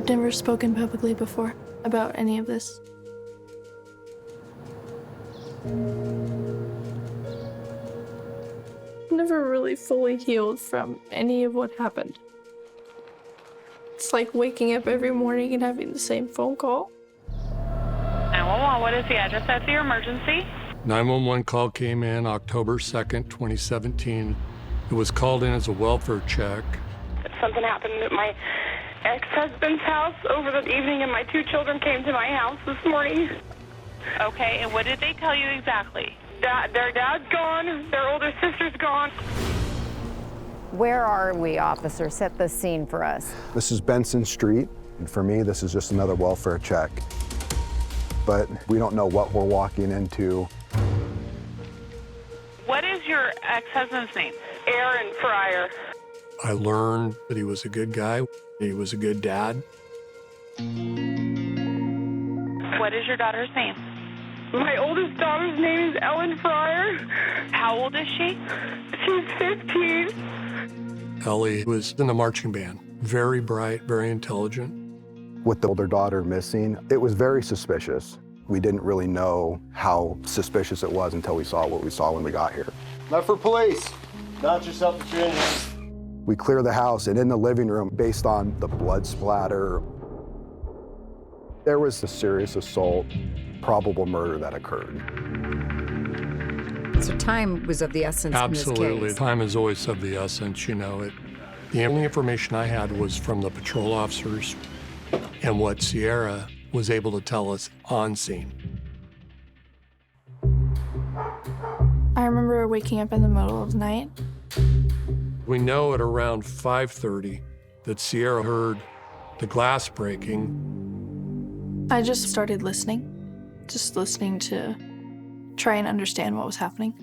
I've never spoken publicly before about any of this. Never really fully healed from any of what happened. It's like waking up every morning and having the same phone call. 911, what is the address of your emergency? 911 call came in October 2nd, 2017. It was called in as a welfare check. Something happened at my ex-husband's house over the evening, and my 2 children came to my house this morning. Okay, and what did they tell you exactly? Their dad's gone, their older sister's gone. Where are we, officer? Set the scene for us. This is Benson Street, and for me, this is just another welfare check. But we don't know what we're walking into. What is your ex-husband's name? Aaron Fryer. I learned that he was a good guy. He was a good dad. What is your daughter's name? My oldest daughter's name is Ellen Fryer. How old is she? She's 15. Ellie was in the marching band. Very bright, very intelligent. With the older daughter missing, it was very suspicious. We didn't really know how suspicious it was until we saw what we saw when we got here. Not for police. Not yourself if you're in here. We clear the house, and in the living room, based on the blood splatter, there was a serious assault, probable murder that occurred. So time was of the essence Absolutely. in this case. Time is always of the essence, you know. The only information I had was from the patrol officers and what Sierra was able to tell us on scene. I remember waking up in the middle of the night. We know at around 5:30 that Sierra heard the glass breaking. I just started listening to try and understand what was happening.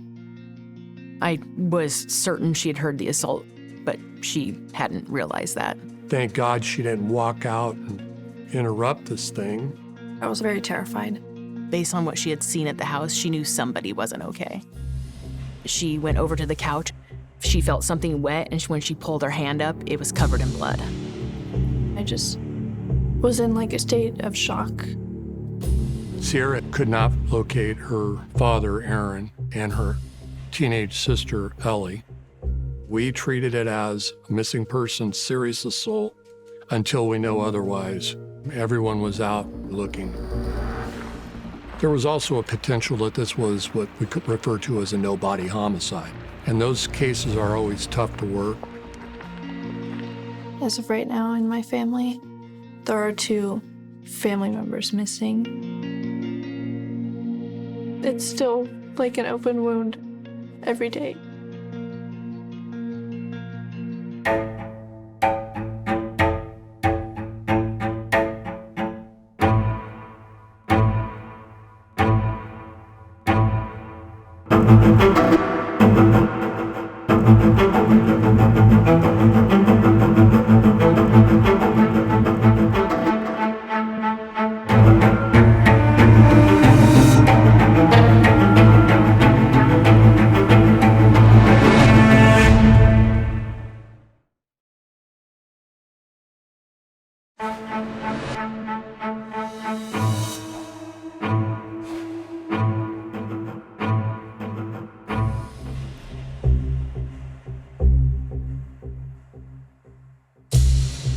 I was certain she had heard the assault, but she hadn't realized that. Thank God she didn't walk out and interrupt this thing. I was very terrified. Based on what she had seen at the house, she knew somebody wasn't okay. She went over to the couch. She felt something wet, and when she pulled her hand up, it was covered in blood. I just was in like a state of shock. Sierra could not locate her father, Aaron, and her teenage sister, Ellie. We treated it as a missing person, serious assault, until we know otherwise. Everyone was out looking. There was also a potential that this was what we could refer to as a no-body homicide. And those cases are always tough to work. As of right now in my family, there are 2 family members missing. It's still like an open wound every day.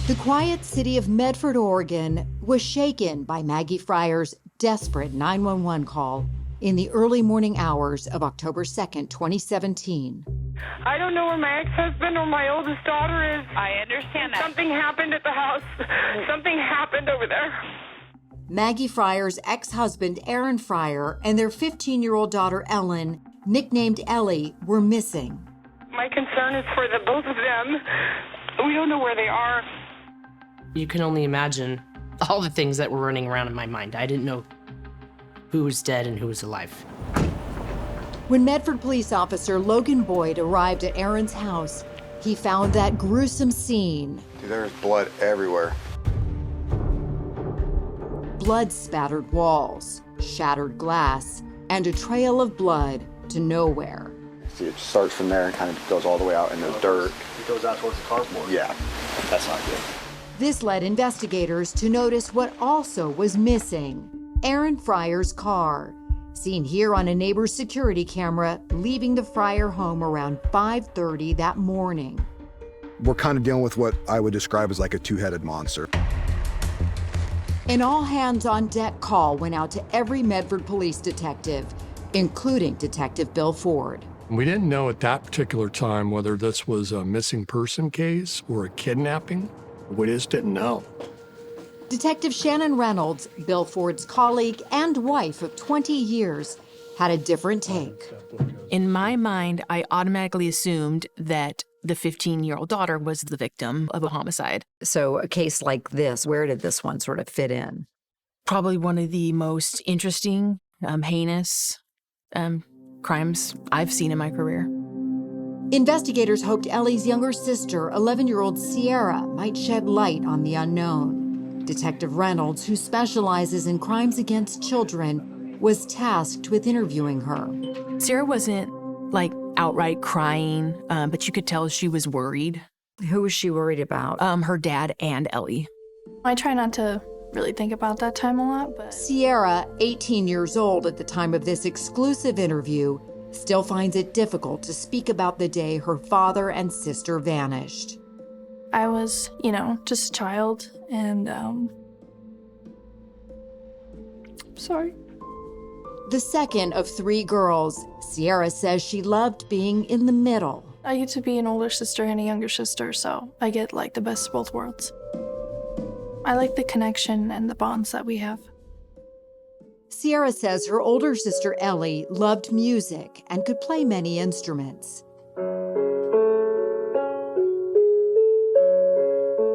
The quiet city of Medford, Oregon, was shaken by Maggie Fryer's desperate 911 call in the early morning hours of October 2nd, 2017. I don't know where my ex-husband or my oldest daughter is. I understand that. Something happened at the house. Something happened over there. Maggie Fryer's ex-husband, Aaron Fryer, and their 15-year-old daughter, Ellen, nicknamed Ellie, were missing. My concern is for the both of them. We don't know where they are. You can only imagine all the things that were running around in my mind. I didn't know who was dead and who was alive. When Medford police officer Logan Boyd arrived at Aaron's house, he found that gruesome scene. There's blood everywhere. Blood-spattered walls, shattered glass, and a trail of blood to nowhere. See, it starts from there and kind of goes all the way out in the dirt. It goes out towards the carport. Yeah, that's not good. This led investigators to notice what also was missing: Aaron Fryer's car, seen here on a neighbor's security camera leaving the Fryer home around 5:30 that morning. We're kind of dealing with what I would describe as like a two-headed monster. An all-hands-on-deck call went out to every Medford police detective, including Detective Bill Ford. We didn't know at that particular time whether this was a missing person case or a kidnapping. We just didn't know. Detective Shannon Reynolds, Bill Ford's colleague and wife of 20 years, had a different take. In my mind, I automatically assumed that the 15-year-old daughter was the victim of a homicide. So a case like this, where did this one sort of fit in? Probably one of the most interesting, heinous crimes I've seen in my career. Investigators hoped Ellie's younger sister, 11-year-old Sierra, might shed light on the unknown. Detective Reynolds, who specializes in crimes against children, was tasked with interviewing her. Sierra wasn't, outright crying, but you could tell she was worried. Who was she worried about? Her dad and Ellie. I try not to really think about that time a lot, but Sierra, 18 years old at the time of this exclusive interview, still finds it difficult to speak about the day her father and sister vanished. I was, just a child, and sorry. The second of three girls, Sierra says she loved being in the middle. I get to be an older sister and a younger sister, so I get the best of both worlds. I like the connection and the bonds that we have. Sierra says her older sister Ellie loved music and could play many instruments.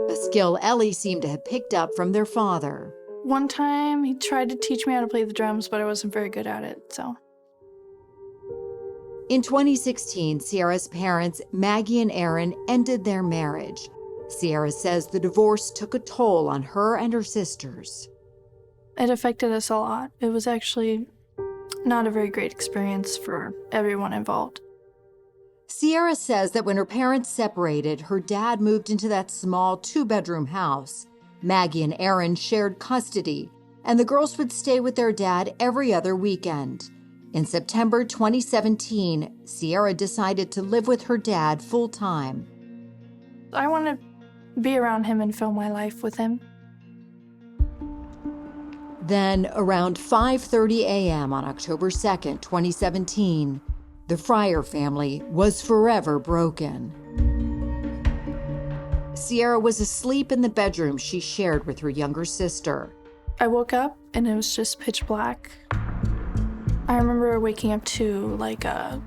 A skill Ellie seemed to have picked up from their father. One time, he tried to teach me how to play the drums, but I wasn't very good at it, so. In 2016, Sierra's parents, Maggie and Aaron, ended their marriage. Sierra says the divorce took a toll on her and her sisters. It affected us a lot. It was actually not a very great experience for everyone involved. Sierra says that when her parents separated, her dad moved into that small two-bedroom house. Maggie and Aaron shared custody, and the girls would stay with their dad every other weekend. In September 2017, Sierra decided to live with her dad full-time. I want to be around him and fill my life with him. Then, around 5:30 a.m. on October 2nd, 2017, the Fryer family was forever broken. Sierra was asleep in the bedroom she shared with her younger sister. I woke up and it was just pitch black. I remember waking up to a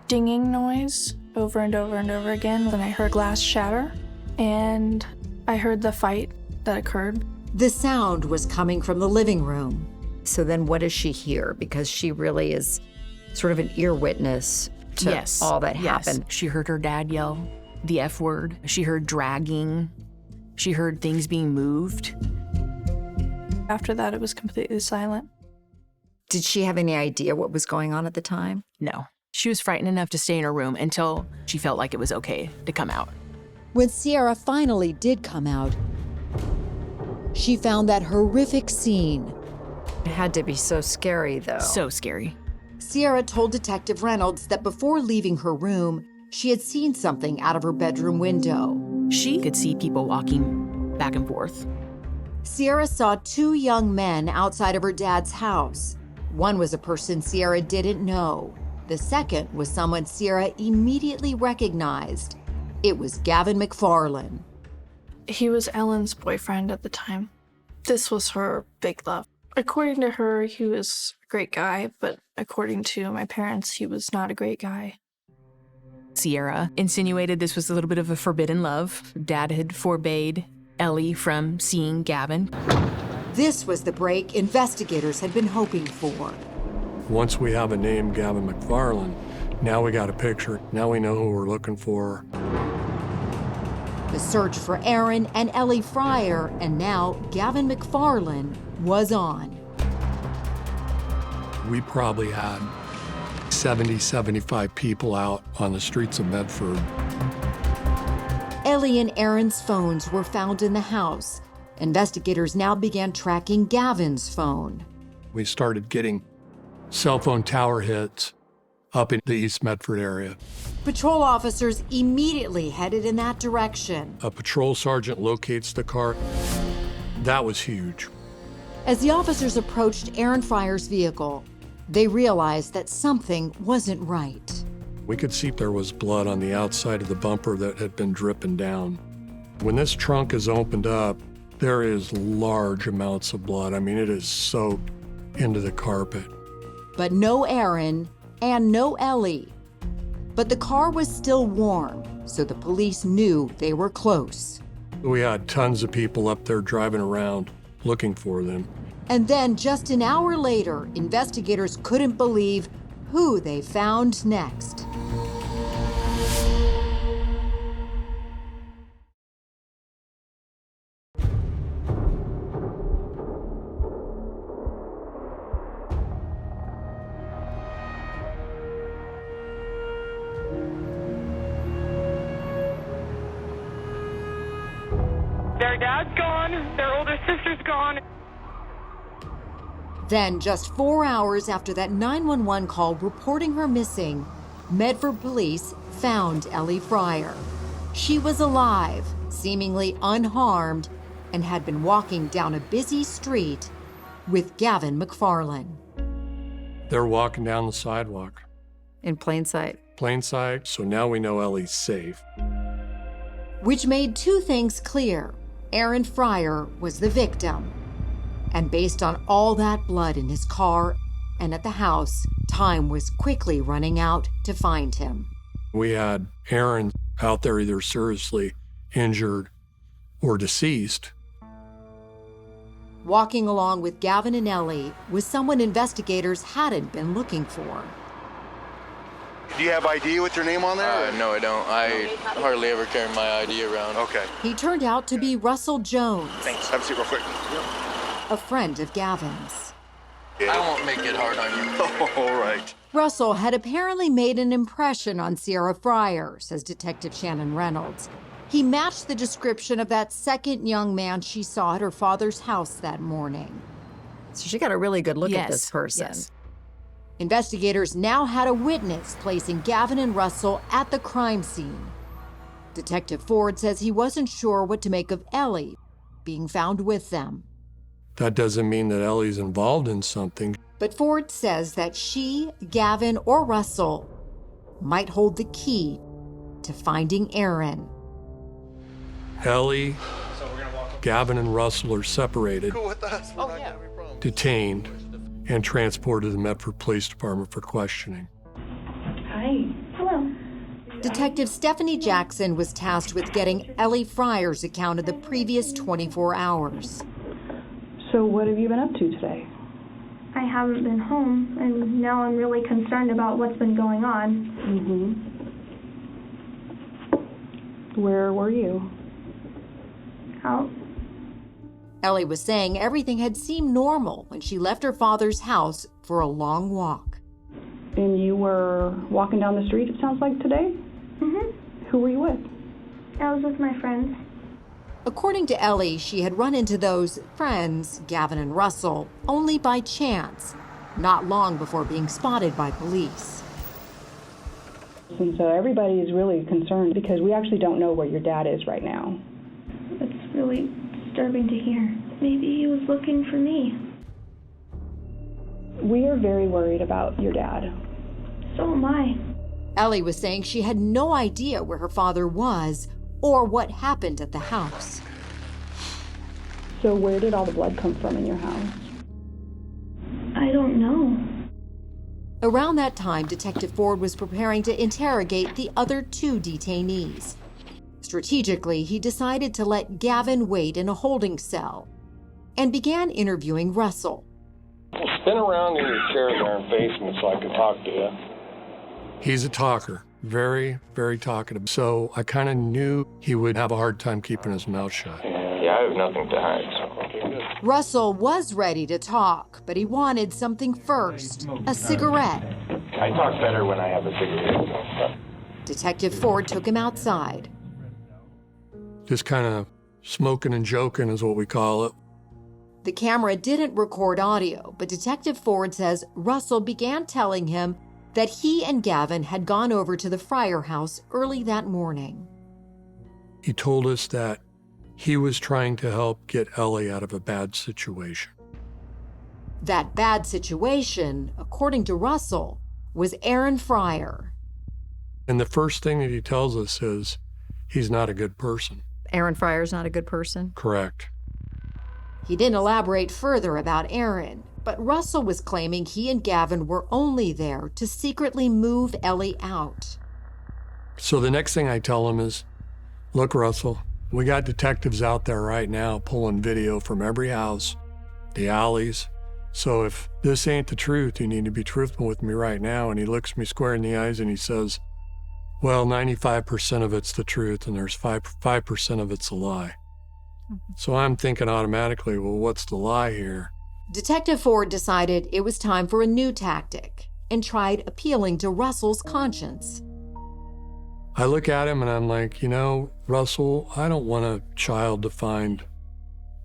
dinging noise over and over and over again. Then I heard glass shatter and I heard the fight that occurred. The sound was coming from the living room. So then what does she hear? Because she really is sort of an ear witness to all that happened. She heard her dad yell the F word. She heard dragging. She heard things being moved. After that, it was completely silent. Did she have any idea what was going on at the time? No. She was frightened enough to stay in her room until she felt like it was okay to come out. When Sierra finally did come out, she found that horrific scene. It had to be so scary, though. So scary. Sierra told Detective Reynolds that before leaving her room, she had seen something out of her bedroom window. She could see people walking back and forth. Sierra saw two young men outside of her dad's house. One was a person Sierra didn't know. The second was someone Sierra immediately recognized. It was Gavin McFarlane. He was Ellen's boyfriend at the time. This was her big love. According to her, he was a great guy, but according to my parents, he was not a great guy. Sierra insinuated this was a little bit of a forbidden love. Dad had forbade Ellie from seeing Gavin. This was the break investigators had been hoping for. Once we have a name, Gavin McFarlane, now we got a picture. Now we know who we're looking for. The search for Aaron and Ellie Fryer, and now Gavin McFarlane, was on. We probably had 70, 75 people out on the streets of Medford. Ellie and Aaron's phones were found in the house. Investigators now began tracking Gavin's phone. We started getting cell phone tower hits up in the East Medford area. Patrol officers immediately headed in that direction. A patrol sergeant locates the car. That was huge. As the officers approached Aaron Fryer's vehicle, they realized that something wasn't right. We could see there was blood on the outside of the bumper that had been dripping down. When this trunk is opened up, there is large amounts of blood. I mean, it is soaked into the carpet. But no Aaron and no Ellie. But the car was still warm, so the police knew they were close. We had tons of people up there driving around looking for them. And then just an hour later, investigators couldn't believe who they found next. Their dad's gone. Their older sister's gone. Then, just 4 hours after that 911 call reporting her missing, Medford police found Ellie Fryer. She was alive, seemingly unharmed, and had been walking down a busy street with Gavin McFarlane. They're walking down the sidewalk. In plain sight. Plain sight, so now we know Ellie's safe. Which made two things clear. Aaron Fryer was the victim. And based on all that blood in his car and at the house, time was quickly running out to find him. We had Aaron out there either seriously injured or deceased. Walking along with Gavin and Ellie was someone investigators hadn't been looking for. Do you have ID with your name on there? No, I don't. I hardly ever carry my ID around. Okay. He turned out to be Russell Jones. Thanks. Have a seat real quick. A friend of Gavin's. I won't make it hard on you. All right. Russell had apparently made an impression on Sierra Fryer, says Detective Shannon Reynolds. He matched the description of that second young man she saw at her father's house that morning. So she got a really good look at this person. Yes. Investigators now had a witness placing Gavin and Russell at the crime scene. Detective Ford says he wasn't sure what to make of Ellie being found with them. That doesn't mean that Ellie's involved in something. But Ford says that she, Gavin, or Russell might hold the key to finding Aaron. Ellie, Gavin, and Russell are separated, detained, and transported to the Medford Police Department for questioning. Hi. Hello. Detective Stephanie Jackson was tasked with getting Ellie Fryer's account of the previous 24 hours. So what have you been up to today? I haven't been home, and now I'm really concerned about what's been going on. Where were you? Out. Ellie was saying everything had seemed normal when she left her father's house for a long walk. And you were walking down the street, it sounds like, today? Who were you with? I was with my friends. According to Ellie, she had run into those friends, Gavin and Russell, only by chance, not long before being spotted by police. And so everybody is really concerned because we actually don't know where your dad is right now. It's really disturbing to hear. Maybe he was looking for me. We are very worried about your dad. So am I. Ellie was saying she had no idea where her father was or what happened at the house. So where did all the blood come from in your house? I don't know. Around that time, Detective Ford was preparing to interrogate the other two detainees. Strategically, he decided to let Gavin wait in a holding cell and began interviewing Russell. Well, spin around in your chair there and face me so I can talk to you. He's a talker, very, very talkative. So I kind of knew he would have a hard time keeping his mouth shut. Yeah, I have nothing to hide, so okay, good. Russell was ready to talk, but he wanted something first, a cigarette. I talk better when I have a cigarette. Detective Ford took him outside. just kind of smoking and joking is what we call it. The camera didn't record audio, but Detective Ford says Russell began telling him that he and Gavin had gone over to the Fryer house early that morning. He told us that he was trying to help get Ellie out of a bad situation. That bad situation, according to Russell, was Aaron Fryer. And the first thing that he tells us is he's not a good person. Aaron Fryer's not a good person? Correct. He didn't elaborate further about Aaron, but Russell was claiming he and Gavin were only there to secretly move Ellie out. So the next thing I tell him is, look, Russell, we got detectives out there right now pulling video from every house, the alleys. So if this ain't the truth, you need to be truthful with me right now. And he looks me square in the eyes and he says, well, 95% of it's the truth and there's 5% of it's a lie. So I'm thinking automatically, well, what's the lie here? Detective Ford decided it was time for a new tactic and tried appealing to Russell's conscience. I look at him and I'm like, you know, Russell, I don't want a child to find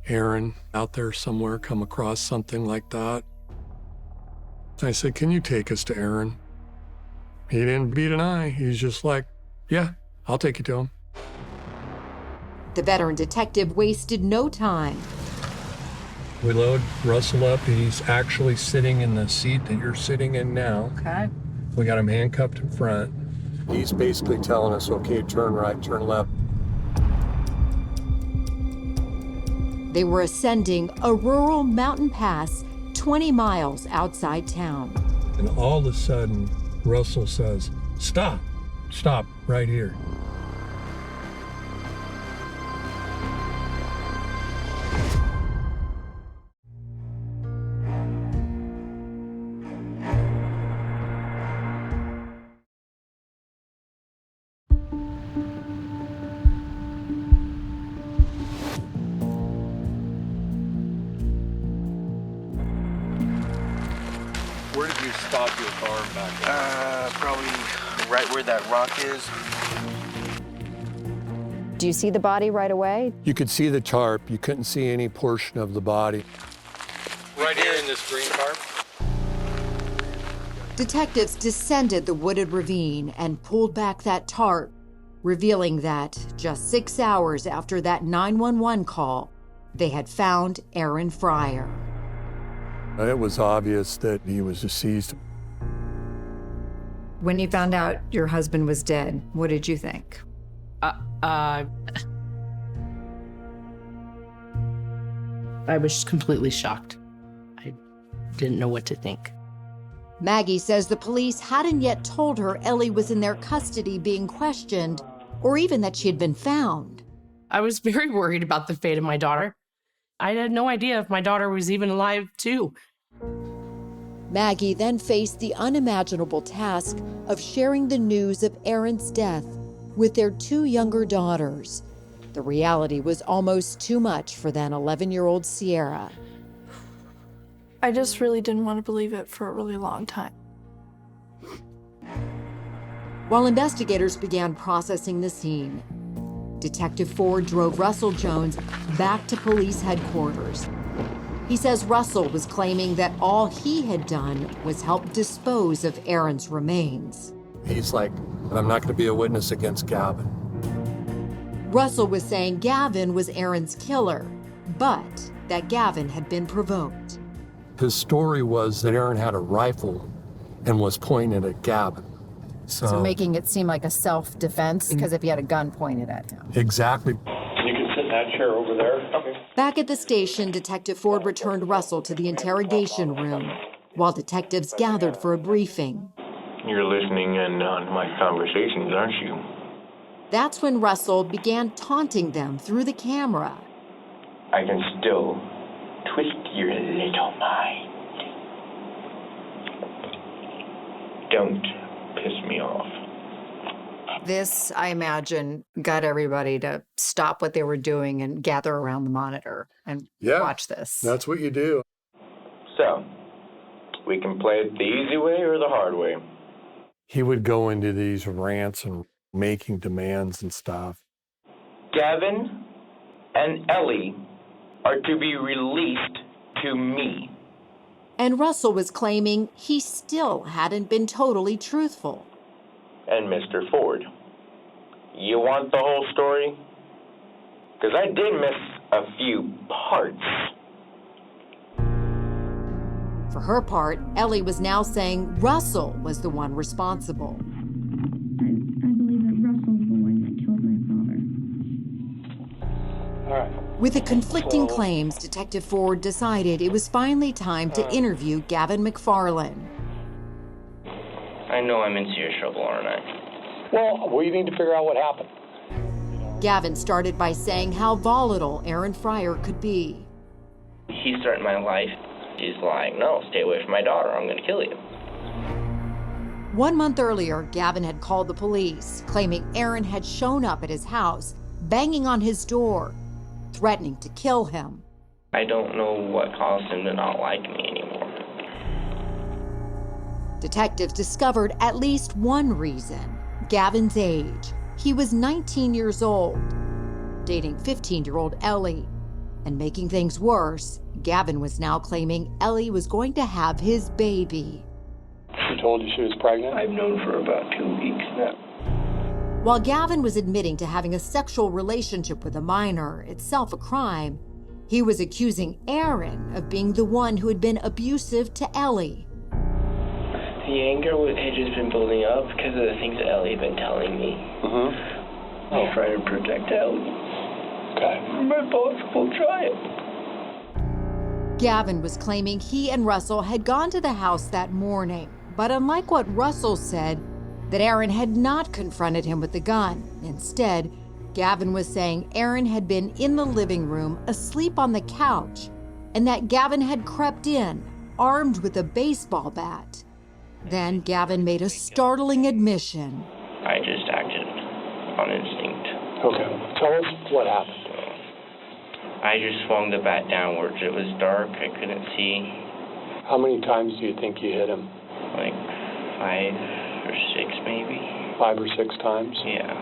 Aaron out there somewhere, come across something like that. I said, can you take us to Aaron? He didn't beat an eye. He's just like, yeah, I'll take you to him. The veteran detective wasted no time. We load Russell up. He's actually sitting in the seat that you're sitting in now. Okay. We got him handcuffed in front. He's basically telling us, okay, turn right, turn left. They were ascending a rural mountain pass 20 miles outside town. And all of a sudden, Russell says, stop right here. Where did you stop your car back there? Probably right where that rock is. Do you see the body right away? You could see the tarp. You couldn't see any portion of the body. Right here in this green tarp? Detectives descended the wooded ravine and pulled back that tarp, revealing that just 6 hours after that 911 call, they had found Aaron Fryer. It was obvious that he was deceased. When you found out your husband was dead, what did you think? I was completely shocked. I didn't know what to think. Maggie says the police hadn't yet told her Ellie was in their custody being questioned, or even that she had been found. I was very worried about the fate of my daughter. I had no idea if my daughter was even alive, too. Maggie then faced the unimaginable task of sharing the news of Aaron's death with their 2 younger daughters. The reality was almost too much for then 11-year-old Sierra. I just really didn't want to believe it for a really long time. While investigators began processing the scene, Detective Ford drove Russell Jones back to police headquarters. He says Russell was claiming that all he had done was help dispose of Aaron's remains. He's like, I'm not going to be a witness against Gavin. Russell was saying Gavin was Aaron's killer, but that Gavin had been provoked. His story was that Aaron had a rifle and was pointing at Gavin. So making it seem like a self-defense, because if he had a gun pointed at him. Exactly. You can sit in that chair over there. Okay. Back at the station, Detective Ford returned Russell to the interrogation room, while detectives gathered for a briefing. You're listening in on my conversations, aren't you? That's when Russell began taunting them through the camera. I can still twist your little mind. Don't piss me off. This, I imagine, got everybody to stop what they were doing and gather around the monitor and watch this. That's what you do. So, we can play it the easy way or the hard way. He would go into these rants and making demands and stuff. Gavin and Ellie are to be released to me. And Russell was claiming he still hadn't been totally truthful. And Mr. Ford, you want the whole story? Because I did miss a few parts. For her part, Ellie was now saying Russell was the one responsible. I believe that Russell's the one that killed my father. All right. With the conflicting claims, Detective Ford decided it was finally time to interview Gavin McFarland. I know I'm in serious trouble, aren't I? Well, we need to figure out what happened. Gavin started by saying how volatile Aaron Fryer could be. He's threatened my life. He's like, no, stay away from my daughter. I'm going to kill you. 1 month earlier, Gavin had called the police, claiming Aaron had shown up at his house, banging on his door, threatening to kill him. I don't know what caused him to not like me anymore. Detectives discovered at least one reason: Gavin's age. He was 19 years old, dating 15-year-old Ellie. And making things worse, Gavin was now claiming Ellie was going to have his baby. She told you she was pregnant? I've known for about 2 weeks now. While Gavin was admitting to having a sexual relationship with a minor, itself a crime, he was accusing Aaron of being the one who had been abusive to Ellie. The anger had just been building up because of the things that Ellie had been telling me. I'm trying to protect Ellie. Okay. My possible child. Gavin was claiming he and Russell had gone to the house that morning, but unlike what Russell said, that Aaron had not confronted him with the gun. Instead, Gavin was saying Aaron had been in the living room, asleep on the couch, and that Gavin had crept in, armed with a baseball bat. Then Gavin made a startling admission. I just acted on instinct. Okay. Tell us what happened. I just swung the bat downwards. It was dark. I couldn't see. How many times do you think you hit him? Like 5 or 6, maybe. 5 or 6 times? Yeah.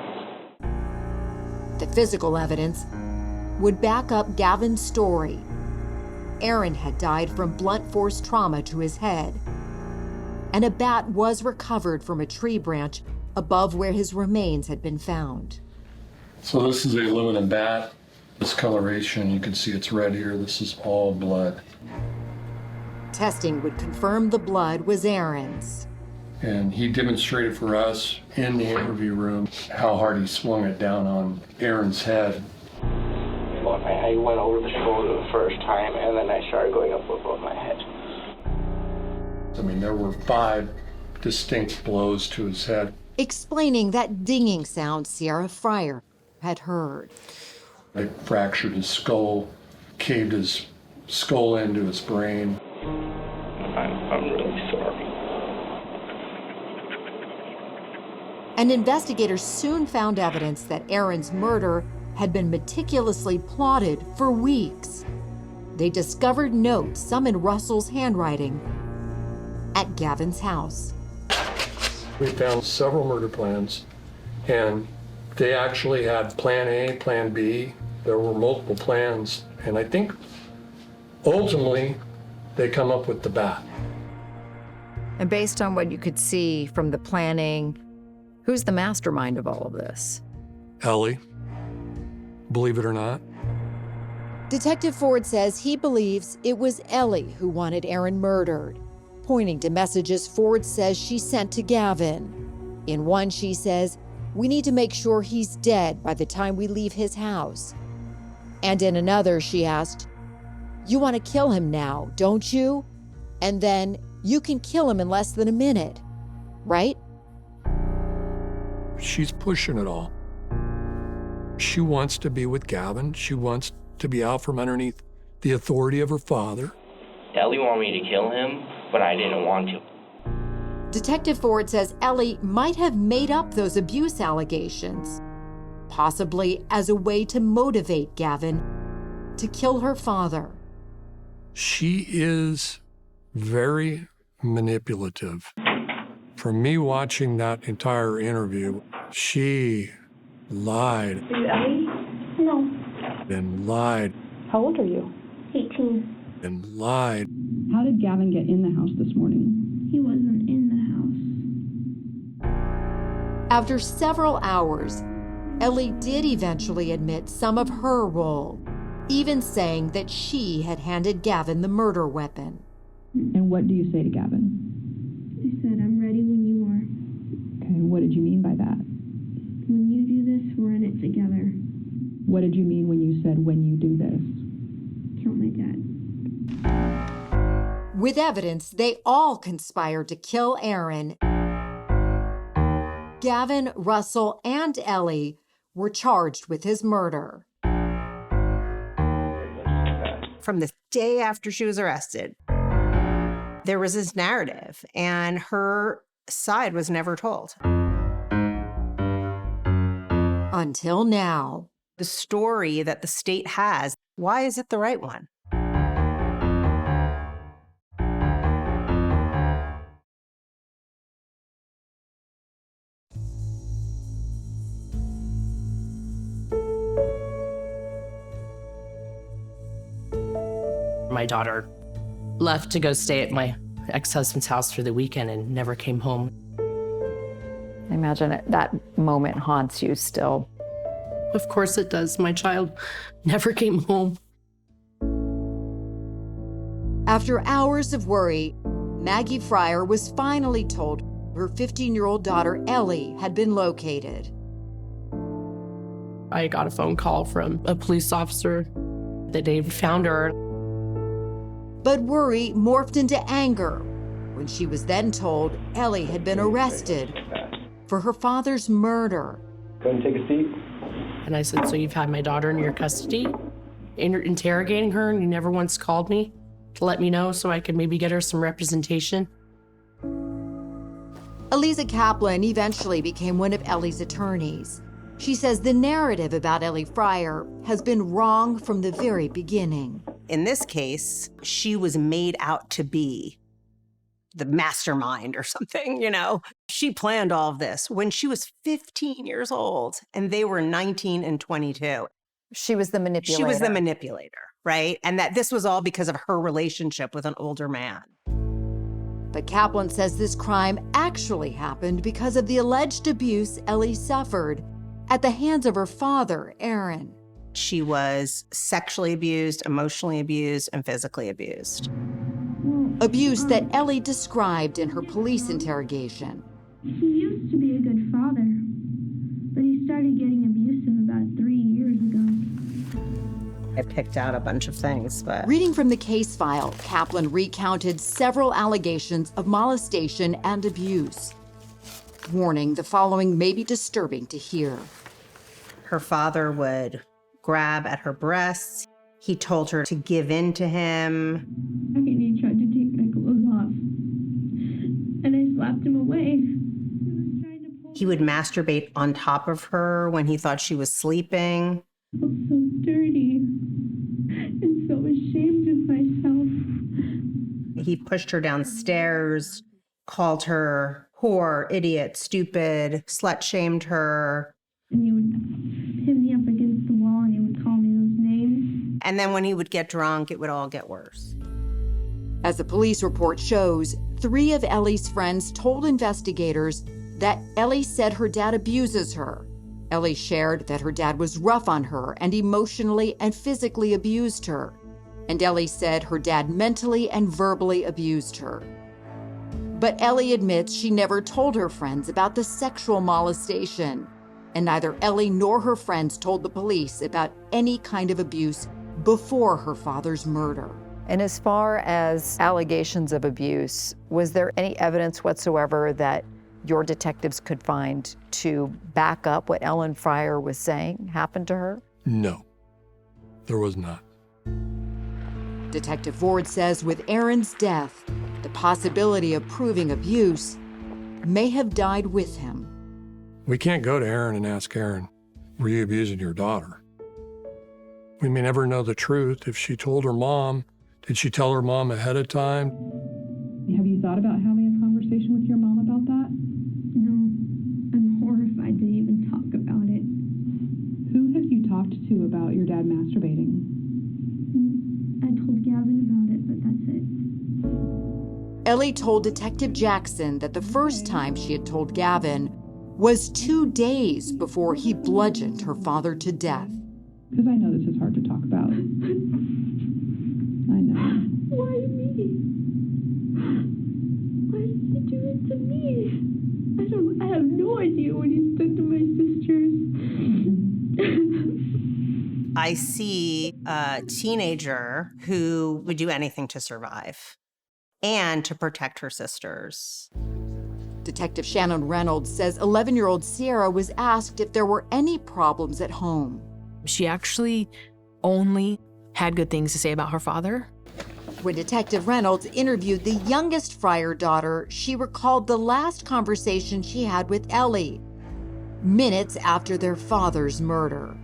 The physical evidence would back up Gavin's story. Aaron had died from blunt force trauma to his head, and a bat was recovered from a tree branch above where his remains had been found. So this is the aluminum bat. Discoloration, you can see it's red here. This is all blood. Testing would confirm the blood was Aaron's. And he demonstrated for us in the interview room how hard he swung it down on Aaron's head. I went over the shoulder the first time, and then I started going up above my head. I mean, there were 5 distinct blows to his head. Explaining that dinging sound Sierra Fryer had heard. I fractured his skull, caved his skull into his brain. I'm really sorry. And investigators soon found evidence that Aaron's murder had been meticulously plotted for weeks. They discovered notes, some in Russell's handwriting, at Gavin's house. We found several murder plans, and they actually had plan A, plan B. There were multiple plans, and I think ultimately they come up with the bat. And based on what you could see from the planning, who's the mastermind of all of this? Ellie, believe it or not. Detective Ford says he believes it was Ellie who wanted Aaron murdered, pointing to messages Ford says she sent to Gavin. In one, she says, "We need to make sure he's dead by the time we leave his house." And in another, she asked, "You want to kill him now, don't you? And then you can kill him in less than a minute, right?" She's pushing it all. She wants to be with Gavin. She wants to be out from underneath the authority of her father. Ellie wanted me to kill him, but I didn't want to. Detective Ford says Ellie might have made up those abuse allegations, possibly as a way to motivate Gavin to kill her father. She is very manipulative. From me watching that entire interview, she lied. Are you Ellie? and lied How old are you? 18. and lied. How did Gavin get in the house this morning? He wasn't in the house. After several hours, Ellie did eventually admit some of her role, even saying that she had handed Gavin the murder weapon. And what do you say to Gavin? I said, I'm ready when you are. Okay, what did you mean by that? When you do this, we're in it together. What did you mean when you said, when you do this? Kill my dad. With evidence, they all conspired to kill Aaron. Gavin, Russell, and Ellie were charged with his murder. From the day after she was arrested, there was this narrative, and her side was never told. Until now. The story that the state has, why is it the right one? My daughter left to go stay at my ex-husband's house for the weekend and never came home. I imagine that moment haunts you still. Of course it does. My child never came home. After hours of worry, Maggie Fryer was finally told her 15-year-old daughter, Ellie, had been located. I got a phone call from a police officer that they found her. But worry morphed into anger when she was then told Ellie had been arrested for her father's murder. Go and take a seat. And I said, so you've had my daughter in your custody? And you're interrogating her, and you never once called me to let me know so I could maybe get her some representation? Eliza Kaplan eventually became one of Ellie's attorneys. She says the narrative about Ellie Fryer has been wrong from the very beginning. In this case, she was made out to be the mastermind or something, you know. She planned all of this when she was 15 years old and they were 19 and 22. She was the manipulator. She was the manipulator, right? And that this was all because of her relationship with an older man. But Kaplan says this crime actually happened because of the alleged abuse Ellie suffered at the hands of her father, Aaron. She was sexually abused, emotionally abused, and physically abused. Abuse that Ellie described in her police interrogation. He used to be a good father, but he started getting abusive about 3 years ago. I picked out a bunch of things, but... Reading from the case file, Kaplan recounted several allegations of molestation and abuse. Warning, the following may be disturbing to hear. Her father would grab at her breasts. He told her to give in to him. And he tried to take my clothes off, and I slapped him away. He would masturbate on top of her when he thought she was sleeping. I felt so dirty and so ashamed of myself. He pushed her downstairs, called her whore, idiot, stupid, slut-shamed her. And he would pin me up against the wall and he would call me those names. And then when he would get drunk, it would all get worse. As the police report shows, 3 of Ellie's friends told investigators that Ellie said her dad abuses her. Ellie shared that her dad was rough on her and emotionally and physically abused her. And Ellie said her dad mentally and verbally abused her. But Ellie admits she never told her friends about the sexual molestation. And neither Ellie nor her friends told the police about any kind of abuse before her father's murder. And as far as allegations of abuse, was there any evidence whatsoever that your detectives could find to back up what Ellen Fryer was saying happened to her? No, there was not. Detective Ford says with Aaron's death, the possibility of proving abuse may have died with him. We can't go to Aaron and ask Aaron, were you abusing your daughter? We may never know the truth. If she told her mom, did she tell her mom ahead of time? Have you thought about having a conversation with your mom about that? No, I'm horrified to even talk about it. Who have you talked to about your dad masturbating? I told Gavin about it, but that's it. Ellie told Detective Jackson that the first time she had told Gavin was 2 days before he bludgeoned her father to death. Because I know this is hard to talk about. I know. Why me? Why did he do it to me? I have no idea what he's done to my sisters. I see a teenager who would do anything to survive and to protect her sisters. Detective Shannon Reynolds says 11-year-old Sierra was asked if there were any problems at home. She actually only had good things to say about her father. When Detective Reynolds interviewed the youngest Fryer daughter, she recalled the last conversation she had with Ellie, minutes after their father's murder.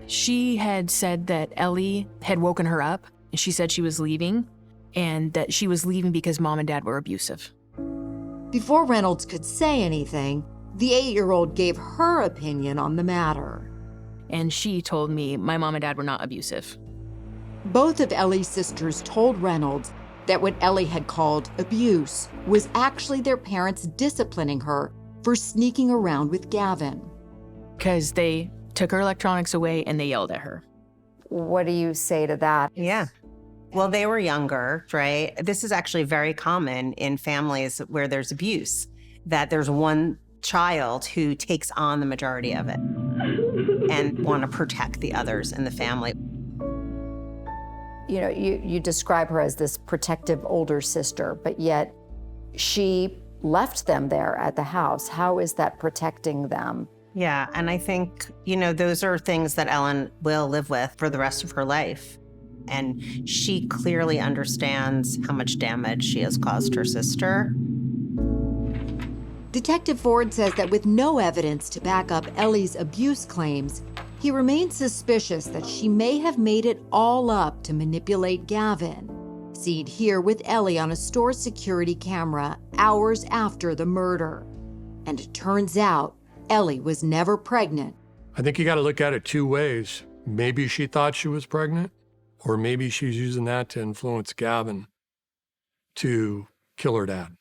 She had said that Ellie had woken her up, and she said she was leaving, and that she was leaving because mom and dad were abusive. Before Reynolds could say anything, the 8-year-old gave her opinion on the matter. And she told me my mom and dad were not abusive. Both of Ellie's sisters told Reynolds that what Ellie had called abuse was actually their parents disciplining her for sneaking around with Gavin. Because they took her electronics away and they yelled at her. What do you say to that? Yeah. Well, they were younger, right? This is actually very common in families where there's abuse, that there's one child who takes on the majority of it and want to protect the others in the family. You know, you describe her as this protective older sister, but yet she left them there at the house. How is that protecting them? Yeah, and I think, those are things that Ellen will live with for the rest of her life. And she clearly understands how much damage she has caused her sister. Detective Ford says that with no evidence to back up Ellie's abuse claims, he remains suspicious that she may have made it all up to manipulate Gavin. Seen here with Ellie on a store security camera hours after the murder. And it turns out Ellie was never pregnant. I think you got to look at it two ways. Maybe she thought she was pregnant, or maybe she's using that to influence Gavin to kill her dad.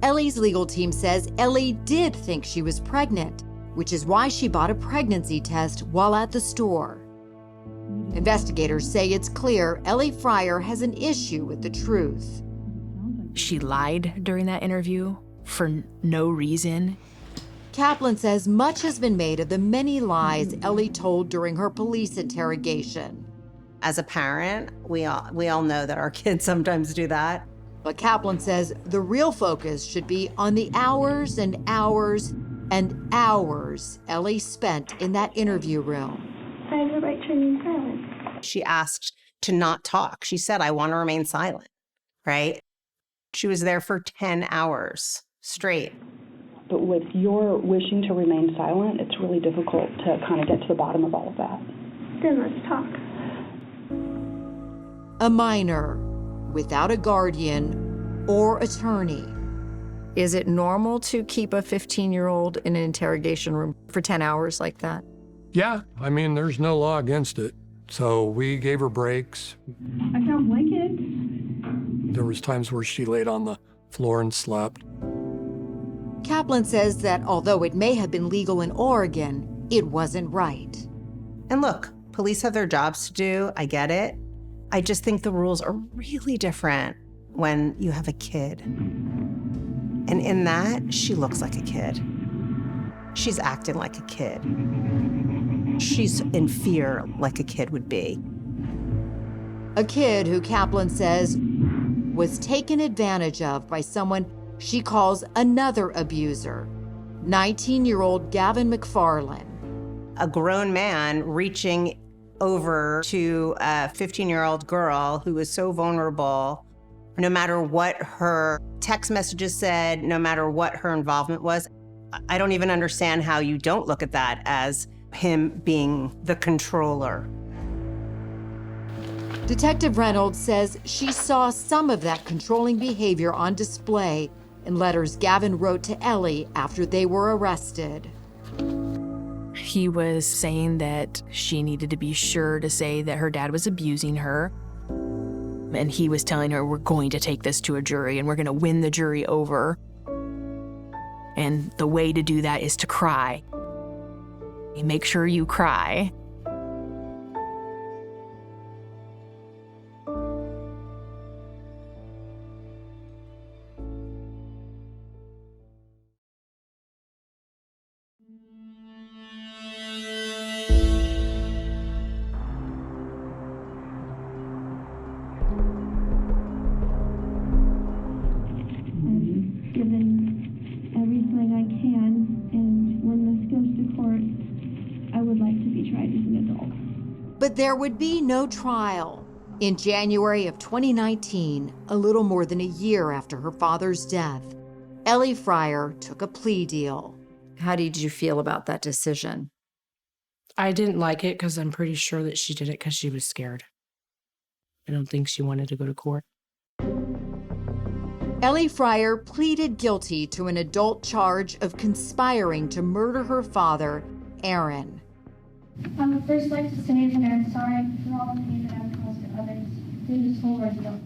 Ellie's legal team says Ellie did think she was pregnant, which is why she bought a pregnancy test while at the store. Investigators say it's clear Ellie Fryer has an issue with the truth. She lied during that interview for no reason. Kaplan says much has been made of the many lies Ellie told during her police interrogation. As a parent, we all know that our kids sometimes do that. But Kaplan says the real focus should be on the hours and hours and hours Ellie spent in that interview room. I have the right to remain silent. She asked to not talk. She said, I want to remain silent, right? She was there for 10 hours straight. But with your wishing to remain silent, it's really difficult to kind of get to the bottom of all of that. Then let's talk. A minor without a guardian or attorney. Is it normal to keep a 15-year-old in an interrogation room for 10 hours like that? Yeah, I mean, there's no law against it. So we gave her breaks. I don't like it. There was times where she laid on the floor and slept. Kaplan says that although it may have been legal in Oregon, it wasn't right. And look, police have their jobs to do. I get it. I just think the rules are really different when you have a kid. And in that, she looks like a kid. She's acting like a kid. She's in fear like a kid would be. A kid who Kaplan says was taken advantage of by someone she calls another abuser, 19-year-old Gavin McFarland. A grown man reaching over to a 15-year-old girl who was so vulnerable, no matter what her text messages said, no matter what her involvement was. I don't even understand how you don't look at that as him being the controller. Detective Reynolds says she saw some of that controlling behavior on display in letters Gavin wrote to Ellie after they were arrested. He was saying that she needed to be sure to say that her dad was abusing her. And he was telling her, we're going to take this to a jury and we're going to win the jury over. And the way to do that is to cry. Make sure you cry. But there would be no trial. In January of 2019, a little more than a year after her father's death, Ellie Fryer took a plea deal. How did you feel about that decision? I didn't like it because I'm pretty sure that she did it because she was scared. I don't think she wanted to go to court. Ellie Fryer pleaded guilty to an adult charge of conspiring to murder her father, Aaron. I would first like to say that I'm sorry for all the pain that I've caused to others through this whole ordeal.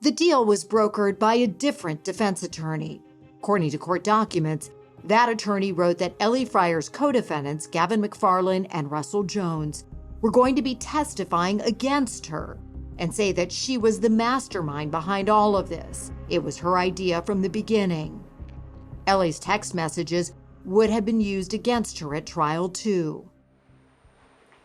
The deal was brokered by a different defense attorney. According to court documents, that attorney wrote that Ellie Fryer's co-defendants, Gavin McFarland and Russell Jones, were going to be testifying against her and say that she was the mastermind behind all of this. It was her idea from the beginning. Ellie's text messages would have been used against her at trial, too.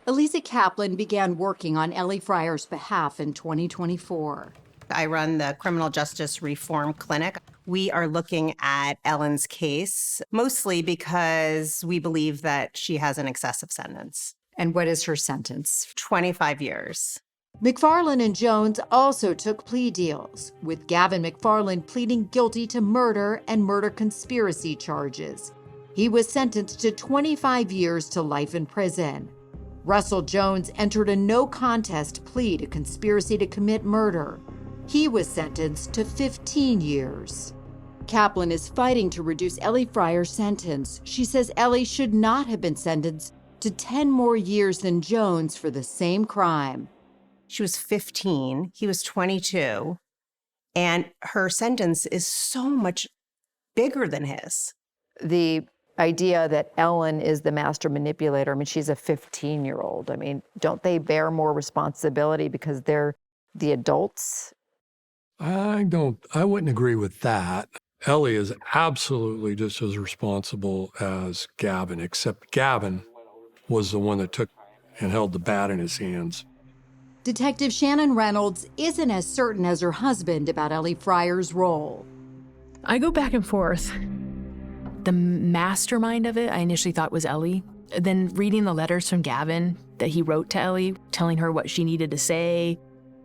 Elisa Kaplan began working on Ellie Fryer's behalf in 2024. I run the Criminal Justice Reform Clinic. We are looking at Ellen's case, mostly because we believe that she has an excessive sentence. And what is her sentence? 25 years. McFarland and Jones also took plea deals, with Gavin McFarland pleading guilty to murder and murder conspiracy charges. He was sentenced to 25 years to life in prison. Russell Jones entered a no-contest plea to conspiracy to commit murder. He was sentenced to 15 years. Kaplan is fighting to reduce Ellie Fryer's sentence. She says Ellie should not have been sentenced to 10 more years than Jones for the same crime. She was 15, he was 22, and her sentence is so much bigger than his. The idea that Ellen is the master manipulator, I mean, she's a 15-year-old. I mean, don't they bear more responsibility because they're the adults? I wouldn't agree with that. Ellie is absolutely just as responsible as Gavin, except Gavin was the one that took and held the bat in his hands. Detective Shannon Reynolds isn't as certain as her husband about Ellie Fryer's role. I go back and forth. The mastermind of it, I initially thought was Ellie. Then reading the letters from Gavin that he wrote to Ellie, telling her what she needed to say,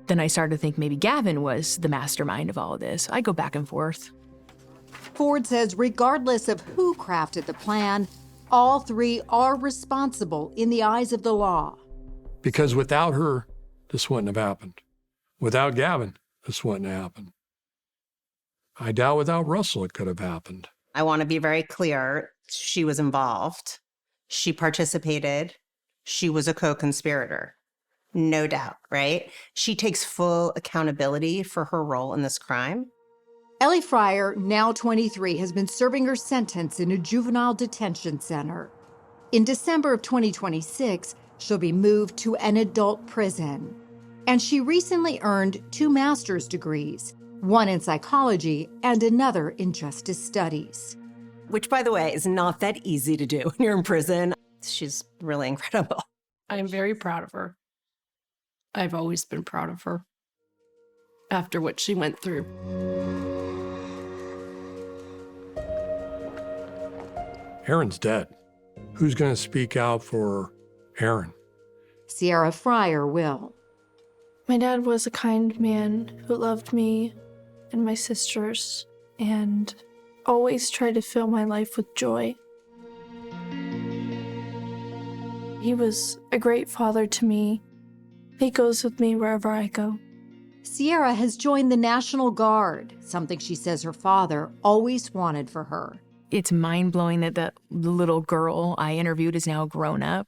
then I started to think maybe Gavin was the mastermind of all of this. I go back and forth. Ford says regardless of who crafted the plan, all three are responsible in the eyes of the law. Because without her, this wouldn't have happened. Without Gavin, this wouldn't have happened. I doubt without Russell it could have happened. I want to be very clear. She was involved. She participated. She was a co-conspirator. No doubt, right? She takes full accountability for her role in this crime. Ellie Fryer, now 23, has been serving her sentence in a juvenile detention center. In December of 2026, she'll be moved to an adult prison. And she recently earned 2 master's degrees, one in psychology and another in justice studies. Which, by the way, is not that easy to do when you're in prison. She's really incredible. I am very proud of her. I've always been proud of her after what she went through. Aaron's dead. Who's going to speak out for Aaron? Sierra Fryer will. My dad was a kind man who loved me and my sisters and always tried to fill my life with joy. He was a great father to me. He goes with me wherever I go. Sierra has joined the National Guard, something she says her father always wanted for her. It's mind-blowing that the little girl I interviewed is now grown up.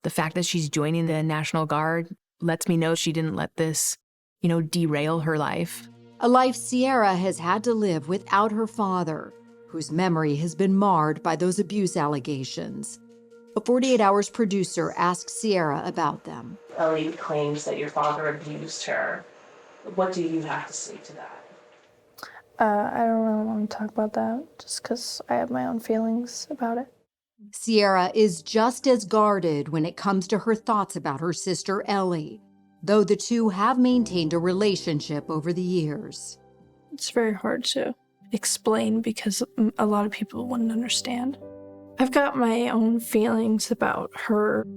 The fact that she's joining the National Guard lets me know she didn't let this, derail her life. A life Sierra has had to live without her father, whose memory has been marred by those abuse allegations. A 48 Hours producer asked Sierra about them. Ellie claims that your father abused her. What do you have to say to that? I don't really want to talk about that just because I have my own feelings about it. Sierra is just as guarded when it comes to her thoughts about her sister Ellie, though the two have maintained a relationship over the years. It's very hard to explain because a lot of people wouldn't understand. I've got my own feelings about her.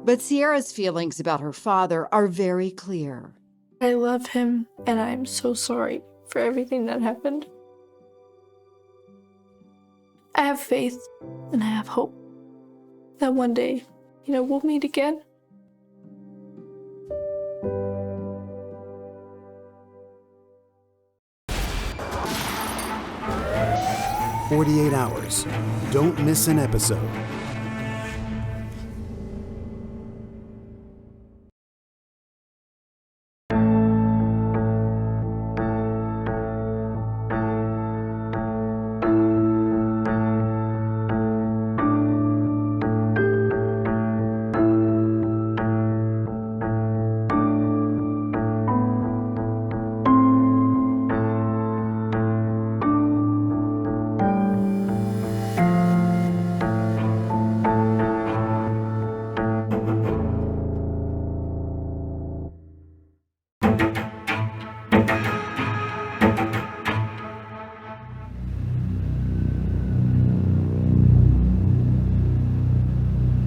But Sierra's feelings about her father are very clear. I love him, and I'm so sorry for everything that happened. I have faith, and I have hope that one day, we'll meet again. "48 Hours. Don't miss an episode."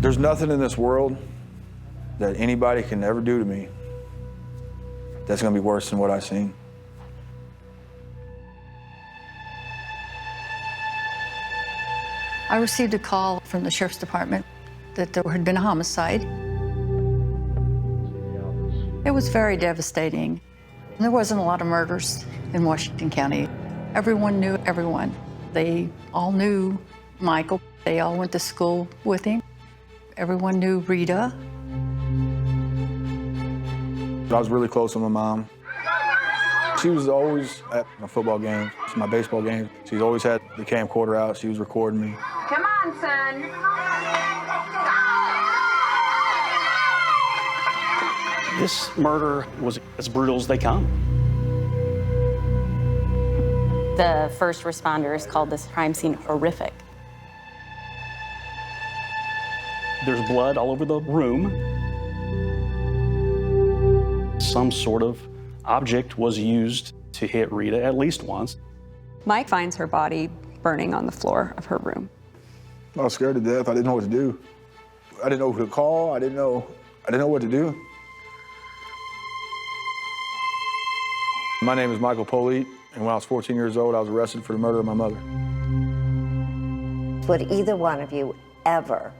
There's nothing in this world that anybody can ever do to me that's gonna be worse than what I've seen. I received a call from the sheriff's department that there had been a homicide. It was very devastating. There wasn't a lot of murders in Washington County. Everyone knew everyone. They all knew Michael. They all went to school with him. Everyone knew Rita. I was really close with my mom. She was always at my football games, my baseball games. She's always had the camcorder out. She was recording me. Come on, son. This murder was as brutal as they come. The first responders called this crime scene horrific. There's blood all over the room. Some sort of object was used to hit Rita at least once. Mike finds her body burning on the floor of her room. I was scared to death. I didn't know what to do. I didn't know who to call. I didn't know what to do. My name is Michael Politte, and when I was 14 years old, I was arrested for the murder of my mother. Would either one of you ever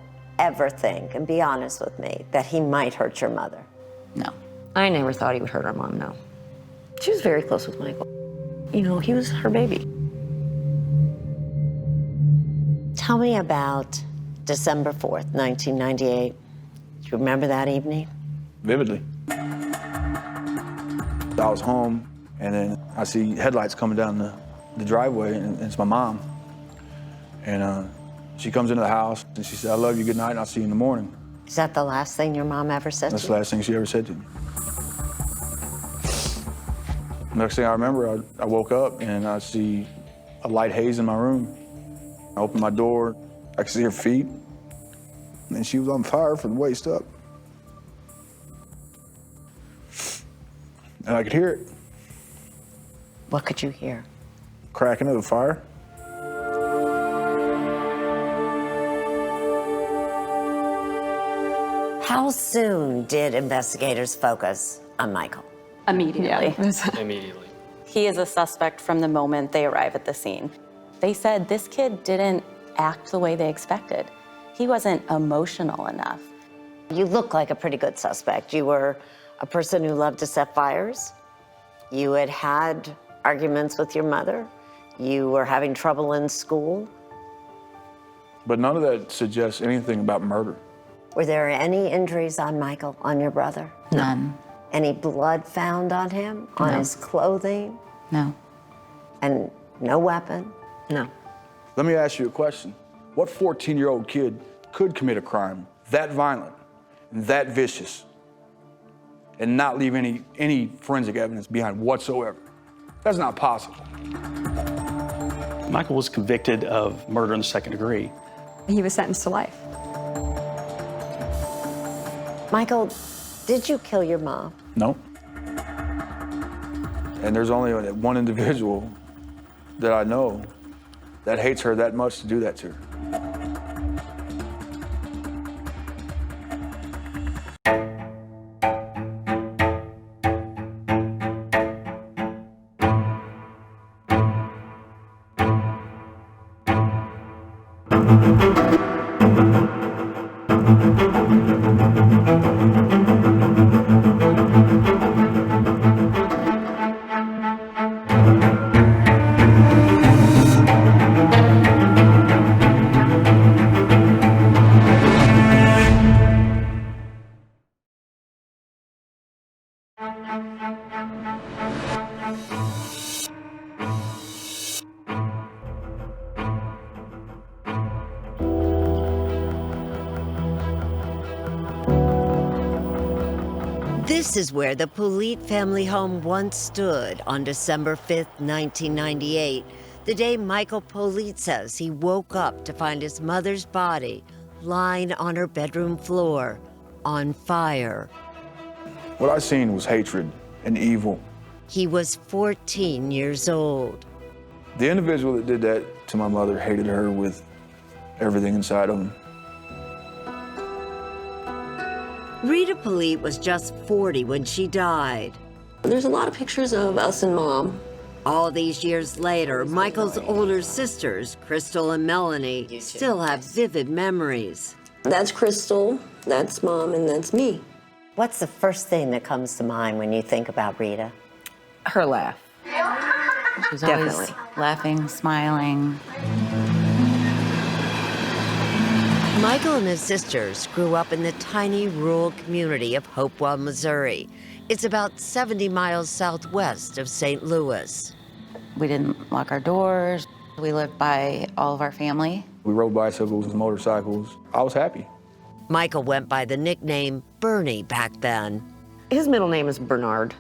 think, and be honest with me, that he might hurt your mother? No. I never thought he would hurt our mom, no. She was very close with Michael. He was her baby. Tell me about December 4th, 1998. Do you remember that evening? Vividly. I was home, and then I see headlights coming down the driveway, and it's my mom. And she comes into the house, and she said, "I love you, good night, and I'll see you in the morning." Is that the last thing your mom ever said to you? That's the last thing she ever said to me. Next thing I remember, I woke up, and I see a light haze in my room. I opened my door, I could see her feet, and she was on fire from the waist up. And I could hear it. What could you hear? Cracking of the fire. How soon did investigators focus on Michael? Immediately. Immediately. He is a suspect from the moment they arrive at the scene. They said this kid didn't act the way they expected. He wasn't emotional enough. You look like a pretty good suspect. You were a person who loved to set fires. You had arguments with your mother. You were having trouble in school. But none of that suggests anything about murder. Were there any injuries on Michael, on your brother? None. Any blood found on him, on No. his clothing? No. And no weapon? No. Let me ask you a question. What 14-year-old kid could commit a crime that violent and that vicious and not leave any forensic evidence behind whatsoever? That's not possible. Michael was convicted of murder in the second degree. He was sentenced to life. Michael, did you kill your mom? No. And there's only one individual that I know that hates her that much to do that to her. This is where the Politte family home once stood on December 5th, 1998, the day Michael Politte says he woke up to find his mother's body lying on her bedroom floor, on fire. What I seen was hatred and evil. He was 14 years old. The individual that did that to my mother hated her with everything inside of him. Rita Politte was just 40 when she died. There's a lot of pictures of us and Mom. All these years later, Michael's older sisters, Crystal and Melanie, still have vivid memories. That's Crystal, that's Mom, and that's me. What's the first thing that comes to mind when you think about Rita? Her laugh. She was always laughing, smiling. Michael and his sisters grew up in the tiny rural community of Hopewell, Missouri. It's about 70 miles southwest of St. Louis. We didn't lock our doors. We lived by all of our family. We rode bicycles and motorcycles. I was happy. Michael went by the nickname Bernie back then. His middle name is Bernard.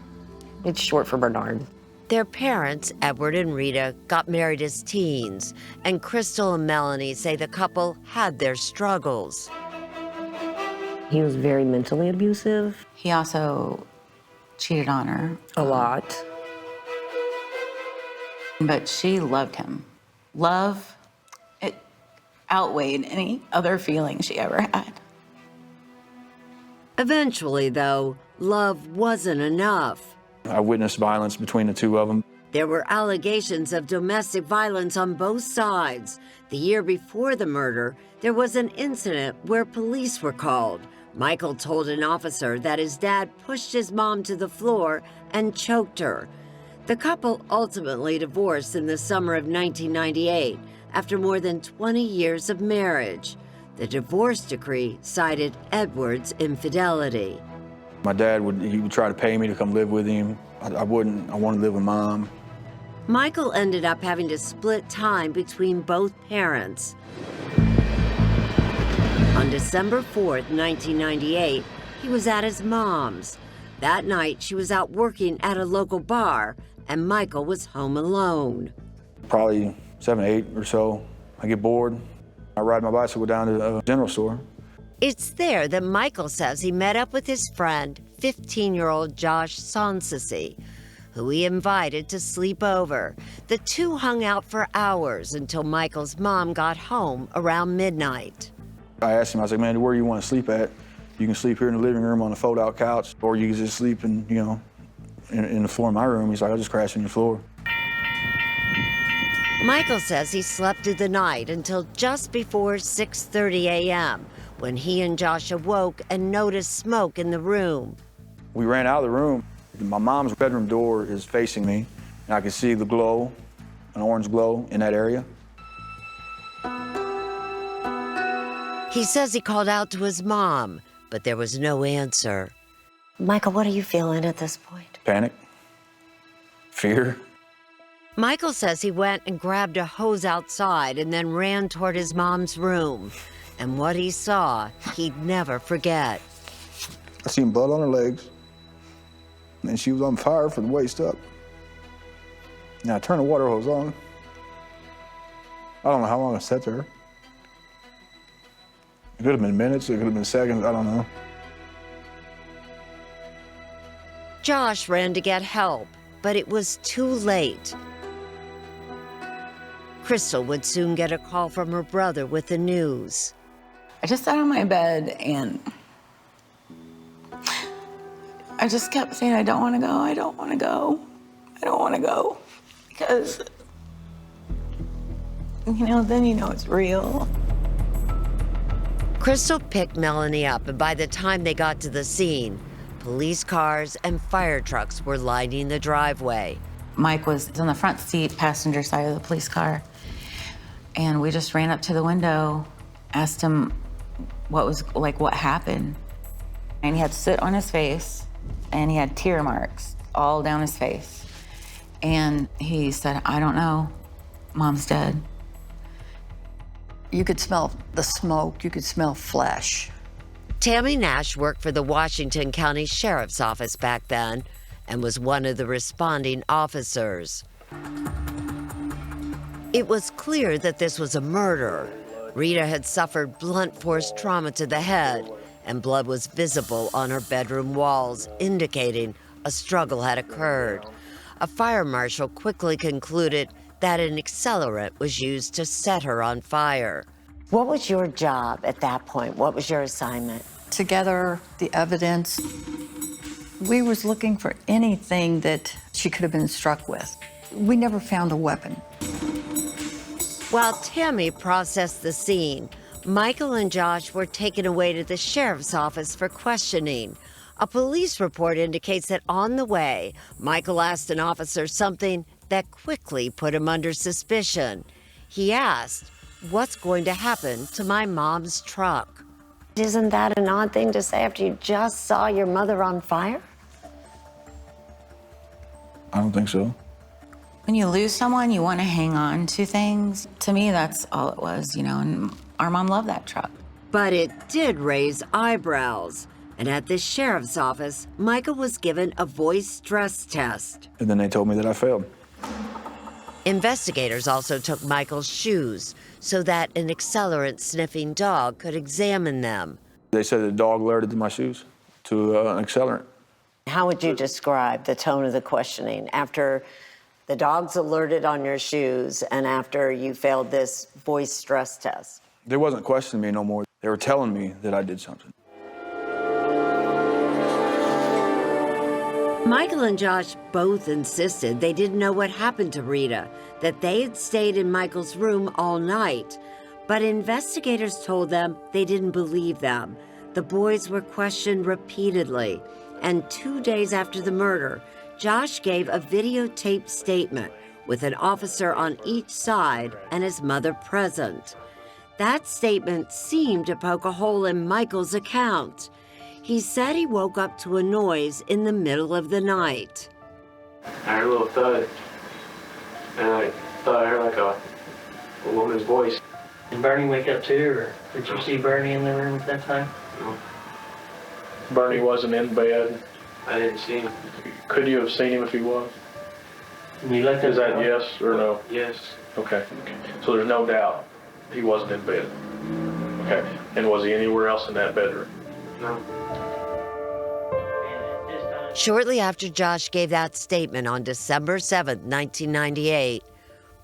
It's short for Bernard. Their parents, Edward and Rita, got married as teens, and Crystal and Melanie say the couple had their struggles. He was very mentally abusive. He also cheated on her. A lot. But she loved him. Love, it outweighed any other feeling she ever had. Eventually, though, love wasn't enough. I witnessed violence between the two of them. There were allegations of domestic violence on both sides. The year before the murder, there was an incident where police were called. Michael told an officer that his dad pushed his mom to the floor and choked her. The couple ultimately divorced in the summer of 1998 after more than 20 years of marriage. The divorce decree cited Edward's infidelity. My dad would try to pay me to come live with him. I wouldn't. I wanted to live with Mom. Michael ended up having to split time between both parents. On December 4th, 1998, he was at his mom's. That night, she was out working at a local bar, and Michael was home alone. Probably 7, 8 or so. I get bored. I ride my bicycle down to a general store. It's there that Michael says he met up with his friend, 15-year-old Josh Sonsasi, who he invited to sleep over. The two hung out for hours until Michael's mom got home around midnight. I asked him, I was like, man, where do you want to sleep at? You can sleep here in the living room on a fold-out couch, or you can just sleep in, in the floor of my room. He's like, I'll just crash on your floor. Michael says he slept through the night until just before 6:30 a.m., when he and Josh awoke and noticed smoke in the room. We ran out of the room. My mom's bedroom door is facing me, And I could see the glow, an orange glow in that area. He says he called out to his mom, but there was no answer. Michael, what are you feeling at this point? Panic, fear. Michael says he went and grabbed a hose outside and then ran toward his mom's room. And what he saw, he'd never forget. I seen blood on her legs, and she was on fire from the waist up. Now I turned the water hose on. I don't know how long I sat there. It could have been minutes, it could have been seconds, I don't know. Josh ran to get help, but it was too late. Crystal would soon get a call from her brother with the news. I just sat on my bed and I just kept saying, I don't want to go, I don't want to go, I don't want to go. Because, then it's real. Crystal picked Melanie up, and by the time they got to the scene, police cars and fire trucks were lining the driveway. Mike was in the front seat, passenger side of the police car. And we just ran up to the window, asked him what happened. And he had soot on his face, and he had tear marks all down his face. And he said, I don't know, Mom's dead. You could smell the smoke, you could smell flesh. Tammy Nash worked for the Washington County Sheriff's Office back then and was one of the responding officers. It was clear that this was a murder. Rita had suffered blunt force trauma to the head, and blood was visible on her bedroom walls, indicating a struggle had occurred. A fire marshal quickly concluded that an accelerant was used to set her on fire. What was your job at that point? What was your assignment? To gather the evidence. We was looking for anything that she could have been struck with. We never found a weapon. While Tammy processed the scene, Michael and Josh were taken away to the sheriff's office for questioning. A police report indicates that on the way, Michael asked an officer something that quickly put him under suspicion. He asked, "What's going to happen to my mom's truck?" Isn't that an odd thing to say after you just saw your mother on fire? I don't think so. When you lose someone, you want to hang on to things. To me, that's all it was, and our mom loved that truck. But it did raise eyebrows. And at the sheriff's office, Michael was given a voice stress test. And then they told me that I failed. Investigators also took Michael's shoes so that an accelerant-sniffing dog could examine them. They said the dog alerted my shoes to an accelerant. How would you describe the tone of the questioning after the dog's alerted on your shoes and after you failed this voice stress test? They wasn't questioning me no more. They were telling me that I did something. Michael and Josh both insisted they didn't know what happened to Rita, that they had stayed in Michael's room all night. But investigators told them they didn't believe them. The boys were questioned repeatedly. And 2 days after the murder, Josh gave a videotaped statement with an officer on each side and his mother present. That statement seemed to poke a hole in Michael's account. He said he woke up to a noise in the middle of the night. I heard a little thud, and I thought I heard like a woman's voice. Did Bernie wake up too, or did you see Bernie in the room at that time? No. Bernie wasn't in bed. I didn't see him. Could you have seen him if he was? You let Is that yes or no? Yes. Okay. So there's no doubt he wasn't in bed. Okay. And was he anywhere else in that bedroom? No. Shortly after Josh gave that statement on December 7, 1998,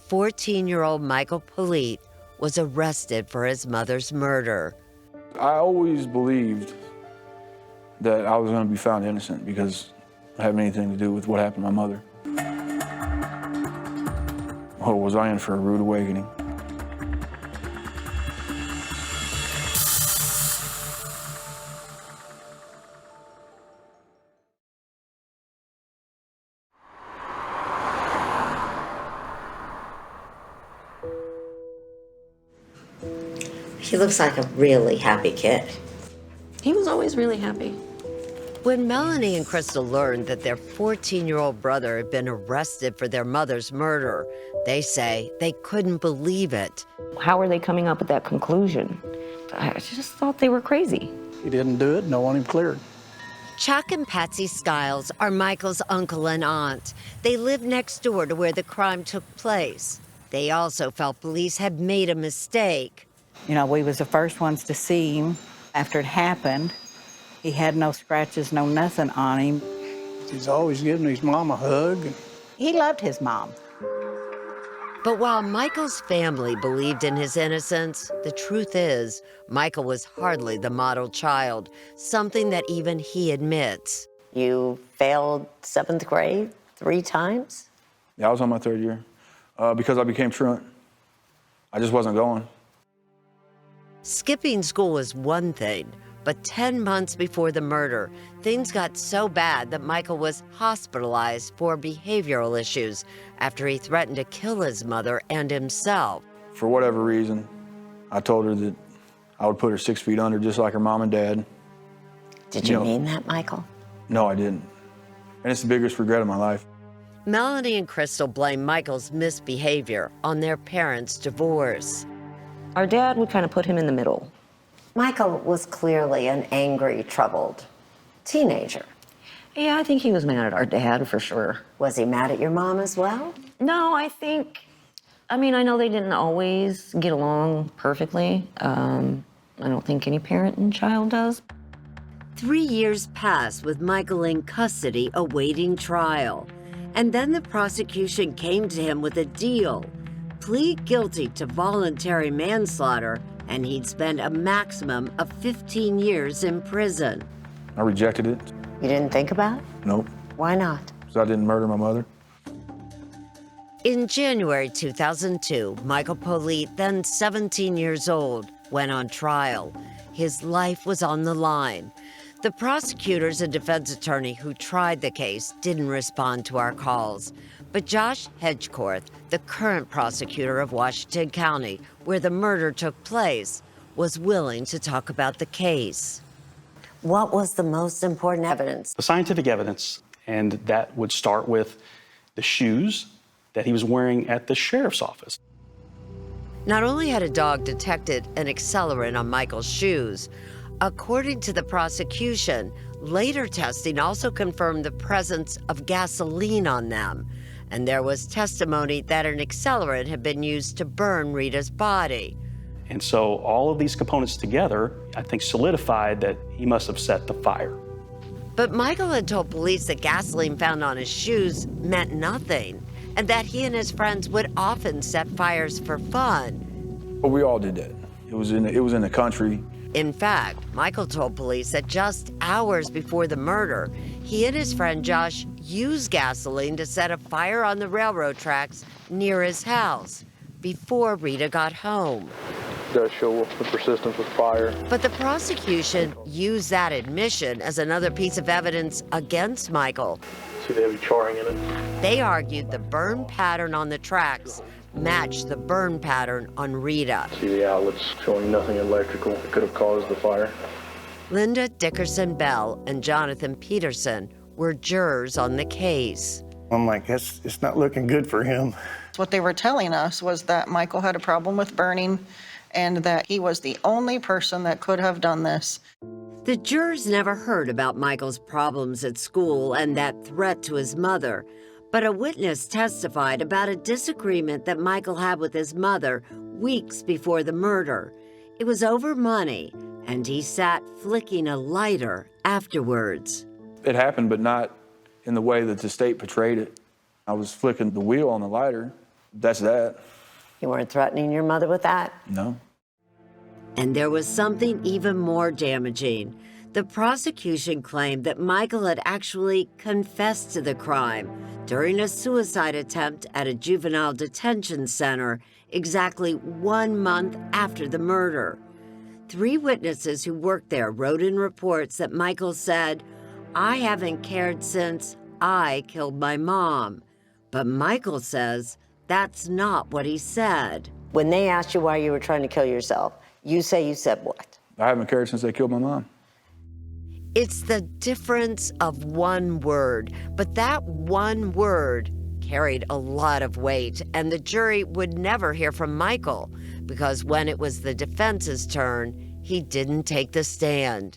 14-year-old Michael Politte was arrested for his mother's murder. I always believed that I was going to be found innocent because I didn't have anything to do with what happened to my mother. Or was I in for a rude awakening? He looks like a really happy kid. He was always really happy. When Melanie and Crystal learned that their 14-year-old brother had been arrested for their mother's murder, they say they couldn't believe it. How are they coming up with that conclusion? I just thought they were crazy. He didn't do it, no one him cleared. Chuck and Patsy Skiles are Michael's uncle and aunt. They live next door to where the crime took place. They also felt police had made a mistake. You know, we was the first ones to see him after it happened. He had no scratches, no nothing on him. He's always giving his mom a hug. He loved his mom. But while Michael's family believed in his innocence, the truth is, Michael was hardly the model child, something that even he admits. You failed 7th grade 3 times? Yeah, I was on my 3rd year because I became truant. I just wasn't going. Skipping school was one thing, but 10 months before the murder, things got so bad that Michael was hospitalized for behavioral issues after he threatened to kill his mother and himself. For whatever reason, I told her that I would put her 6 feet under just like her mom and dad. Did you mean that, Michael? No, I didn't. And it's the biggest regret of my life. Melanie and Crystal blame Michael's misbehavior on their parents' divorce. Our dad would kind of put him in the middle. Michael was clearly an angry, troubled teenager. Yeah, I think he was mad at our dad for sure. Was he mad at your mom as well? No, I know they didn't always get along perfectly. I don't think any parent and child does. 3 years passed with Michael in custody awaiting trial. And then the prosecution came to him with a deal. Plead guilty to voluntary manslaughter, and he'd spend a maximum of 15 years in prison. I rejected it. You didn't think about it? Nope. Why not? Because I didn't murder my mother. In January 2002, Michael Politte, then 17 years old, went on trial. His life was on the line. The prosecutors and defense attorney who tried the case didn't respond to our calls. But Josh Hedgecorth, the current prosecutor of Washington County, where the murder took place, was willing to talk about the case. What was the most important evidence? The scientific evidence, and that would start with the shoes that he was wearing at the sheriff's office. Not only had a dog detected an accelerant on Michael's shoes, according to the prosecution, later testing also confirmed the presence of gasoline on them. And there was testimony that an accelerant had been used to burn Rita's body. And so all of these components together, I think, solidified that he must have set the fire. But Michael had told police that gasoline found on his shoes meant nothing, and that he and his friends would often set fires for fun. But we all did that. It was in the country. In fact, Michael told police that just hours before the murder, he and his friend Josh used gasoline to set a fire on the railroad tracks near his house before Rita got home. It does show the persistence with fire. But the prosecution used that admission as another piece of evidence against Michael. See the heavy charring in it? They argued the burn pattern on the tracks matched the burn pattern on Rita. See the outlets showing nothing electrical that could have caused the fire. Linda Dickerson Bell and Jonathan Peterson were jurors on the case. I'm like, it's not looking good for him. What they were telling us was that Michael had a problem with burning and that he was the only person that could have done this. The jurors never heard about Michael's problems at school and that threat to his mother, but a witness testified about a disagreement that Michael had with his mother weeks before the murder. It was over money, and he sat flicking a lighter afterwards. It happened, but not in the way that the state portrayed it. I was flicking the wheel on the lighter. That's that. You weren't threatening your mother with that? No. And there was something even more damaging. The prosecution claimed that Michael had actually confessed to the crime during a suicide attempt at a juvenile detention center exactly 1 month after the murder. 3 witnesses who worked there wrote in reports that Michael said, "I haven't cared since I killed my mom." But Michael says that's not what he said. When they asked you why you were trying to kill yourself, You say you said what? I haven't cared since they killed my mom. It's the difference of one word, but that one word carried a lot of weight, and the jury would never hear from Michael because when it was the defense's turn, he didn't take the stand.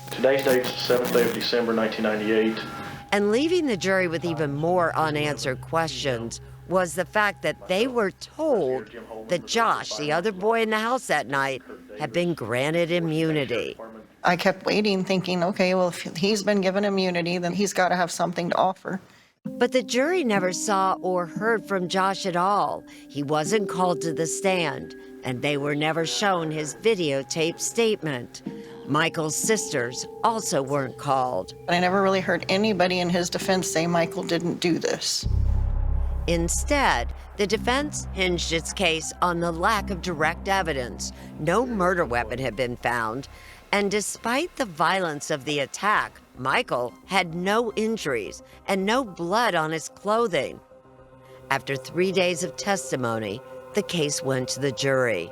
Today's date is the 7th day of December, 1998. And leaving the jury with even more unanswered questions was the fact that they were told that Josh, the other boy in the house that night, had been granted immunity. I kept waiting, thinking, okay, well, if he's been given immunity, then he's got to have something to offer. But the jury never saw or heard from Josh at all. He wasn't called to the stand, and they were never shown his videotaped statement. Michael's sisters also weren't called. I never really heard anybody in his defense say Michael didn't do this. Instead, the defense hinged its case on the lack of direct evidence. No murder weapon had been found, and despite the violence of the attack, Michael had no injuries and no blood on his clothing. After 3 days of testimony, the case went to the jury.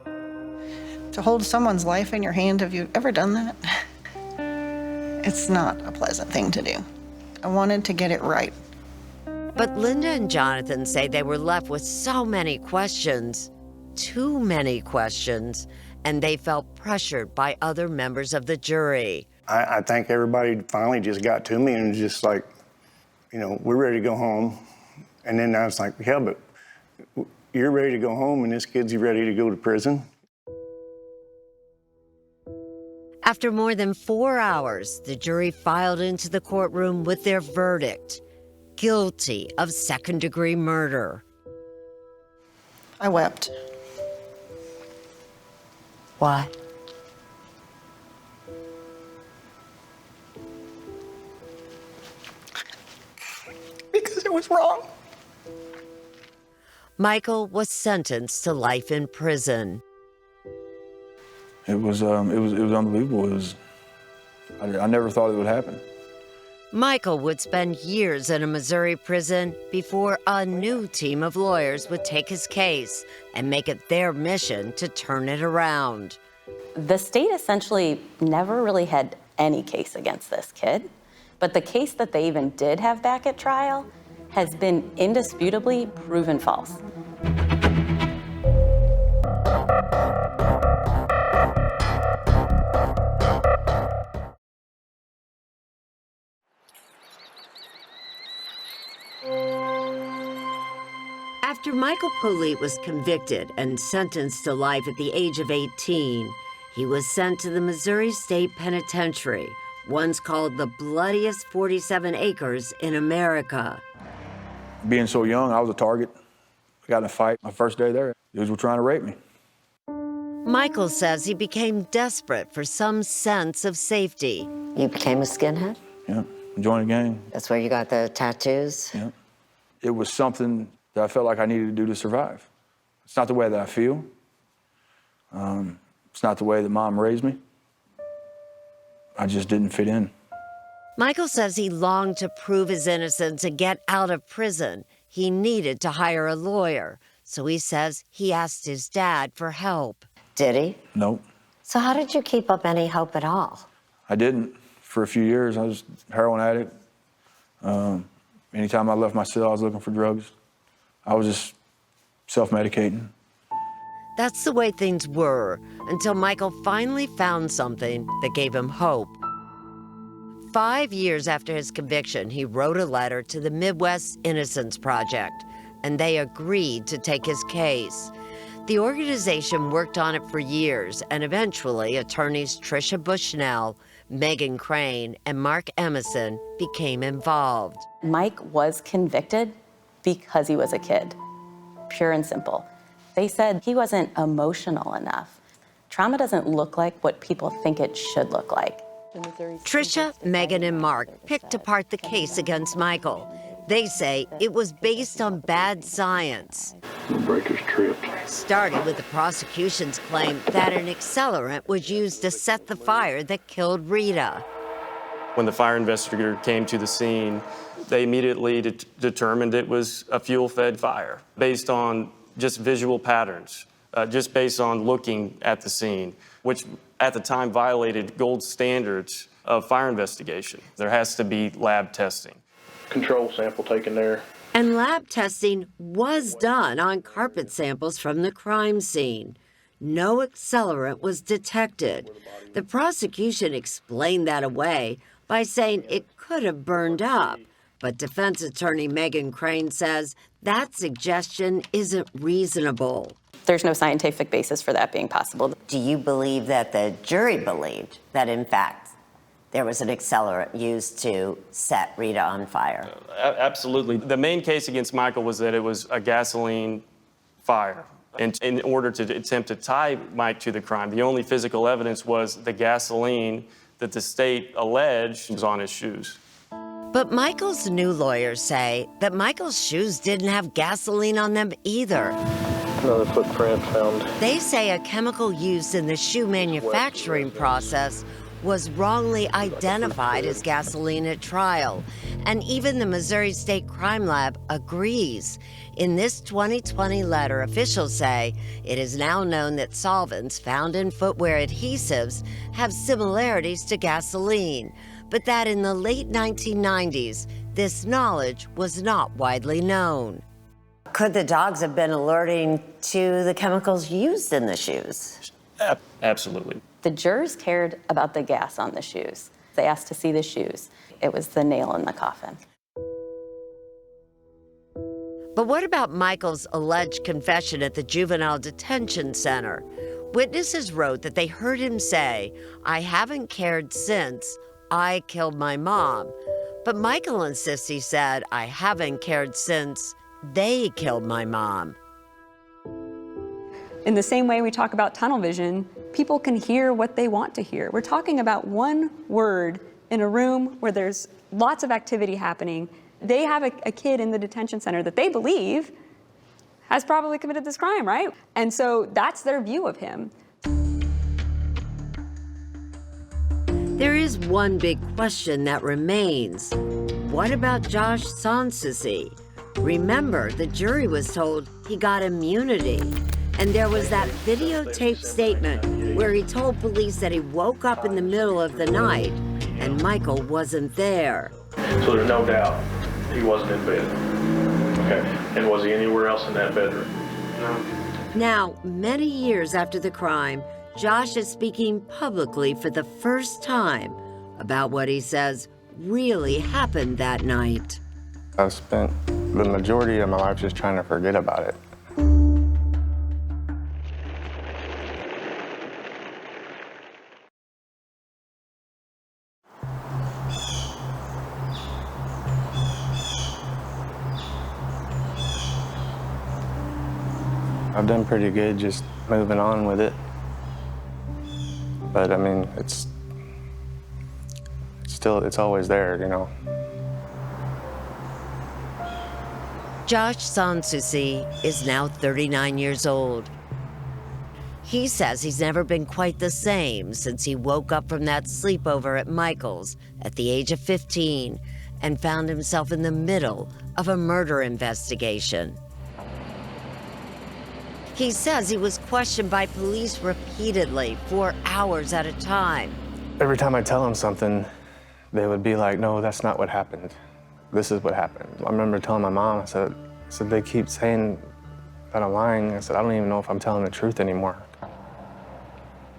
To hold someone's life in your hand, have you ever done that? It's not a pleasant thing to do. I wanted to get it right. But Linda and Jonathan say they were left with so many questions, too many questions, and they felt pressured by other members of the jury. I think everybody finally just got to me and was just like, you know, we're ready to go home. And then I was like, yeah, but you're ready to go home and this kid's ready to go to prison. After more than 4 hours, the jury filed into the courtroom with their verdict: guilty of second-degree murder. I wept. Why? Because it was wrong. Michael was sentenced to life in prison. It was unbelievable. I never thought it would happen. Michael would spend years in a Missouri prison before a new team of lawyers would take his case and make it their mission to turn it around. The state essentially never really had any case against this kid, but the case that they even did have back at trial has been indisputably proven false. After Michael Politte was convicted and sentenced to life at the age of 18, he was sent to the Missouri State Penitentiary, once called the bloodiest 47 acres in America. Being so young, I was a target. I got in a fight my first day there. Dudes were trying to rape me. Michael says he became desperate for some sense of safety. You became a skinhead? Yeah, joined a gang. That's where you got the tattoos? Yeah. It was something that I felt like I needed to do to survive. It's not the way that I feel. It's not the way that Mom raised me. I just didn't fit in. Michael says he longed to prove his innocence and get out of prison. He needed to hire a lawyer, so he says he asked his dad for help. Did he? Nope. So how did you keep up any hope at all? I didn't. For a few years, I was a heroin addict. Anytime I left my cell, I was looking for drugs. I was just self-medicating. That's the way things were until Michael finally found something that gave him hope. 5 years after his conviction, he wrote a letter to the Midwest Innocence Project, and they agreed to take his case. The organization worked on it for years, and eventually attorneys Tricia Bushnell, Megan Crane, and Mark Emerson became involved. Mike was convicted because he was a kid, pure and simple. They said he wasn't emotional enough. Trauma doesn't look like what people think it should look like. Tricia, Megan, and Mark picked apart the case against Michael. They say it was based on bad science. The breakers tripped. Starting with the prosecution's claim that an accelerant was used to set the fire that killed Rita. When the fire investigator came to the scene, they immediately determined it was a fuel-fed fire based on just visual patterns just based on looking at the scene, which at the time violated gold standards of fire investigation. There has to be lab testing. Control sample taken there. And lab testing was done on carpet samples from the crime scene. No accelerant was detected. The prosecution explained that away by saying it could have burned up. But defense attorney Megan Crane says that suggestion isn't reasonable. There's no scientific basis for that being possible. Do you believe that the jury believed that, in fact, there was an accelerant used to set Rita on fire? Absolutely. The main case against Michael was that it was a gasoline fire. And in order to attempt to tie Mike to the crime, the only physical evidence was the gasoline that the state alleged was on his shoes. But Michael's new lawyers say that Michael's shoes didn't have gasoline on them either. Another footprint found. They say a chemical used in the shoe manufacturing process was wrongly identified as gasoline at trial. And even the Missouri State Crime Lab agrees. In this 2020 letter, officials say it is now known that solvents found in footwear adhesives have similarities to gasoline, but that in the late 1990s, this knowledge was not widely known. Could the dogs have been alerting to the chemicals used in the shoes? Absolutely. The jurors cared about the gas on the shoes. They asked to see the shoes. It was the nail in the coffin. But what about Michael's alleged confession at the juvenile detention center? Witnesses wrote that they heard him say, "I haven't cared since I killed my mom." But Michael insists he said, "I haven't cared since they killed my mom." In the same way we talk about tunnel vision, people can hear what they want to hear. We're talking about one word in a room where there's lots of activity happening. They have a kid in the detention center that they believe has probably committed this crime, right? And so that's their view of him. There is one big question that remains. What about Josh Sanssouci? Remember, the jury was told he got immunity. And there was that videotaped statement where he told police that he woke up in the middle of the night and Michael wasn't there. So there's no doubt he wasn't in bed. Okay. And was he anywhere else in that bedroom? No. Now, many years after the crime, Josh is speaking publicly for the first time about what he says really happened that night. I've spent the majority of my life just trying to forget about it. I've done pretty good just moving on with it. But I mean, it's always there, you know. Josh Sanssouci is now 39 years old. He says he's never been quite the same since he woke up from that sleepover at Michael's at the age of 15 and found himself in the middle of a murder investigation. He says he was questioned by police repeatedly for hours at a time. Every time I tell them something, they would be like, "No, that's not what happened. This is what happened." I remember telling my mom, I said, "They keep saying that I'm lying." I said, "I don't even know if I'm telling the truth anymore."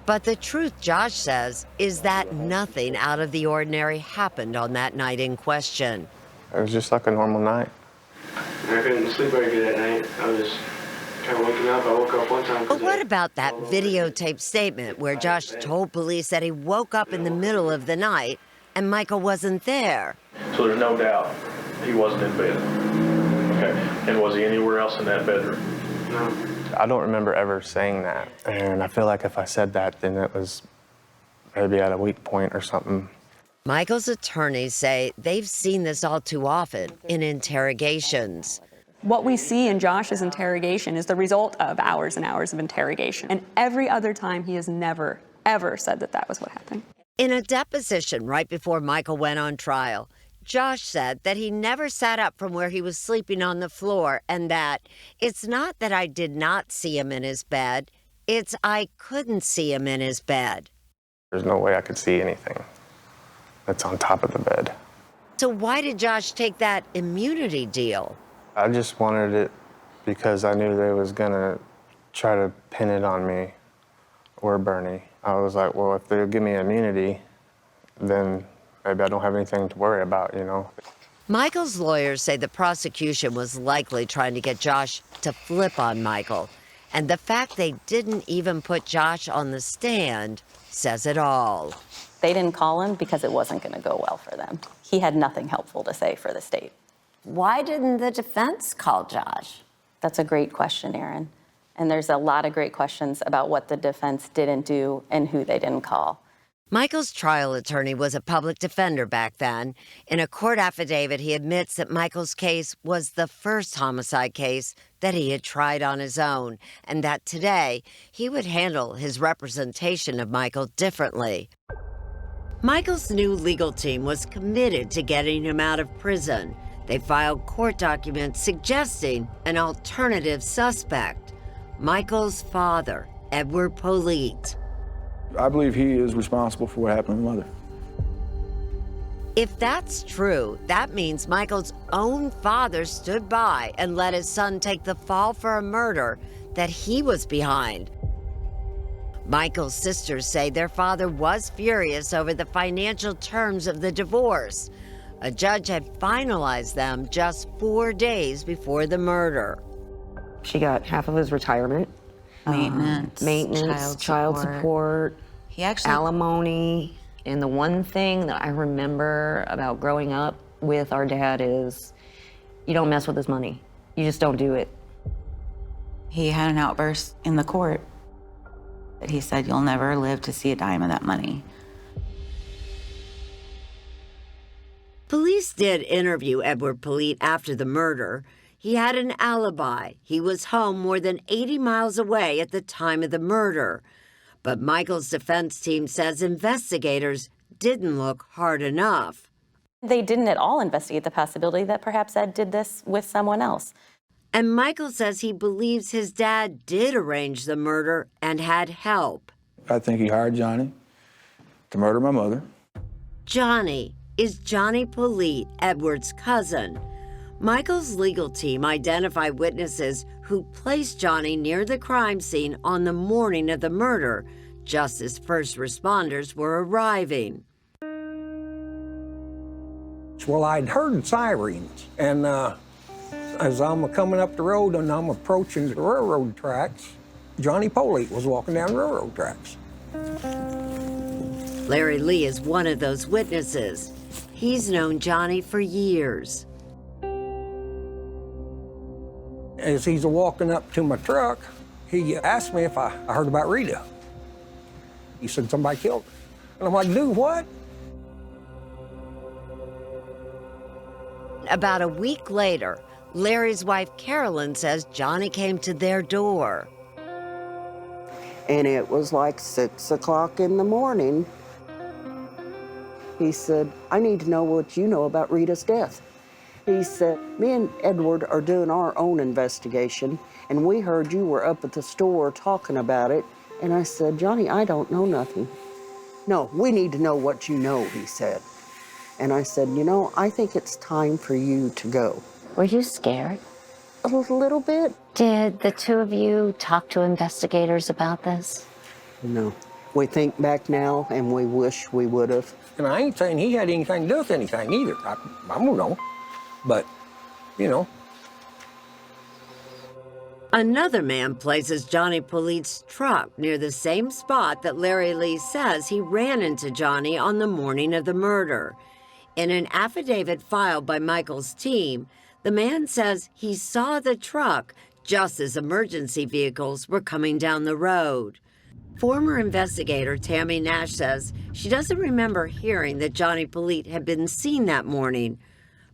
But the truth, Josh says, is that nothing out of the ordinary happened on that night in question. It was just like a normal night. I couldn't sleep very good at night. I was kind of waking up. I woke up one time. But what about that videotaped statement where Josh told police that he woke up in the middle of the night and Michael wasn't there? So there's no doubt he wasn't in bed. Okay. And was he anywhere else in that bedroom? No. I don't remember ever saying that. And I feel like if I said that, then it was maybe at a weak point or something. Michael's attorneys say they've seen this all too often in interrogations. What we see in Josh's interrogation is the result of hours and hours of interrogation. And every other time, he has never, ever said that that was what happened. In a deposition right before Michael went on trial, Josh said that he never sat up from where he was sleeping on the floor, and that it's not that I did not see him in his bed, it's I couldn't see him in his bed. There's no way I could see anything that's on top of the bed. So why did Josh take that immunity deal? I just wanted it because I knew they was gonna try to pin it on me or Bernie. I was like, well, if they'll give me immunity, then maybe I don't have anything to worry about, you know? Michael's lawyers say the prosecution was likely trying to get Josh to flip on Michael. And the fact they didn't even put Josh on the stand says it all. They didn't call him because it wasn't going to go well for them. He had nothing helpful to say for the state. Why didn't the defense call Josh? That's a great question, Erin. And there's a lot of great questions about what the defense didn't do and who they didn't call. Michael's trial attorney was a public defender back then. In a court affidavit, he admits that Michael's case was the first homicide case that he had tried on his own, and that today he would handle his representation of Michael differently. Michael's new legal team was committed to getting him out of prison. They filed court documents suggesting an alternative suspect, Michael's father, Edward Politte. I believe he is responsible for what happened to my mother. If that's true, that means Michael's own father stood by and let his son take the fall for a murder that he was behind. Michael's sisters say their father was furious over the financial terms of the divorce. A judge had finalized them just 4 days before the murder. She got half of his retirement. Maintenance, child support, he actually, alimony. And the one thing that I remember about growing up with our dad is you don't mess with his money. You just don't do it. He had an outburst in the court that he said, you'll never live to see a dime of that money. Police did interview Edward Politte after the murder. He had an alibi. He was home more than 80 miles away at the time of the murder. But Michael's defense team says investigators didn't look hard enough. They didn't at all investigate the possibility that perhaps Ed did this with someone else. And Michael says he believes his dad did arrange the murder and had help. I think he hired Johnny to murder my mother. Johnny is Johnny Politte, Edward's cousin. Michael's legal team identified witnesses who placed Johnny near the crime scene on the morning of the murder, just as first responders were arriving. Well, I'd heard sirens, and as I'm coming up the road and I'm approaching the railroad tracks, Johnny Politte was walking down the railroad tracks. Larry Lee is one of those witnesses. He's known Johnny for years. As he's walking up to my truck, he asked me if I heard about Rita. He said somebody killed her. And I'm like, dude, what? About a week later, Larry's wife, Carolyn, says Johnny came to their door. And it was like 6 o'clock in the morning. He said, I need to know what you know about Rita's death. He said, me and Edward are doing our own investigation, and we heard you were up at the store talking about it. And I said, Johnny, I don't know nothing. No, we need to know what you know, he said. And I said, you know, I think it's time for you to go. Were you scared? A little bit. Did the two of you talk to investigators about this? No. We think back now, and we wish we would have. And I ain't saying he had anything to do with anything either. I don't know. But, you know. Another man places Johnny Politte's truck near the same spot that Larry Lee says he ran into Johnny on the morning of the murder. In an affidavit filed by Michael's team, the man says he saw the truck just as emergency vehicles were coming down the road. Former investigator Tammy Nash says she doesn't remember hearing that Johnny Politte had been seen that morning,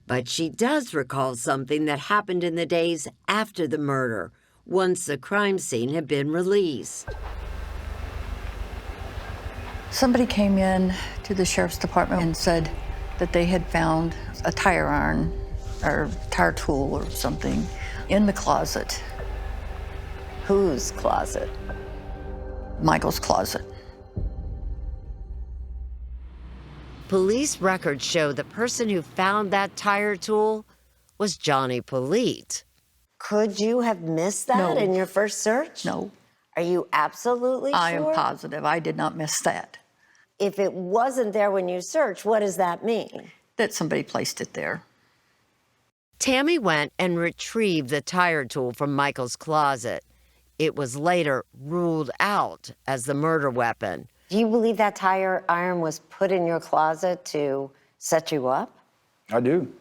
but she does recall something that happened in the days after the murder, once the crime scene had been released. Somebody came in to the sheriff's department and said, that they had found a tire iron or tire tool or something in the closet. Whose closet? Michael's closet. Police records show the person who found that tire tool was Johnny Politte. Could you have missed that in your first search? No. Are you absolutely sure? I am positive. I did not miss that. If it wasn't there when you searched, what does that mean? That somebody placed it there. Tammy went and retrieved the tire tool from Michael's closet. It was later ruled out as the murder weapon. Do you believe that tire iron was put in your closet to set you up? I do.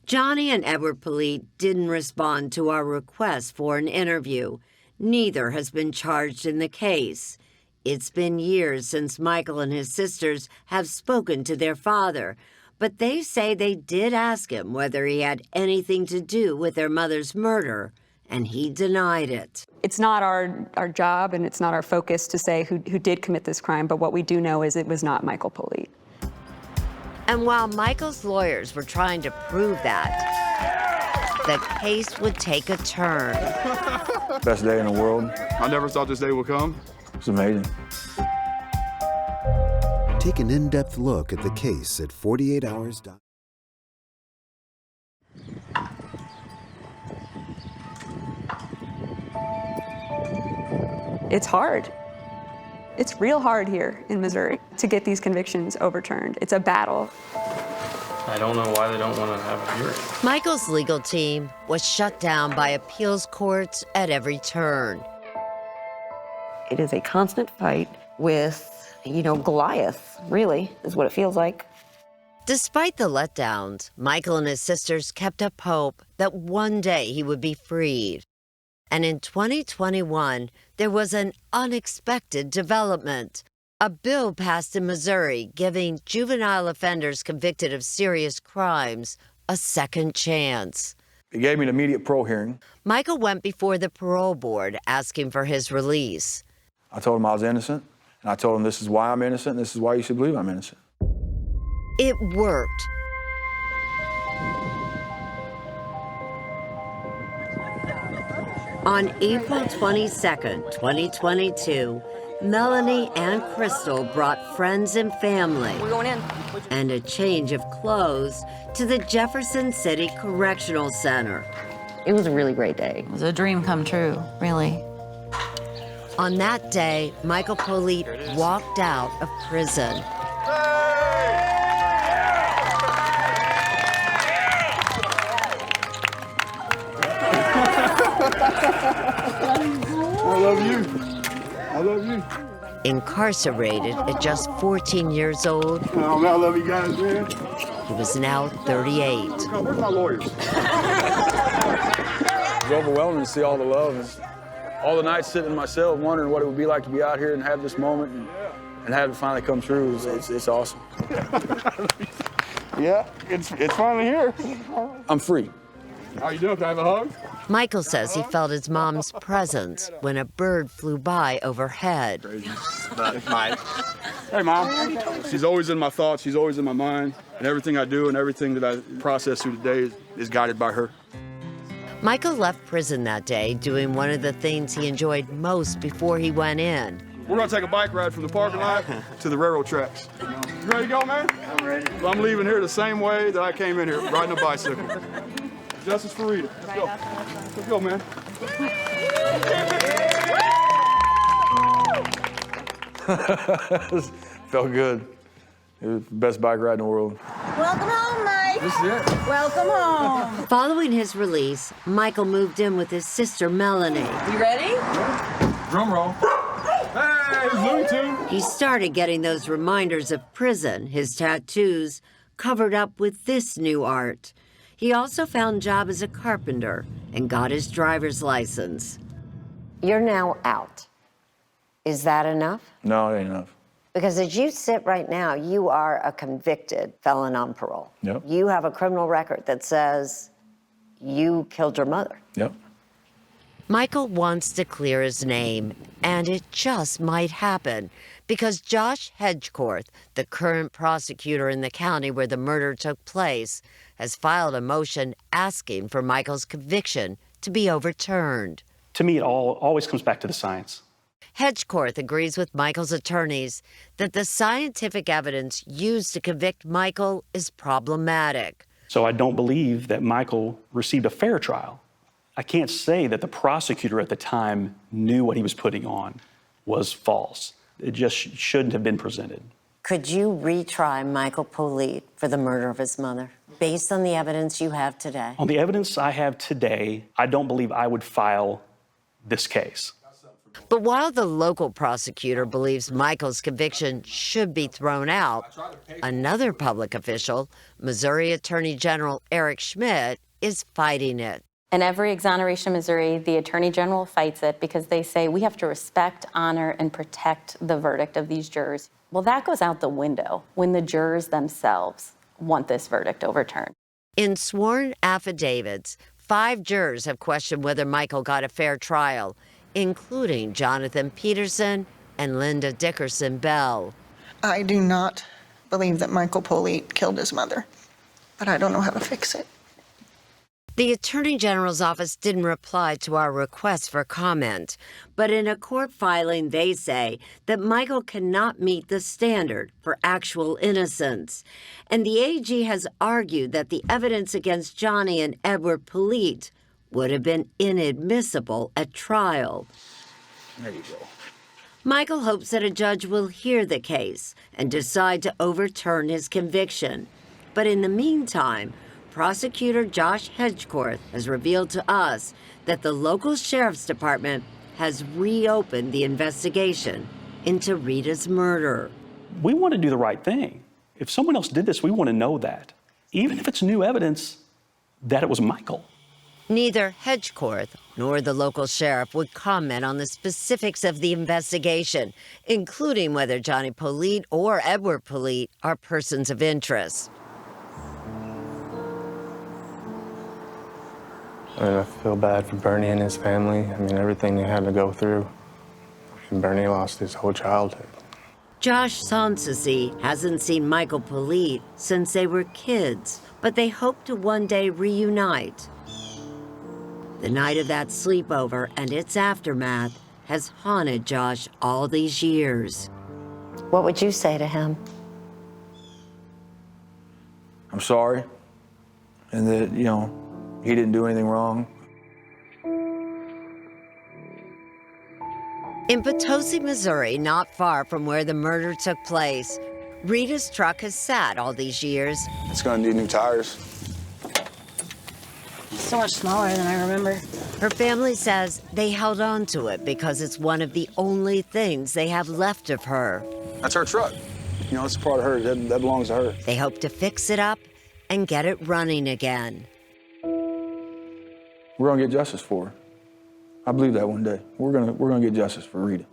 Johnny and Edward Politte didn't respond to our request for an interview. Neither has been charged in the case. It's been years since Michael and his sisters have spoken to their father, but they say they did ask him whether he had anything to do with their mother's murder, and he denied it. It's not our job and it's not our focus to say who did commit this crime, but what we do know is it was not Michael Politte. And while Michael's lawyers were trying to prove that, the case would take a turn. Best day in the world. I never thought this day would come. It's amazing. Take an in-depth look at the case at 48hours. It's hard. It's real hard here in Missouri to get these convictions overturned. It's a battle. I don't know why they don't want to have a hearing. Michael's legal team was shut down by appeals courts at every turn. It is a constant fight with, Goliath, really, is what it feels like. Despite the letdowns, Michael and his sisters kept up hope that one day he would be freed. And in 2021, there was an unexpected development. A bill passed in Missouri giving juvenile offenders convicted of serious crimes a second chance. It gave me an immediate parole hearing. Michael went before the parole board asking for his release. I told him I was innocent, and I told him this is why I'm innocent, and this is why you should believe I'm innocent. It worked. On April 22nd, 2022, Melanie and Crystal brought friends and family. We're going in. And a change of clothes to the Jefferson City Correctional Center. It was a really great day. It was a dream come true, really. On that day, Michael Politte walked out of prison. I love you. I love you. Incarcerated at just 14 years old. Oh, man, I love you guys, man. He was now 38. Where's my lawyers? It was overwhelming to see all the love. And all the nights sitting in my cell wondering what it would be like to be out here and have this moment and have it finally come true. It's awesome. Yeah, it's finally here. I'm free. How you doing? Can I have a hug? Michael says he felt his mom's presence when a bird flew by overhead. Hey, Mom. She's always in my thoughts. She's always in my mind. And everything I do and everything that I process through the day is guided by her. Michael left prison that day doing one of the things he enjoyed most before he went in. We're going to take a bike ride from the parking lot to the railroad tracks. You ready to go, man? I'm ready. Well, I'm leaving here the same way that I came in here, riding a bicycle. Justice for Rita. Let's go. Let's go, man. Felt good. It was the best bike ride in the world. Welcome home, Mike. This is it. Welcome home. Following his release, Michael moved in with his sister Melanie. You ready? Drum roll. Hey, Looney Tunes. He started getting those reminders of prison, his tattoos, covered up with this new art. He also found a job as a carpenter and got his driver's license. You're now out. Is that enough? No, it ain't enough. Because as you sit right now, you are a convicted felon on parole. Yep. You have a criminal record that says you killed your mother. Yep. Michael wants to clear his name, and it just might happen because Josh Hedgecorth, the current prosecutor in the county where the murder took place, has filed a motion asking for Michael's conviction to be overturned. To me, it always comes back to the science. Hedgecorth agrees with Michael's attorneys that the scientific evidence used to convict Michael is problematic. So I don't believe that Michael received a fair trial. I can't say that the prosecutor at the time knew what he was putting on was false. It just shouldn't have been presented. Could you retry Michael Politte for the murder of his mother, based on the evidence you have today? On the evidence I have today, I don't believe I would file this case. But while the local prosecutor believes Michael's conviction should be thrown out, another public official, Missouri Attorney General Eric Schmidt, is fighting it. In every exoneration in Missouri, the Attorney General fights it because they say we have to respect, honor, and protect the verdict of these jurors. Well, that goes out the window when the jurors themselves want this verdict overturned. In sworn affidavits, 5 jurors have questioned whether Michael got a fair trial, including Jonathan Peterson and Linda Dickerson Bell. I do not believe that Michael Politte killed his mother, but I don't know how to fix it. The Attorney General's office didn't reply to our request for comment, but in a court filing, they say that Michael cannot meet the standard for actual innocence. And the AG has argued that the evidence against Johnny and Edward Politte would have been inadmissible at trial. There you go. Michael hopes that a judge will hear the case and decide to overturn his conviction. But in the meantime, Prosecutor Josh Hedgecorth has revealed to us that the local sheriff's department has reopened the investigation into Rita's murder. We want to do the right thing. If someone else did this, we want to know that. Even if it's new evidence that it was Michael. Neither Hedgecorth nor the local sheriff would comment on the specifics of the investigation, including whether Johnny Politte or Edward Politte are persons of interest. I feel bad for Bernie and his family. I mean, everything they had to go through. And Bernie lost his whole childhood. Josh Sanssouci hasn't seen Michael Politte since they were kids, but they hope to one day reunite. The night of that sleepover and its aftermath has haunted Josh all these years. What would you say to him? I'm sorry, and that, you know, he didn't do anything wrong. In Potosi, Missouri, not far from where the murder took place, Rita's truck has sat all these years. It's gonna need new tires. So much smaller than I remember. Her family says they held on to it because it's one of the only things they have left of her. That's her truck. You know, it's a part of her. That belongs to her. They hope to fix it up and get it running again. We're gonna get justice for her. I believe that one day. We're gonna get justice for Rita.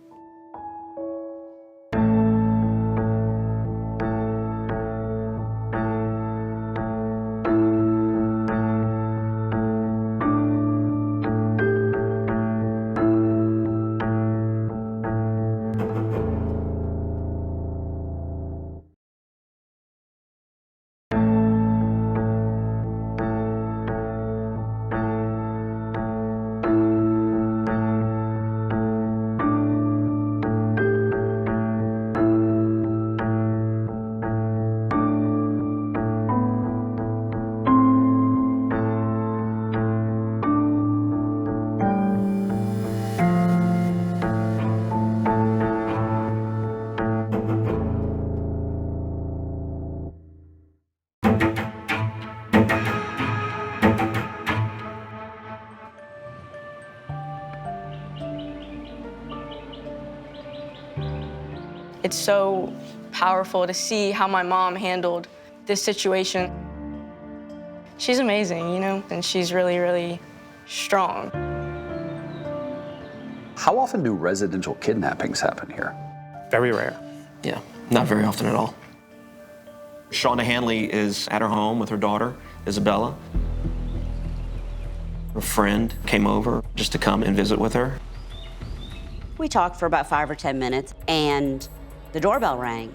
It's so powerful to see how my mom handled this situation. She's amazing, you know, and she's really, really strong. How often do residential kidnappings happen here? Very rare. Yeah, not very often at all. Shauna Hanley is at her home with her daughter, Isabella. Her friend came over just to come and visit with her. We talked for about 5 or 10 minutes, and The doorbell rang.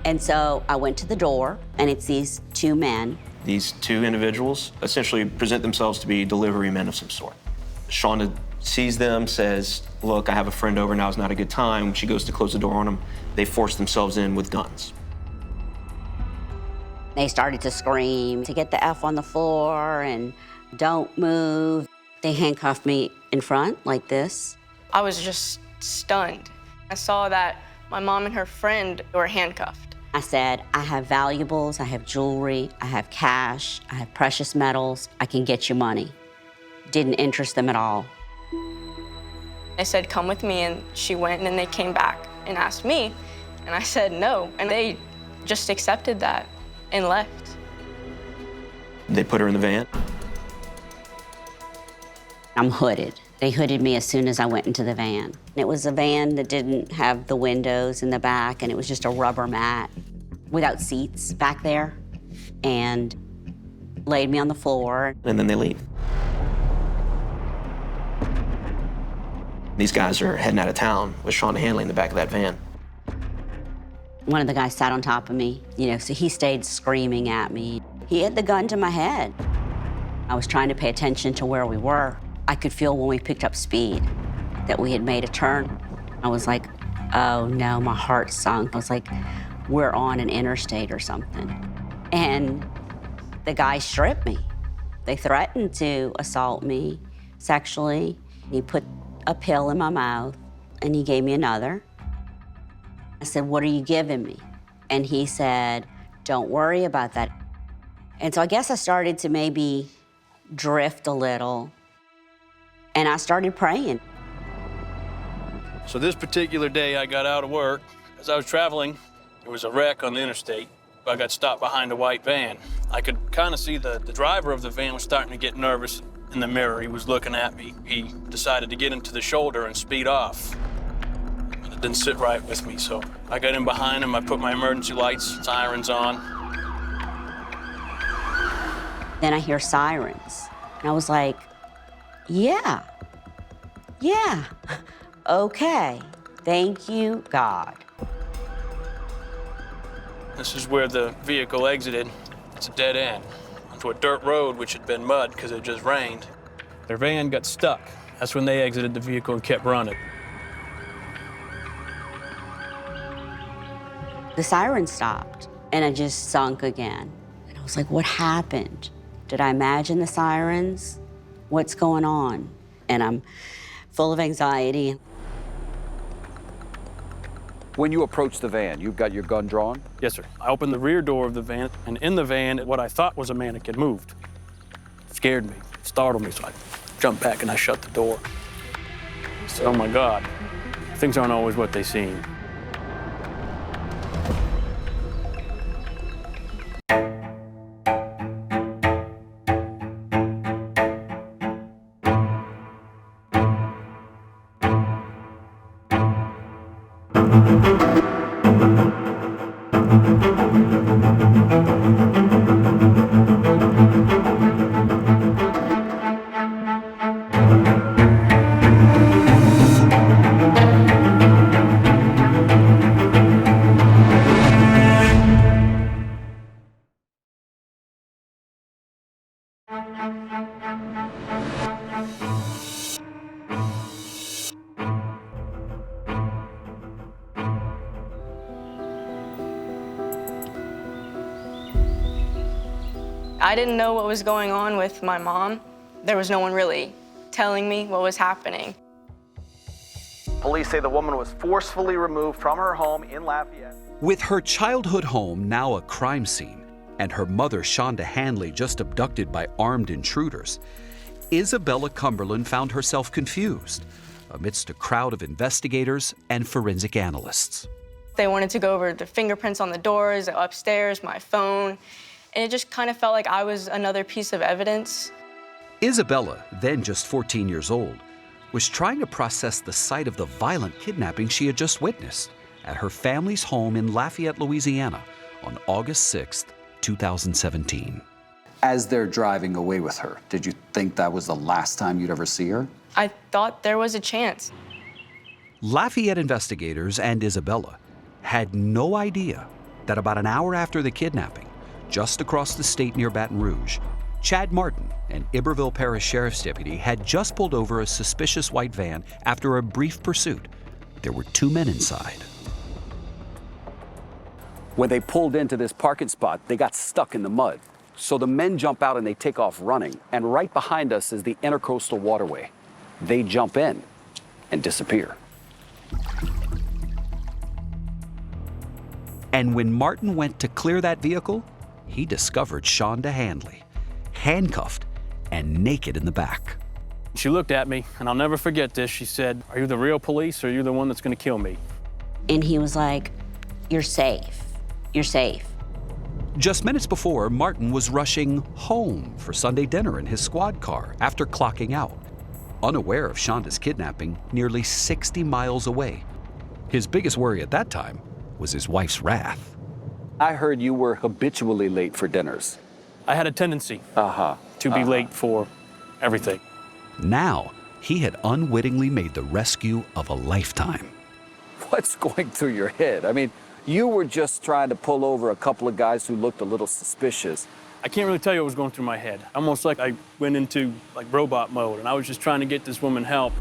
And so I went to the door, and it's these two men. These two individuals essentially present themselves to be delivery men of some sort. Shonda sees them, says, look, I have a friend over, now is not a good time. She goes to close the door on them. They force themselves in with guns. They started to scream, to get the F on the floor, and don't move. They handcuffed me in front like this. I was just stunned. I saw that my mom and her friend were handcuffed. I said, I have valuables, I have jewelry, I have cash, I have precious metals, I can get you money. Didn't interest them at all. They said, come with me, and she went, and then they came back and asked me, and I said no, and they just accepted that and left. They put her in the van. I'm hooded. They hooded me as soon as I went into the van. It was a van that didn't have the windows in the back, and it was just a rubber mat without seats back there, and laid me on the floor. And then they leave. These guys are heading out of town with Shonda Hanley in the back of that van. One of the guys sat on top of me, so he stayed screaming at me. He hit the gun to my head. I was trying to pay attention to where we were. I could feel when we picked up speed that we had made a turn. I was like, oh no, my heart sunk. I was like, we're on an interstate or something. And the guy stripped me. They threatened to assault me sexually. He put a pill in my mouth, and he gave me another. I said, what are you giving me? And he said, don't worry about that. And so I guess I started to maybe drift a little, and I started praying. So this particular day, I got out of work. As I was traveling, there was a wreck on the interstate. I got stopped behind a white van. I could kind of see the driver of the van was starting to get nervous in the mirror. He was looking at me. He decided to get into the shoulder and speed off. It didn't sit right with me, so I got in behind him. I put my emergency lights, sirens on. Then I hear sirens, and I was like, yeah, okay, thank you, God. This is where the vehicle exited. It's a dead end onto a dirt road, which had been mud because it just rained. Their van got stuck. That's when they exited the vehicle and kept running. The siren stopped, and I just sunk again. And I was like, what happened? Did I imagine the sirens? What's going on? And I'm full of anxiety. When you approach the van, you've got your gun drawn? Yes, sir. I opened the rear door of the van, and in the van, what I thought was a mannequin moved. It scared me, it startled me, so I jumped back and I shut the door. I said, oh my God, things aren't always what they seem. I didn't know what was going on with my mom. There was no one really telling me what was happening. Police say the woman was forcefully removed from her home in Lafayette. With her childhood home now a crime scene, and her mother, Shonda Hanley, just abducted by armed intruders, Isabella Cumberland found herself confused amidst a crowd of investigators and forensic analysts. They wanted to go over the fingerprints on the doors, upstairs, my phone, and it just kind of felt like I was another piece of evidence. Isabella, then just 14 years old, was trying to process the sight of the violent kidnapping she had just witnessed at her family's home in Lafayette, Louisiana on August 6th, 2017. As they're driving away with her, did you think that was the last time you'd ever see her? I thought there was a chance. Lafayette investigators and Isabella had no idea that about an hour after the kidnapping, just across the state near Baton Rouge, Chad Martin, an Iberville Parish Sheriff's deputy, had just pulled over a suspicious white van after a brief pursuit. There were 2 men inside. When they pulled into this parking spot, they got stuck in the mud. So the men jump out and they take off running. And right behind us is the Intercoastal Waterway. They jump in and disappear. And when Martin went to clear that vehicle, he discovered Shonda Handley, handcuffed and naked in the back. She looked at me, and I'll never forget this. She said, "Are you the real police, or are you the one that's gonna kill me?" And he was like, "You're safe. You're safe." Just minutes before, Martin was rushing home for Sunday dinner in his squad car after clocking out, unaware of Shonda's kidnapping nearly 60 miles away. His biggest worry at that time was his wife's wrath. I heard you were habitually late for dinners. I had a tendency to be late for everything. Now, he had unwittingly made the rescue of a lifetime. What's going through your head? I mean, you were just trying to pull over a couple of guys who looked a little suspicious. I can't really tell you what was going through my head. Almost like I went into robot mode, and I was just trying to get this woman help.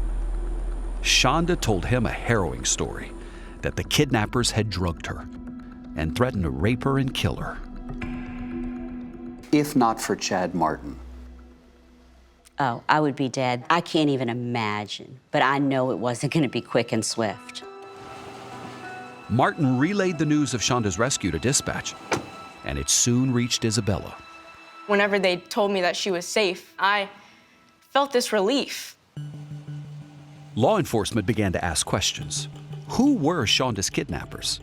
Shonda told him a harrowing story, that the kidnappers had drugged her and threatened to rape her and kill her. If not for Chad Martin. Oh, I would be dead. I can't even imagine, but I know it wasn't going to be quick and swift. Martin relayed the news of Shonda's rescue to dispatch, and it soon reached Isabella. Whenever they told me that she was safe, I felt this relief. Law enforcement began to ask questions. Who were Shonda's kidnappers?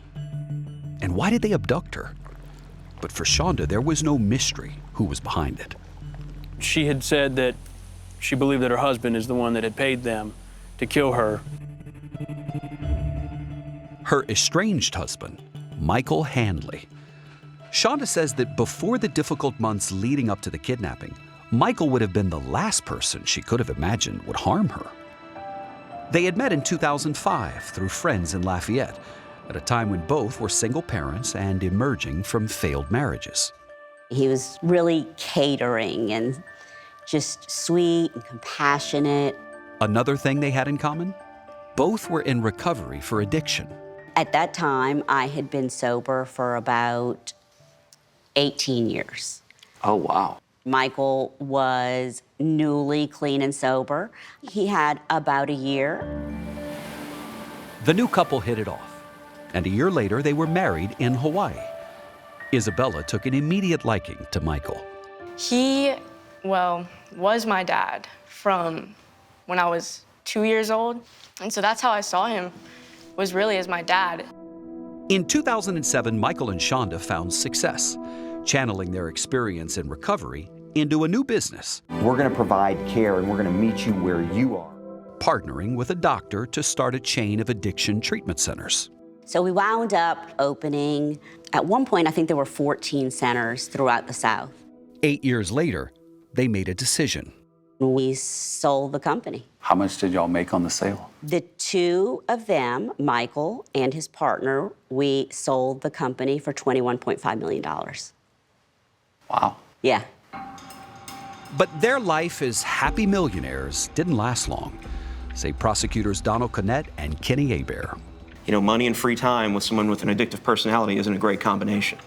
And why did they abduct her? But for Shonda, there was no mystery who was behind it. She had said that she believed that her husband is the one that had paid them to kill her. Her estranged husband, Michael Handley. Shonda says that before the difficult months leading up to the kidnapping, Michael would have been the last person she could have imagined would harm her. They had met in 2005 through friends in Lafayette, at a time when both were single parents and emerging from failed marriages. He was really catering and just sweet and compassionate. Another thing they had in common? Both were in recovery for addiction. At that time, I had been sober for about 18 years. Oh, wow. Michael was newly clean and sober. He had about a year. The new couple hit it off, and a year later they were married in Hawaii. Isabella took an immediate liking to Michael. He, was my dad from when I was 2 years old. And so that's how I saw him, was really as my dad. In 2007, Michael and Shonda found success, channeling their experience in recovery into a new business. We're going to provide care and we're going to meet you where you are. Partnering with a doctor to start a chain of addiction treatment centers. So we wound up opening, at one point, I think there were 14 centers throughout the South. 8 years later, they made a decision. We sold the company. How much did y'all make on the sale? The two of them, Michael and his partner, we sold the company for $21.5 million. Wow. Yeah. But their life as happy millionaires didn't last long, say prosecutors Donald Connett and Kenny Hebert. You know, money and free time with someone with an addictive personality isn't a great combination.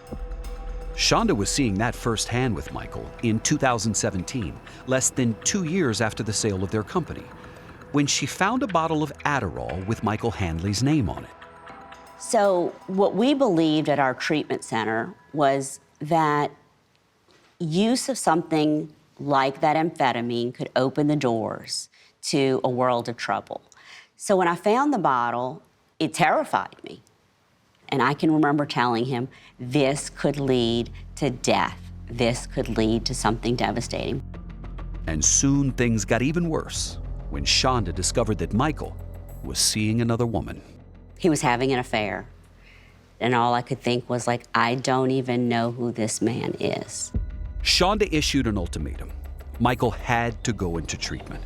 Shonda was seeing that firsthand with Michael in 2017, less than 2 years after the sale of their company, when she found a bottle of Adderall with Michael Handley's name on it. So what we believed at our treatment center was that use of something like that amphetamine could open the doors to a world of trouble. So when I found the bottle, it terrified me. And I can remember telling him, this could lead to death. This could lead to something devastating. And soon things got even worse when Shonda discovered that Michael was seeing another woman. He was having an affair. And all I could think was like, I don't even know who this man is. Shonda issued an ultimatum. Michael had to go into treatment.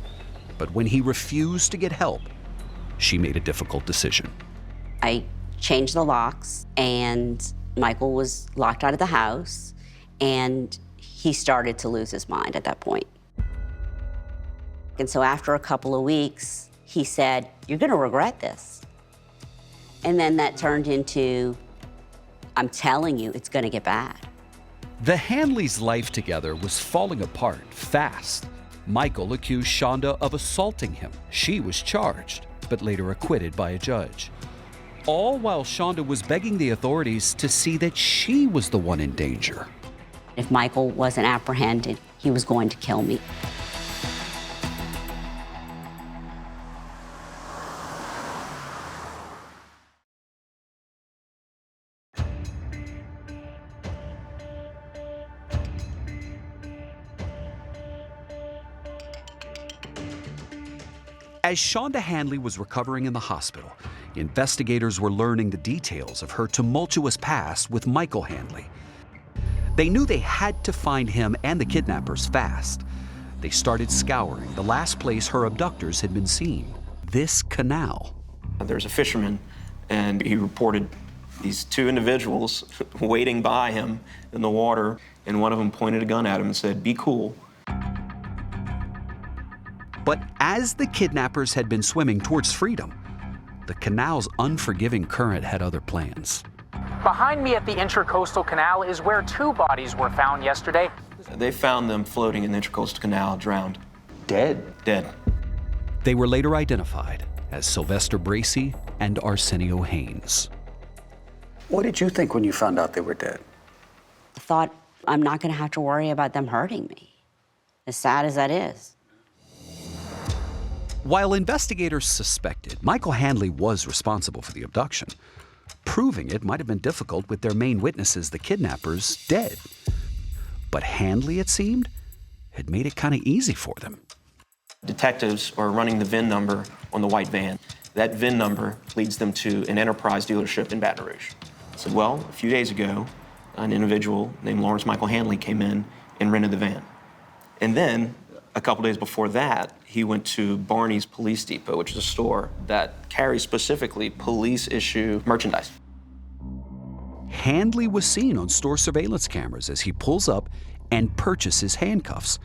But when he refused to get help, she made a difficult decision. I changed the locks, and Michael was locked out of the house, and he started to lose his mind at that point. And so after a couple of weeks, he said, "You're gonna regret this." And then that turned into, "I'm telling you, it's gonna get bad." The Hanleys' life together was falling apart fast. Michael accused Shonda of assaulting him. She was charged, but later acquitted by a judge. All while Shonda was begging the authorities to see that she was the one in danger. If Michael wasn't apprehended, he was going to kill me. As Shonda Hanley was recovering in the hospital, investigators were learning the details of her tumultuous past with Michael Hanley. They knew they had to find him and the kidnappers fast. They started scouring the last place her abductors had been seen, this canal. There's a fisherman, and he reported these two individuals waiting by him in the water, and one of them pointed a gun at him and said, "Be cool." But as the kidnappers had been swimming towards freedom, the canal's unforgiving current had other plans. Behind me at the Intercoastal Canal is where two bodies were found yesterday. They found them floating in the Intercoastal Canal, drowned. Dead? Dead. They were later identified as Sylvester Bracey and Arsenio Haynes. What did you think when you found out they were dead? I thought, I'm not gonna have to worry about them hurting me, as sad as that is. While investigators suspected Michael Hanley was responsible for the abduction, proving it might have been difficult with their main witnesses, the kidnappers, dead. But Hanley, it seemed, had made it kind of easy for them. Detectives are running the VIN number on the white van. That VIN number leads them to an Enterprise dealership in Baton Rouge. I said, well, a few days ago, an individual named Lawrence Michael Hanley came in and rented the van. And then, a couple days before that, he went to Barney's Police Depot, which is a store that carries specifically police-issue merchandise. Hanley was seen on store surveillance cameras as he pulls up and purchases handcuffs.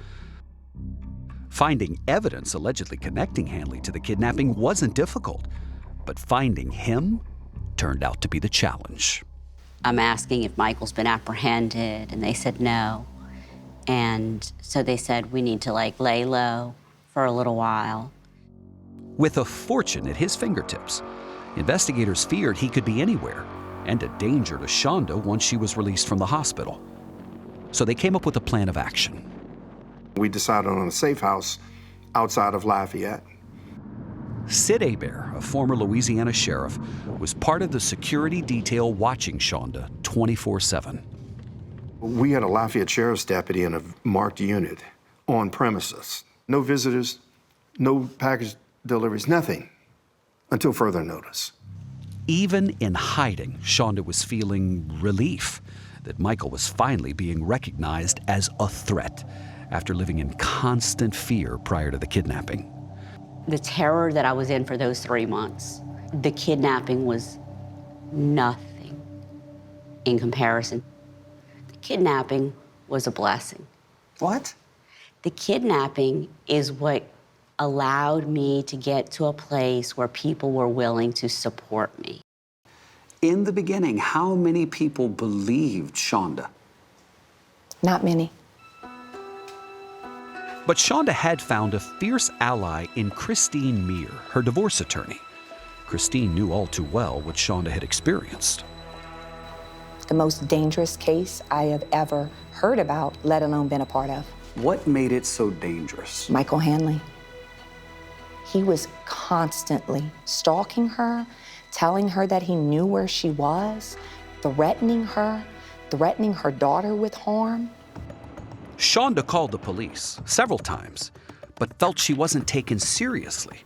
Finding evidence allegedly connecting Hanley to the kidnapping wasn't difficult, but finding him turned out to be the challenge. I'm asking if Michael's been apprehended, and they said no. And so they said, we need to lay low for a little while. With a fortune at his fingertips, investigators feared he could be anywhere and a danger to Shonda once she was released from the hospital. So they came up with a plan of action. We decided on a safe house outside of Lafayette. Sid Hebert, a former Louisiana sheriff, was part of the security detail watching Shonda 24/7. We had a Lafayette sheriff's deputy in a marked unit on premises. No visitors, no package deliveries, nothing until further notice. Even in hiding, Shonda was feeling relief that Michael was finally being recognized as a threat after living in constant fear prior to the kidnapping. The terror that I was in for those 3 months, the kidnapping was nothing in comparison. The kidnapping was a blessing. What? The kidnapping is what allowed me to get to a place where people were willing to support me. In the beginning, how many people believed Shonda? Not many. But Shonda had found a fierce ally in Christine Meir, her divorce attorney. Christine knew all too well what Shonda had experienced. The most dangerous case I have ever heard about, let alone been a part of. What made it so dangerous? Michael Hanley. He was constantly stalking her, telling her that he knew where she was, threatening her daughter with harm. Shonda called the police several times, but felt she wasn't taken seriously.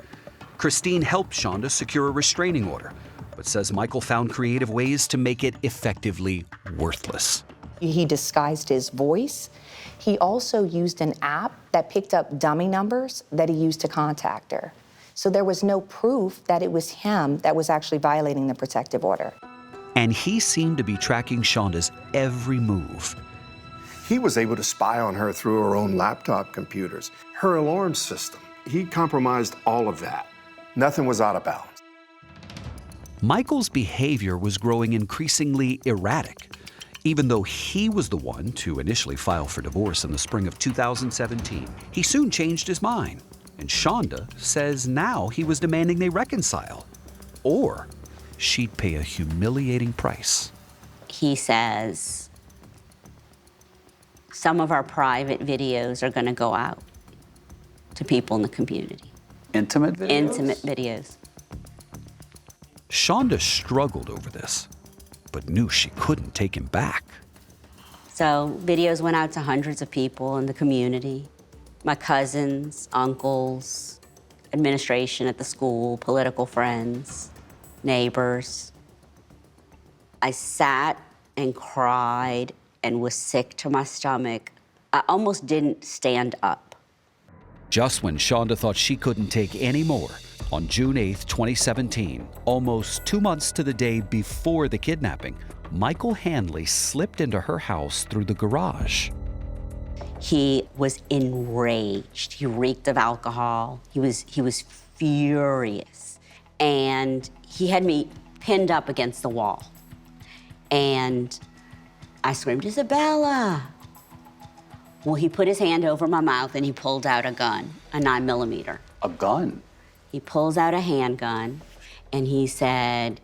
Christine helped Shonda secure a restraining order, but says Michael found creative ways to make it effectively worthless. He disguised his voice. He also used an app that picked up dummy numbers that he used to contact her. So there was no proof that it was him that was actually violating the protective order. And he seemed to be tracking Shonda's every move. He was able to spy on her through her own laptop computers, her alarm system. He compromised all of that. Nothing was out of bounds. Michael's behavior was growing increasingly erratic, even though he was the one to initially file for divorce in the spring of 2017. He soon changed his mind, and Shonda says now he was demanding they reconcile, or she'd pay a humiliating price. He says, some of our private videos are going to go out to people in the community. Intimate videos? Intimate videos. Shonda struggled over this, but knew she couldn't take him back. So videos went out to hundreds of people in the community. My cousins, uncles, administration at the school, political friends, neighbors. I sat and cried and was sick to my stomach. I almost didn't stand up. Just when Shonda thought she couldn't take any more, on June 8th, 2017, almost 2 months to the day before the kidnapping, Michael Hanley slipped into her house through the garage. He was enraged. He reeked of alcohol. He was furious. And he had me pinned up against the wall. And I screamed, Isabella. Well, he put his hand over my mouth and he pulled out a gun, a 9mm. A gun? He pulls out a handgun and he said,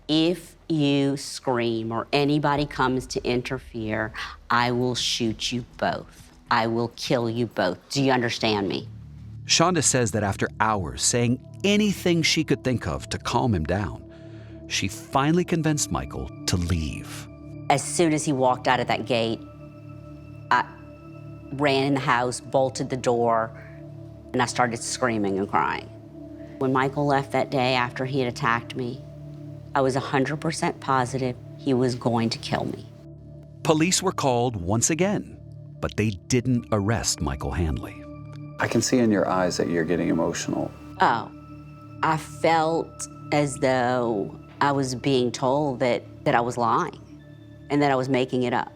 if you scream or anybody comes to interfere, I will shoot you both. I will kill you both. Do you understand me? Shonda says that after hours saying anything she could think of to calm him down, she finally convinced Michael to leave. As soon as he walked out of that gate, I ran in the house, bolted the door, and I started screaming and crying. When Michael left that day after he had attacked me, I was 100% positive he was going to kill me. Police were called once again, but they didn't arrest Michael Hanley. I can see in your eyes that you're getting emotional. Oh, I felt as though I was being told that I was lying and that I was making it up.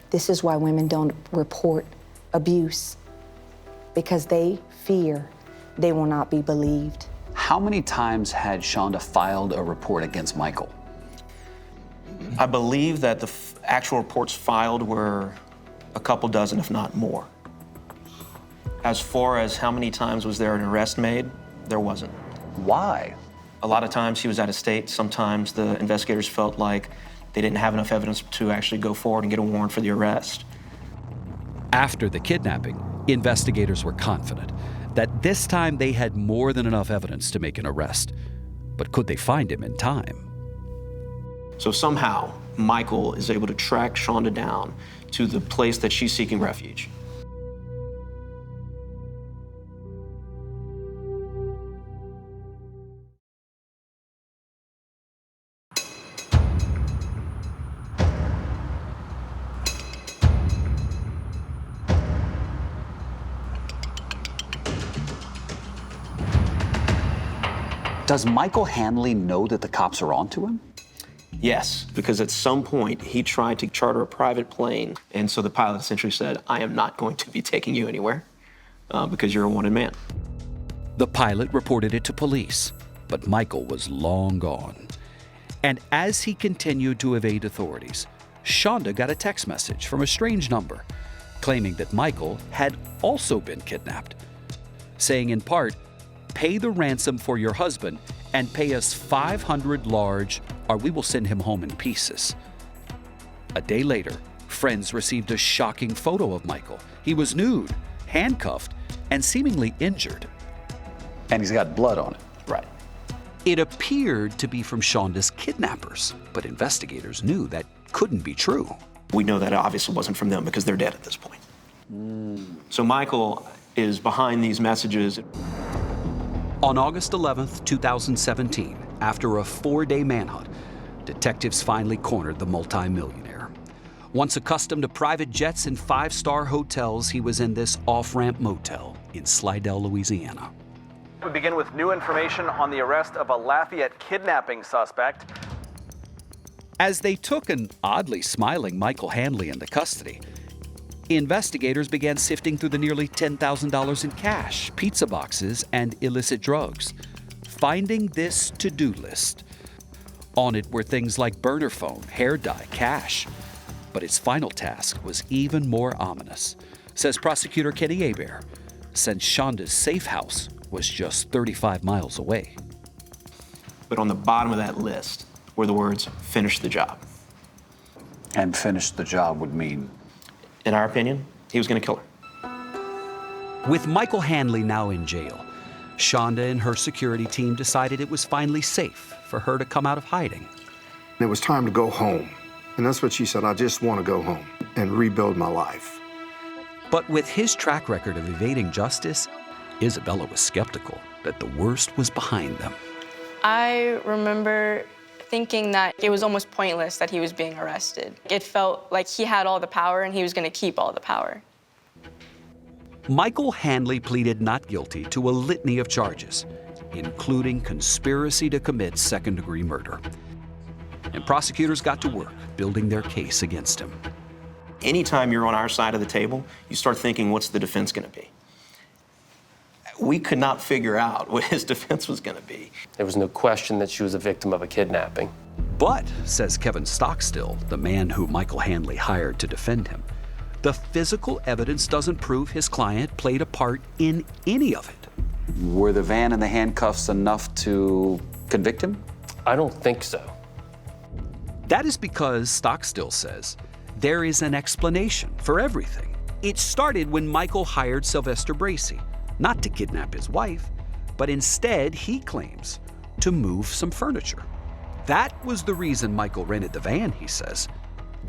This is why women don't report abuse, because they fear they will not be believed. How many times had Shonda filed a report against Michael? I believe that the actual reports filed were a couple dozen, if not more. As far as how many times was there an arrest made, there wasn't. Why? A lot of times he was out of state. Sometimes the investigators felt like they didn't have enough evidence to actually go forward and get a warrant for the arrest. After the kidnapping, investigators were confident that this time they had more than enough evidence to make an arrest. But could they find him in time? So somehow, Michael is able to track Shonda down to the place that she's seeking refuge. Does Michael Hanley know that the cops are onto him? Yes, because at some point he tried to charter a private plane, and so the pilot essentially said, I am not going to be taking you anywhere because you're a wanted man. The pilot reported it to police, but Michael was long gone. And as he continued to evade authorities, Shonda got a text message from a strange number claiming that Michael had also been kidnapped, saying in part, pay the ransom for your husband and pay us $500 large or we will send him home in pieces. A day later, friends received a shocking photo of Michael. He was nude, handcuffed, and seemingly injured. And he's got blood on it. Right. It appeared to be from Shonda's kidnappers, but investigators knew that couldn't be true. We know that it obviously wasn't from them because they're dead at this point. So Michael is behind these messages. On August 11th, 2017, after a 4-day manhunt, detectives finally cornered the multimillionaire. Once accustomed to private jets and 5-star hotels, he was in this off-ramp motel in Slidell, Louisiana. We begin with new information on the arrest of a Lafayette kidnapping suspect. As they took an oddly smiling Michael Hanley into custody, investigators began sifting through the nearly $10,000 in cash, pizza boxes, and illicit drugs, finding this to-do list. On it were things like burner phone, hair dye, cash. But its final task was even more ominous, says prosecutor Kenny Hebert, since Shonda's safe house was just 35 miles away. But on the bottom of that list were the words, finish the job. And finish the job would mean? In our opinion, he was going to kill her. With Michael Hanley now in jail, Shonda and her security team decided it was finally safe for her to come out of hiding. It was time to go home. And that's what she said, I just want to go home and rebuild my life. But with his track record of evading justice, Isabella was skeptical that the worst was behind them. I remember thinking that it was almost pointless that he was being arrested. It felt like he had all the power and he was going to keep all the power. Michael Hanley pleaded not guilty to a litany of charges, including conspiracy to commit second-degree murder. And prosecutors got to work building their case against him. Anytime you're on our side of the table, you start thinking, what's the defense going to be? We could not figure out what his defense was going to be. There was no question that she was a victim of a kidnapping. But, says Kevin Stockstill, the man who Michael Hanley hired to defend him, the physical evidence doesn't prove his client played a part in any of it. Were the van and the handcuffs enough to convict him? I don't think so. That is because, Stockstill says, there is an explanation for everything. It started when Michael hired Sylvester Bracey, not to kidnap his wife, but instead, he claims, to move some furniture. That was the reason Michael rented the van, he says,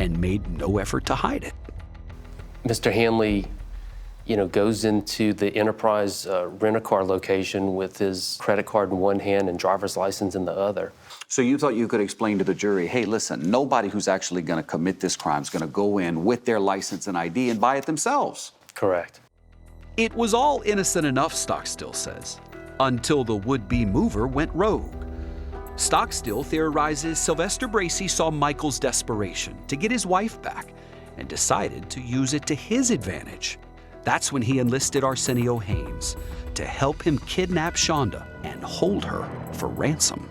and made no effort to hide it. Mr. Hanley, goes into the Enterprise rent-a-car location with his credit card in one hand and driver's license in the other. So you thought you could explain to the jury, hey, listen, nobody who's actually going to commit this crime is going to go in with their license and ID and buy it themselves. Correct. It was all innocent enough, Stockstill says, until the would-be mover went rogue. Stockstill theorizes Sylvester Bracey saw Michael's desperation to get his wife back and decided to use it to his advantage. That's when he enlisted Arsenio Haynes to help him kidnap Shonda and hold her for ransom.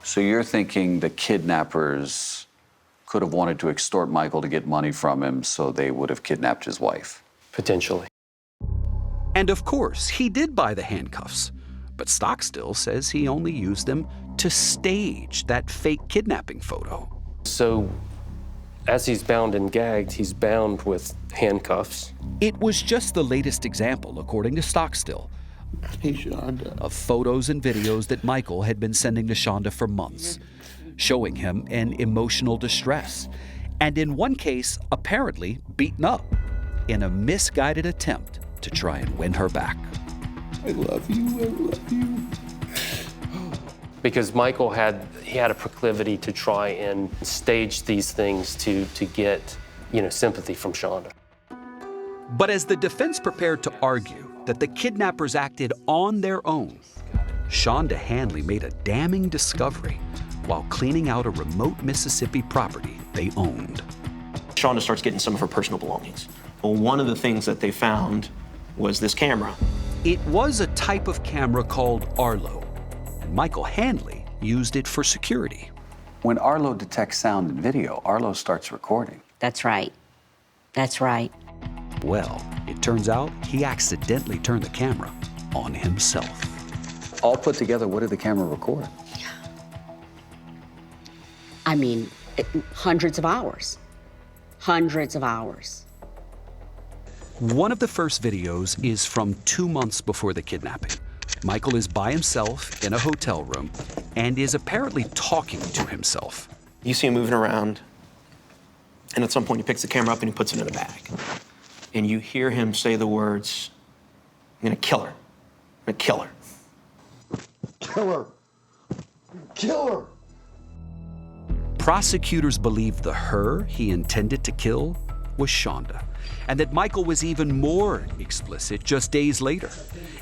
So you're thinking the kidnappers could have wanted to extort Michael to get money from him, so they would have kidnapped his wife? Potentially. And of course, he did buy the handcuffs, but Stockstill says he only used them to stage that fake kidnapping photo. So, as he's bound and gagged, he's bound with handcuffs. It was just the latest example, according to Stockstill, of photos and videos that Michael had been sending to Shonda for months, showing him in emotional distress, and in one case, apparently beaten up, in a misguided attempt to try and win her back. I love you. Because Michael had a proclivity to try and stage these things to get, sympathy from Shonda. But as the defense prepared to argue that the kidnappers acted on their own, Shonda Hanley made a damning discovery while cleaning out a remote Mississippi property they owned. Shonda starts getting some of her personal belongings. Well, one of the things that they found was this camera. It was a type of camera called Arlo, and Michael Hanley used it for security. When Arlo detects sound and video, Arlo starts recording. That's right. That's right. Well, it turns out he accidentally turned the camera on himself. All put together, what did the camera record? I mean, hundreds of hours. Hundreds of hours. One of the first videos is from 2 months before the kidnapping. Michael is by himself in a hotel room and is apparently talking to himself. You see him moving around, and at some point he picks the camera up and he puts it in a bag. And you hear him say the words, I'm gonna kill her. I'm gonna kill her. Kill her. Kill her. Prosecutors believe the her he intended to kill was Shonda, and that Michael was even more explicit just days later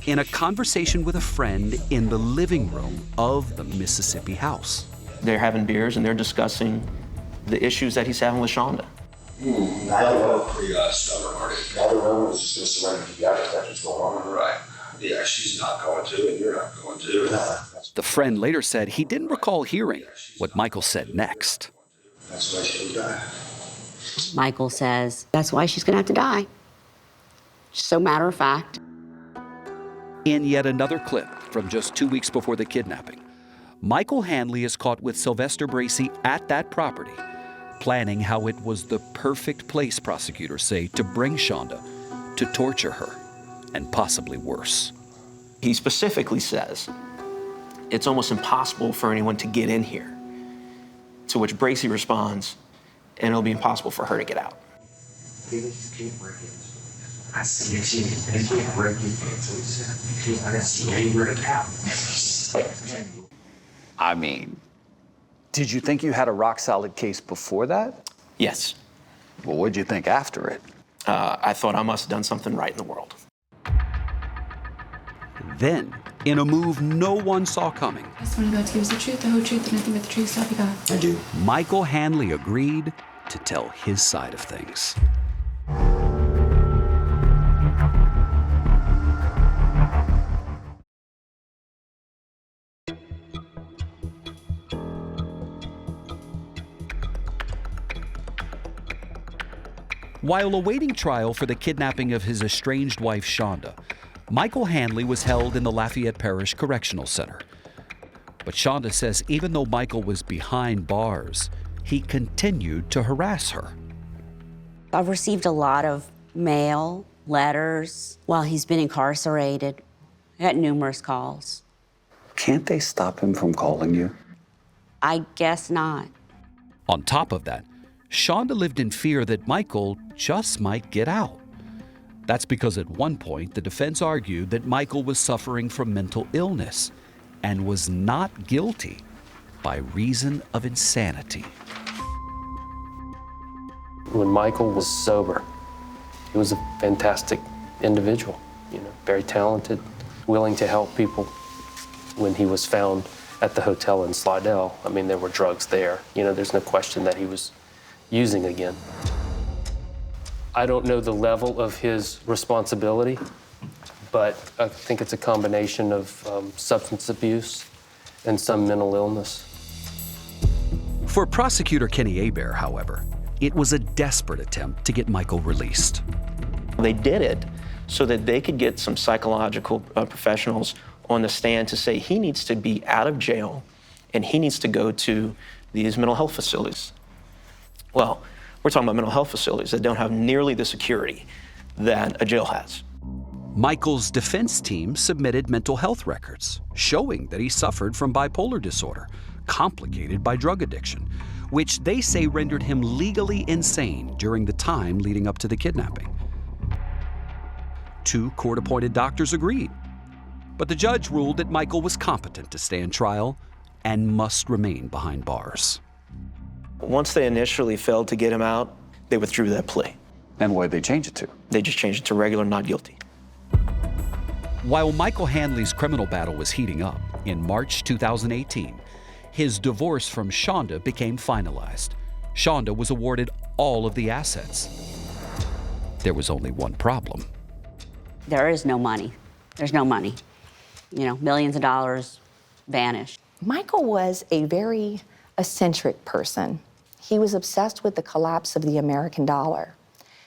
in a conversation with a friend in the living room of the Mississippi house. They're having beers and they're discussing the issues that he's having with Shonda. Neither one are pretty stubborn, are they? Neither one was just going to surrender to the idea that's what's going on. Right. Yeah, she's not going to, and you're not going to. The friend later said he didn't recall hearing what Michael said next. That's why she'll die. Michael says, that's why she's gonna have to die. So matter of fact. In yet another clip from just 2 weeks before the kidnapping, Michael Hanley is caught with Sylvester Bracey at that property, planning how it was the perfect place, prosecutors say, to bring Shonda to torture her, and possibly worse. He specifically says, it's almost impossible for anyone to get in here. To which Bracey responds, and it'll be impossible for her to get out. I see she can't break it. I don't see anywhere to out. I mean, did you think you had a rock-solid case before that? Yes. Well, what'd you think after it? I thought I must have done something right in the world. Then, in a move no one saw coming, I just want to give us the truth, the whole truth, and nothing but the truth, so help you God. I do. Michael Hanley agreed to tell his side of things. While awaiting trial for the kidnapping of his estranged wife, Shonda, Michael Hanley was held in the Lafayette Parish Correctional Center. But Shonda says even though Michael was behind bars, he continued to harass her. I've received a lot of mail, letters while he's been incarcerated. I got numerous calls. Can't they stop him from calling you? I guess not. On top of that, Shonda lived in fear that Michael just might get out. That's because at one point, the defense argued that Michael was suffering from mental illness and was not guilty by reason of insanity. When Michael was sober, he was a fantastic individual, very talented, willing to help people. When he was found at the hotel in Slidell, there were drugs there. There's no question that he was using again. I don't know the level of his responsibility, but I think it's a combination of substance abuse and some mental illness. For prosecutor Kenny Hebert, however, it was a desperate attempt to get Michael released. They did it so that they could get some psychological professionals on the stand to say he needs to be out of jail and he needs to go to these mental health facilities. Well, we're talking about mental health facilities that don't have nearly the security that a jail has. Michael's defense team submitted mental health records showing that he suffered from bipolar disorder, complicated by drug addiction, which they say rendered him legally insane during the time leading up to the kidnapping. 2 court-appointed doctors agreed, but the judge ruled that Michael was competent to stand trial and must remain behind bars. Once they initially failed to get him out, they withdrew that plea. And what did they change it to? They just changed it to regular not guilty. While Michael Hanley's criminal battle was heating up, in March 2018, his divorce from Shonda became finalized. Shonda was awarded all of the assets. There was only one problem. There is no money. There's no money. Millions of dollars vanished. Michael was a very eccentric person. He was obsessed with the collapse of the American dollar.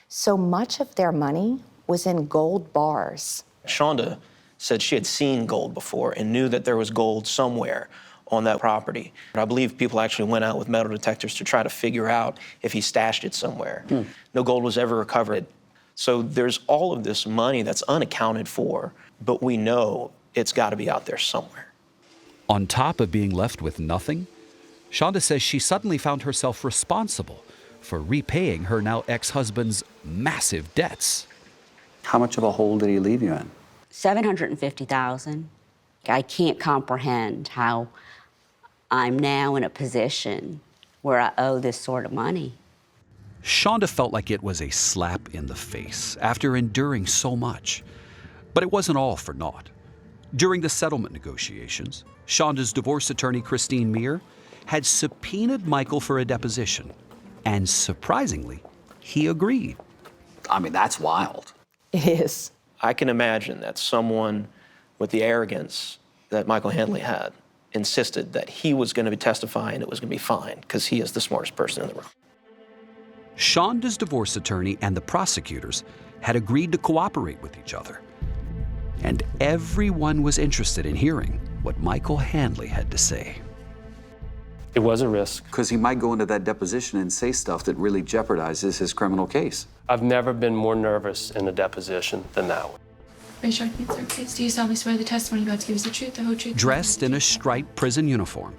So much of their money was in gold bars. Shonda said she had seen gold before and knew that there was gold somewhere on that property. I believe people actually went out with metal detectors to try to figure out if he stashed it somewhere. No gold was ever recovered. So there's all of this money that's unaccounted for, but we know it's got to be out there somewhere. On top of being left with nothing, Shonda says she suddenly found herself responsible for repaying her now ex-husband's massive debts. How much of a hole did he leave you in? $750,000. I can't comprehend how I'm now in a position where I owe this sort of money. Shonda felt like it was a slap in the face after enduring so much. But it wasn't all for naught. During the settlement negotiations, Shonda's divorce attorney, Christine Meir, had subpoenaed Michael for a deposition. And surprisingly, he agreed. I mean, that's wild. It is. I can imagine that someone with the arrogance that Michael Handley had insisted that he was going to testify and it was going to be fine because he is the smartest person in the room. Shonda's divorce attorney and the prosecutors had agreed to cooperate with each other. And everyone was interested in hearing what Michael Handley had to say. It was a risk. Because he might go into that deposition and say stuff that really jeopardizes his criminal case. I've never been more nervous in a deposition than that one. Are you sure you can case? Do you solemnly swear the testimony you're about to give is the truth, the whole truth? Dressed in a striped prison uniform,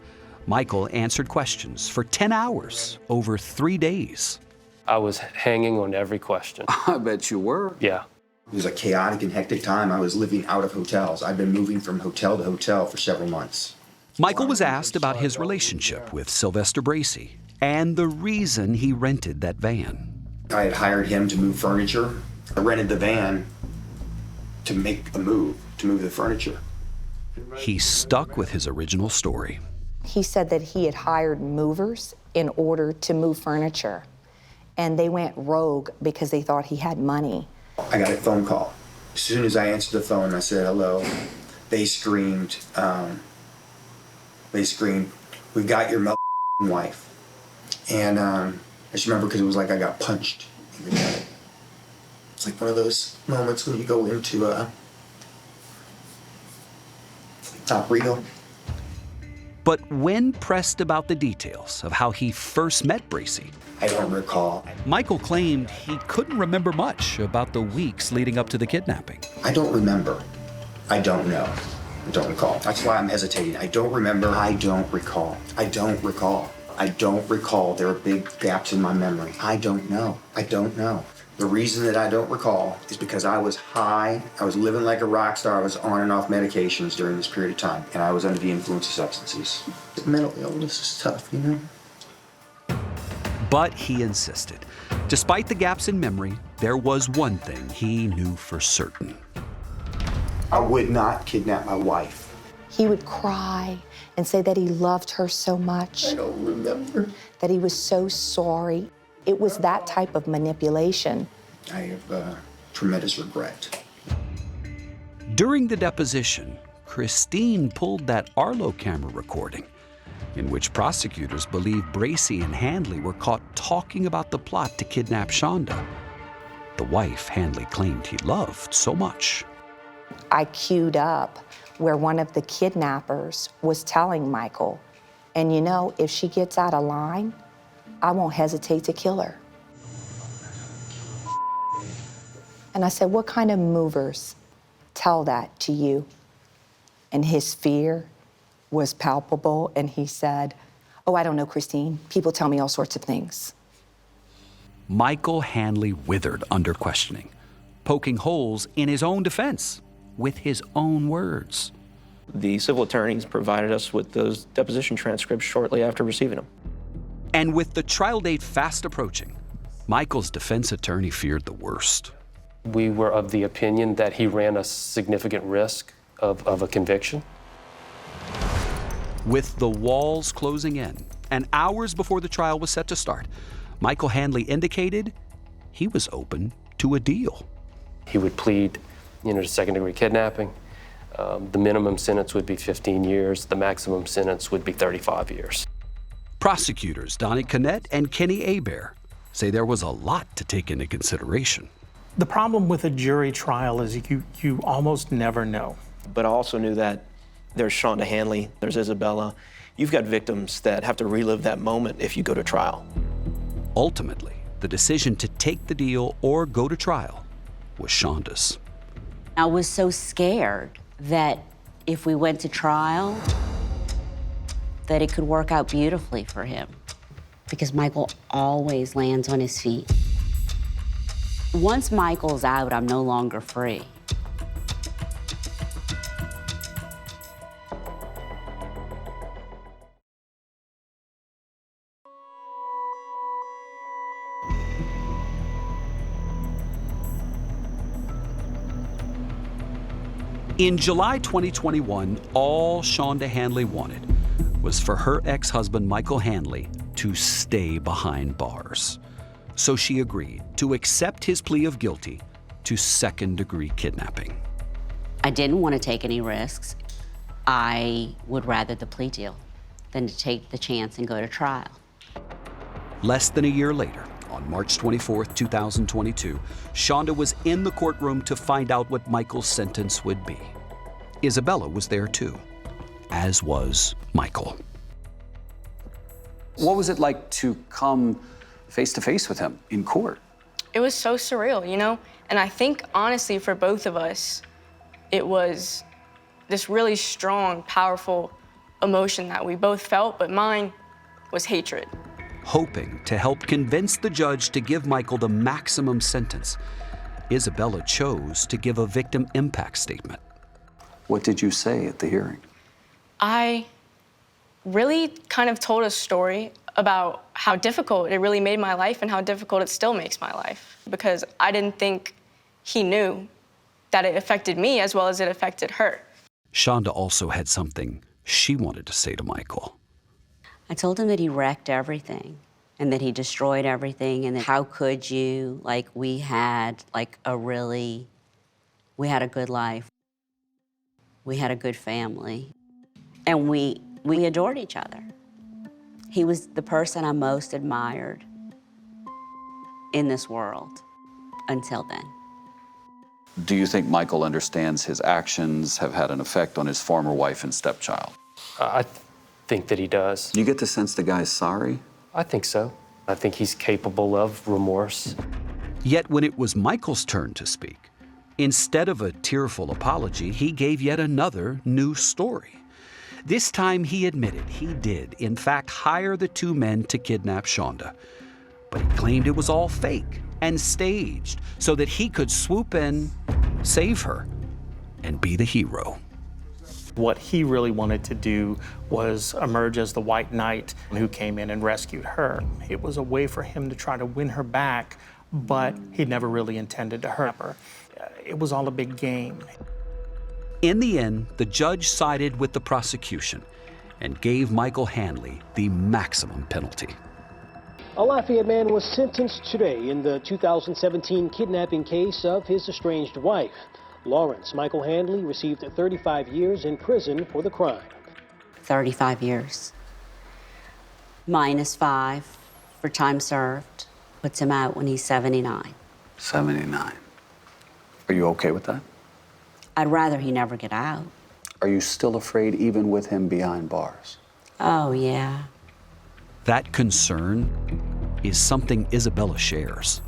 Michael answered questions for 10 hours over 3 days. I was hanging on every question. I bet you were. Yeah. It was a chaotic and hectic time. I was living out of hotels. I'd been moving from hotel to hotel for several months. Michael was asked about his relationship with Sylvester Bracey and the reason he rented that van. I had hired him to move furniture. I rented the van to make a move, to move the furniture. He stuck with his original story. He said that he had hired movers in order to move furniture, and they went rogue because they thought he had money. I got a phone call. As soon as I answered the phone, I said, hello. They screamed, we've got your wife. And I just remember because it was like I got punched in the gut. It's like one of those moments when you go into a top reel. But when pressed about the details of how he first met Bracey, I don't recall. Michael claimed he couldn't remember much about the weeks leading up to the kidnapping. I don't remember. I don't know. I don't recall. That's why I'm hesitating. I don't remember. I don't recall. I don't recall. I don't recall. There are big gaps in my memory. I don't know. I don't know. The reason that I don't recall is because I was high. I was living like a rock star. I was on and off medications during this period of time, and I was under the influence of substances. Mental illness is tough, you know? But he insisted. Despite the gaps in memory, there was one thing he knew for certain. I would not kidnap my wife. He would cry and say that he loved her so much. I don't remember. That he was so sorry. It was that type of manipulation. I have tremendous regret. During the deposition, Christine pulled that Arlo camera recording in which prosecutors believe Bracey and Handley were caught talking about the plot to kidnap Shonda, the wife Handley claimed he loved so much. I queued up where one of the kidnappers was telling Michael, and you know, if she gets out of line, I won't hesitate to kill her. And I said, what kind of movers tell that to you? And his fear was palpable, and he said, oh, I don't know, Christine. People tell me all sorts of things. Michael Handley withered under questioning, poking holes in his own defense with his own words. The civil attorneys provided us with those deposition transcripts shortly after receiving them. And with the trial date fast approaching, Michael's defense attorney feared the worst. We were of the opinion that he ran a significant risk of a conviction. With the walls closing in, and hours before the trial was set to start, Michael Handley indicated he was open to a deal. He would plead, to second-degree kidnapping. The minimum sentence would be 15 years. The maximum sentence would be 35 years. Prosecutors Donnie Connett and Kenny Hebert say there was a lot to take into consideration. The problem with a jury trial is you almost never know. But I also knew that there's Shonda Handley, there's Isabella. You've got victims that have to relive that moment if you go to trial. Ultimately, the decision to take the deal or go to trial was Shonda's. I was so scared that if we went to trial, that it could work out beautifully for him, because Michael always lands on his feet. Once Michael's out, I'm no longer free. In July 2021, all Shonda Handley wanted was for her ex-husband, Michael Handley, to stay behind bars. So she agreed to accept his plea of guilty to second-degree kidnapping. I didn't want to take any risks. I would rather the plea deal than to take the chance and go to trial. Less than a year later, on March 24, 2022, Shonda was in the courtroom to find out what Michael's sentence would be. Isabella was there too, as was Michael. What was it like to come face to face with him in court? It was so surreal, you know? And I think, honestly, for both of us, it was this really strong, powerful emotion that we both felt, but mine was hatred. Hoping to help convince the judge to give Michael the maximum sentence, Isabella chose to give a victim impact statement. What did you say at the hearing? I really kind of told a story about how difficult it really made my life and how difficult it still makes my life, because I didn't think he knew that it affected me as well as it affected her. Shonda also had something she wanted to say to Michael. I told him that he wrecked everything and that he destroyed everything, and that how could you, like, we had a good life. We had a good family, and we adored each other. He was the person I most admired in this world until then. Do you think Michael understands his actions have had an effect on his former wife and stepchild? I think that he does. Do you get the sense the guy's sorry? I think so. I think he's capable of remorse. Yet when it was Michael's turn to speak, instead of a tearful apology, he gave yet another new story. This time he admitted he did, in fact, hire the two men to kidnap Shonda. But he claimed it was all fake and staged so that he could swoop in, save her, and be the hero. What he really wanted to do was emerge as the white knight who came in and rescued her. It was a way for him to try to win her back, but he never really intended to hurt her. It was all a big game. In the end, the judge sided with the prosecution and gave Michael Handley the maximum penalty. A Lafayette man was sentenced today in the 2017 kidnapping case of his estranged wife. Lawrence Michael Handley received 35 years in prison for the crime. 35 years. -5 for time served. Puts him out when he's 79. 79. Are you okay with that? I'd rather he never get out. Are you still afraid even with him behind bars? Oh, yeah. That concern is something Isabella shares.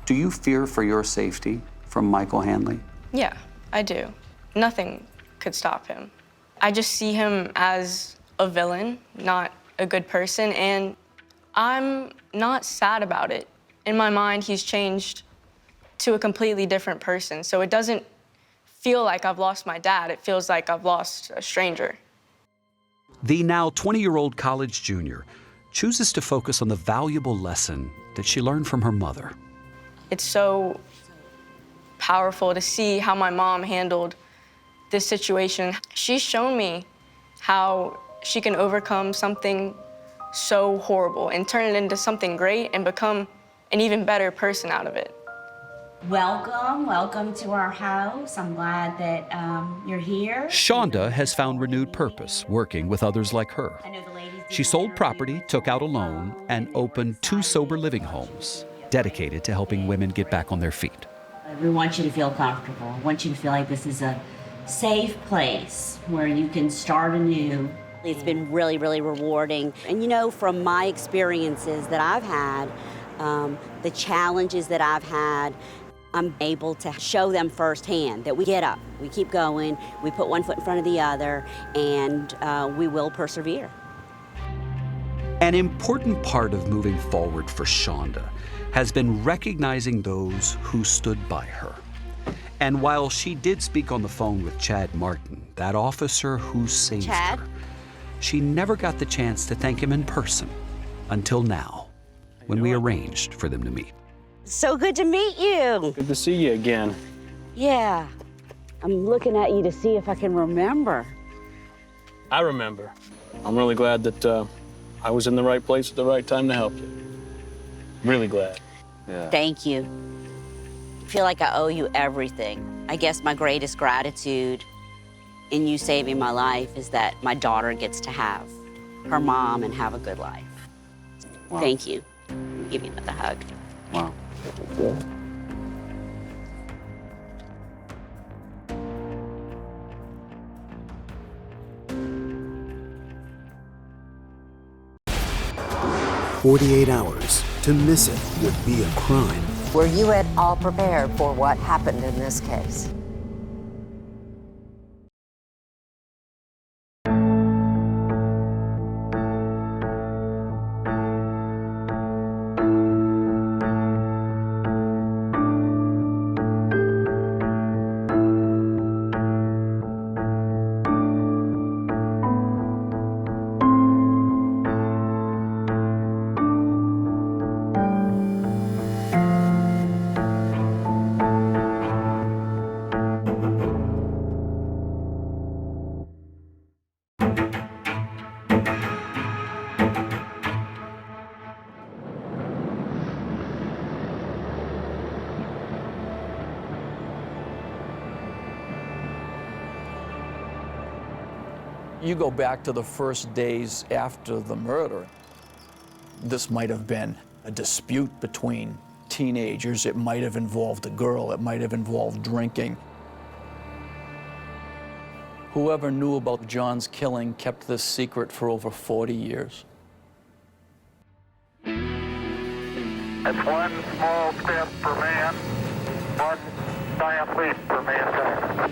Do you fear for your safety from Michael Handley? Yeah, I do. Nothing could stop him. I just see him as a villain, not a good person, and I'm not sad about it. In my mind, he's changed to a completely different person, so it doesn't feel like I've lost my dad. It feels like I've lost a stranger. The now 20-year-old college junior chooses to focus on the valuable lesson that she learned from her mother. It's so powerful to see how my mom handled this situation. She's shown me how she can overcome something so horrible and turn it into something great and become an even better person out of it. Welcome to our house. I'm glad that you're here. Shonda has found renewed purpose working with others like her. She sold property, took out a loan, and opened 2 sober living homes dedicated to helping women get back on their feet. We want you to feel comfortable. I want you to feel like this is a safe place where you can start anew. It's been really, really rewarding. And you know, from my experiences that I've had, the challenges that I've had, I'm able to show them firsthand that we get up, we keep going, we put one foot in front of the other, and we will persevere. An important part of moving forward for Shonda has been recognizing those who stood by her. And while she did speak on the phone with Chad Martin, that officer who saved her, she never got the chance to thank him in person until now, when we arranged for them to meet. So good to meet you. Good to see you again. Yeah. I'm looking at you to see if I can remember. I remember. I'm really glad that I was in the right place at the right time to help you. Really glad. Yeah. Thank you. I feel like I owe you everything. I guess my greatest gratitude in you saving my life is that my daughter gets to have her mom and have a good life. Wow. Thank you. Give you another hug. Wow. Yeah. "48 hours to miss it would be a crime." Were you at all prepared for what happened in this case? You go back to the first days after the murder. This might have been a dispute between teenagers. It might have involved a girl. It might have involved drinking. Whoever knew about John's killing kept this secret for over 40 years. It's one small step for man, one giant leap for mankind.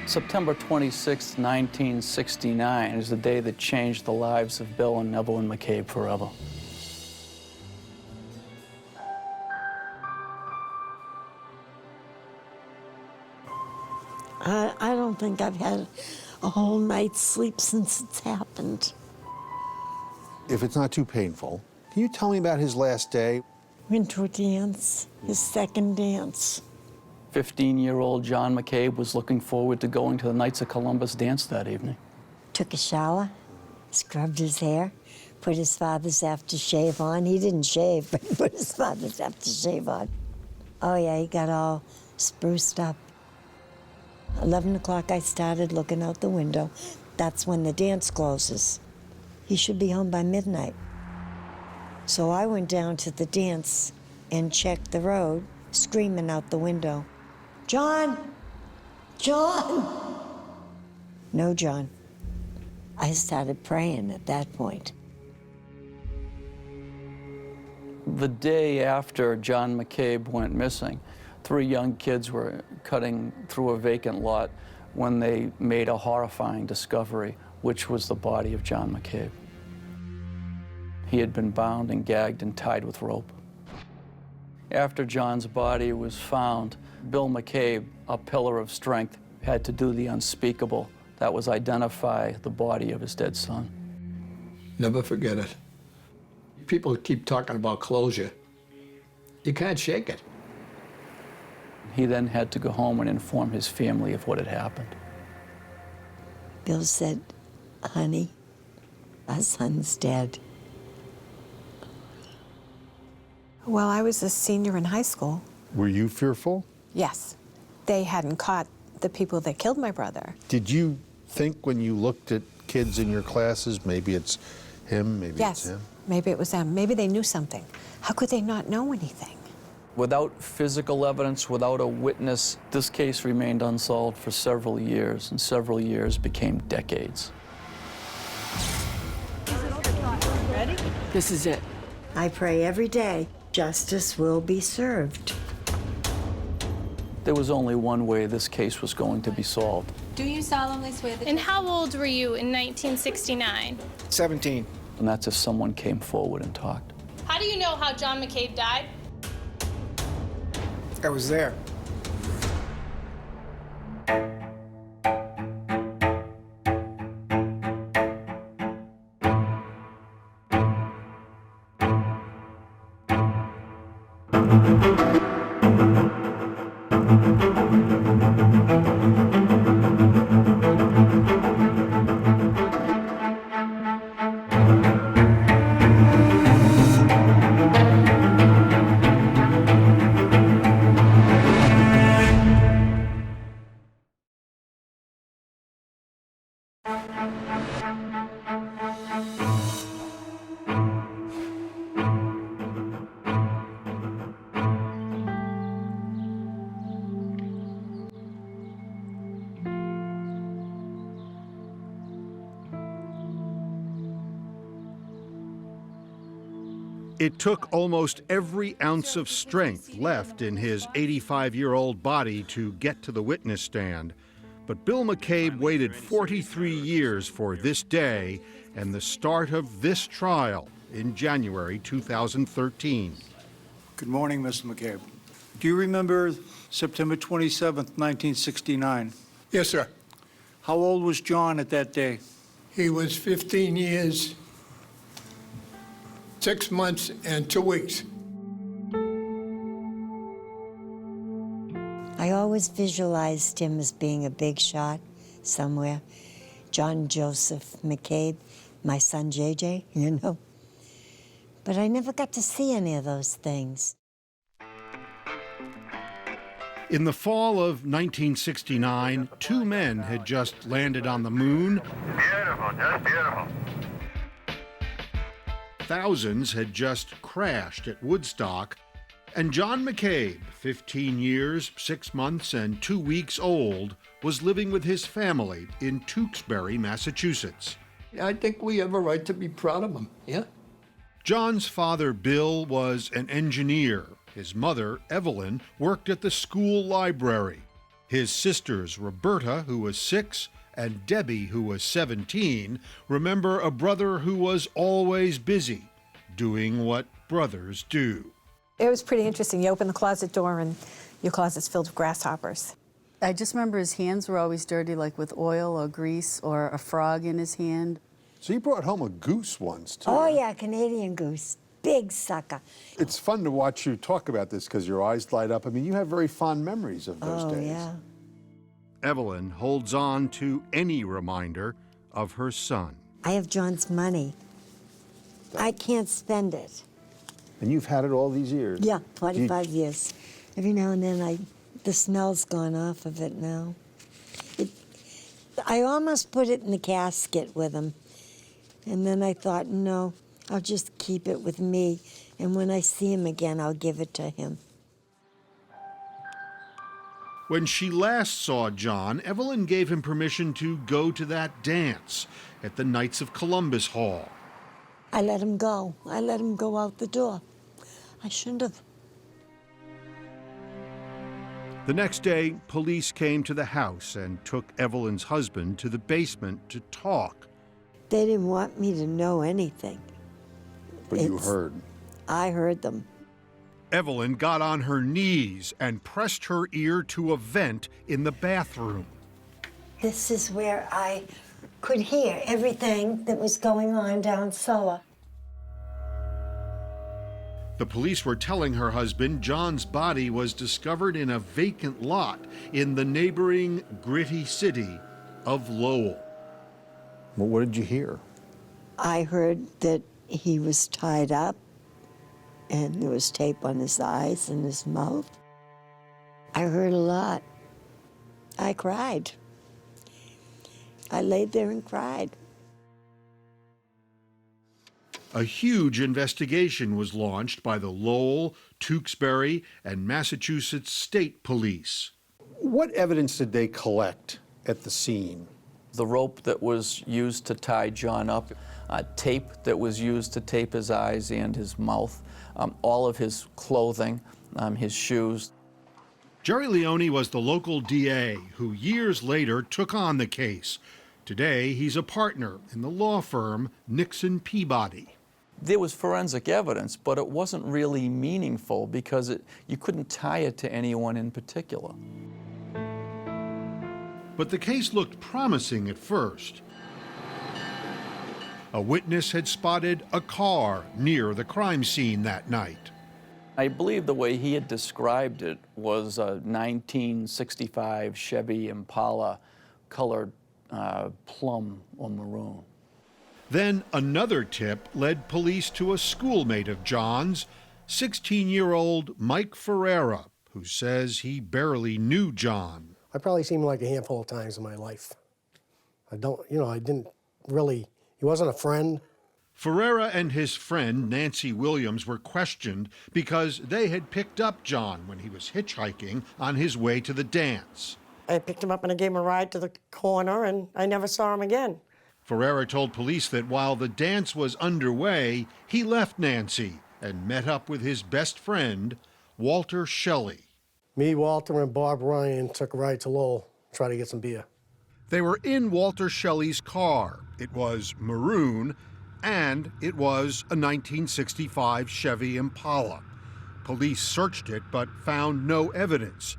September 26, 1969 is the day that changed the lives of Bill and Evelyn McCabe forever. I don't think I've had a whole night's sleep since it's happened. If it's not too painful, can you tell me about his last day? Went to a dance, his second dance. 15-year-old John McCabe was looking forward to going to the Knights of Columbus dance that evening. Took a shower, scrubbed his hair, put his father's aftershave on. He didn't shave, but he put his father's aftershave on. Oh yeah, he got all spruced up. 11 o'clock, I started looking out the window. That's when the dance closes. He should be home by midnight. So I went down to the dance and checked the road, screaming out the window, "John! John!" No John. I started praying at that point. The day after John McCabe went missing, 3 young kids were cutting through a vacant lot when they made a horrifying discovery, which was the body of John McCabe. He had been bound and gagged and tied with rope. After John's body was found, Bill McCabe, a pillar of strength, had to do the unspeakable. That was identify the body of his dead son. Never forget it. People keep talking about closure. You can't shake it. He then had to go home and inform his family of what had happened. Bill said, "Honey, our son's dead." Well, I was a senior in high school. Were you fearful? Yes. They hadn't caught the people that killed my brother. Did you think when you looked at kids in your classes, maybe it's him, maybe Yes. it's him? Maybe it was them. Maybe they knew something. How could they not know anything? Without physical evidence, without a witness, this case remained unsolved for several years, and several years became decades. Ready? This is it. I pray every day justice will be served. There was only one way this case was going to be solved. Do you solemnly swear that... And how old were you in 1969? 17. And that's if someone came forward and talked. How do you know how John McCabe died? I was there. It took almost every ounce of strength left in his 85-year-old body to get to the witness stand. But Bill McCabe waited 43 years for this day and the start of this trial in January 2013. Good morning, Mr. McCabe. Do you remember September 27th, 1969? Yes, sir. How old was John at that day? He was 15 years, 6 months, and 2 weeks. I always visualized him as being a big shot somewhere. John Joseph McCabe, my son JJ, you know. But I never got to see any of those things. In the fall of 1969, 2 men had just landed on the moon. Beautiful, just beautiful. Thousands had just crashed at Woodstock. And John McCabe, 15 years, 6 months, and 2 weeks old, was living with his family in Tewksbury, Massachusetts. I think we have a right to be proud of him, yeah? John's father, Bill, was an engineer. His mother, Evelyn, worked at the school library. His sisters, Roberta, who was 6, and Debbie, who was 17, remember a brother who was always busy, doing what brothers do. It was pretty interesting. You open the closet door and your closet's filled with grasshoppers. I just remember his hands were always dirty, like with oil or grease or a frog in his hand. So you brought home a goose once, too. Oh, yeah, Canadian goose. Big sucker. It's fun to watch you talk about this because your eyes light up. I mean, you have very fond memories of those days. Yeah. Evelyn holds on to any reminder of her son. I have John's money. I can't spend it. And you've had it all these years? Yeah, 45 years. Every now and then, the smell's gone off of it now. I almost put it in the casket with him. And then I thought, no, I'll just keep it with me. And when I see him again, I'll give it to him. When she last saw John, Evelyn gave him permission to go to that dance at the Knights of Columbus Hall. I let him go. I let him go out the door. I shouldn't have. The next day, police came to the house and took Evelyn's husband to the basement to talk. They didn't want me to know anything. But you heard. I heard them. Evelyn got on her knees and pressed her ear to a vent in the bathroom. This is where I could hear everything that was going on down cellar. The police were telling her husband John's body was discovered in a vacant lot in the neighboring gritty city of Lowell. Well, what did you hear? I heard that he was tied up and there was tape on his eyes and his mouth. I heard a lot. I cried. I laid there and cried. A huge investigation was launched by the Lowell, Tewksbury, and Massachusetts State Police. What evidence did they collect at the scene? The rope that was used to tie John up, tape that was used to tape his eyes and his mouth, all of his clothing, his shoes. Jerry Leone was the local DA who years later took on the case. Today, he's a partner in the law firm Nixon Peabody. There was forensic evidence, but it wasn't really meaningful because you couldn't tie it to anyone in particular. But the case looked promising at first. A witness had spotted a car near the crime scene that night. I believe the way he had described it was a 1965 Chevy Impala colored plum or maroon. Then another tip led police to a schoolmate of John's, 16-year-old Mike Ferreira, who says he barely knew John. I probably seen him like a handful of times in my life. I didn't really, he wasn't a friend. Ferreira and his friend Nancy Williams were questioned because they had picked up John when he was hitchhiking on his way to the dance. I picked him up and I gave him a ride to the corner and I never saw him again. Ferreira told police that while the dance was underway, he left Nancy and met up with his best friend, Walter Shelley. Me, Walter, and Bob Ryan took a ride to Lowell, try to get some beer. They were in Walter Shelley's car. It was maroon, and it was a 1965 Chevy Impala. Police searched it but found no evidence.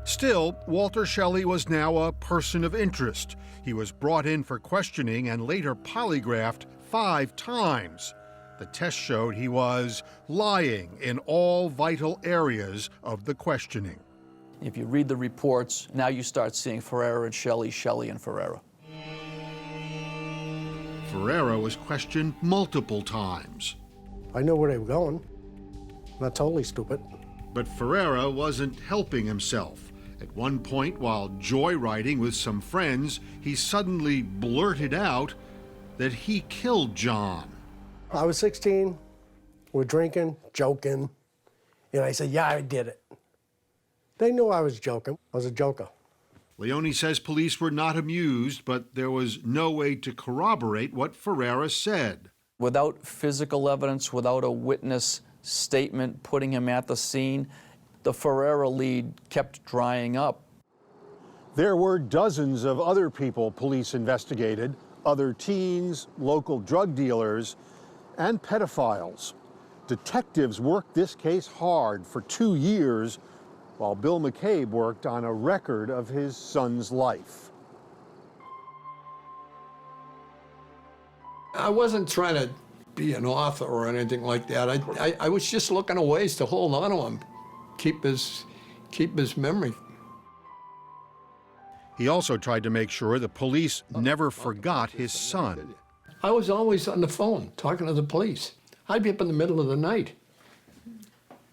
Still, Walter Shelley was now a person of interest. He was brought in for questioning and later polygraphed 5 times. The test showed he was lying in all vital areas of the questioning. If you read the reports, now you start seeing Ferreira and Shelley, Shelley and Ferreira. Ferreira was questioned multiple times. I knew where they were going. Not totally stupid. But Ferreira wasn't helping himself. At one point, while joyriding with some friends, he suddenly blurted out that he killed John. I was 16, we're drinking, joking, and I said, yeah, I did it. They knew I was joking. I was a joker. Leone says police were not amused, but there was no way to corroborate what Ferreira said. Without physical evidence, without a witness statement putting him at the scene, the Ferreira lead kept drying up. There were dozens of other people police investigated, other teens, local drug dealers, and pedophiles. Detectives worked this case hard for 2 years, while Bill McCabe worked on a record of his son's life. I wasn't trying to be an author or anything like that. I was just looking at ways to hold on to him, keep his memory. He also tried to make sure the police never forgot his son. I was always on the phone talking to the police. I'd be up in the middle of the night.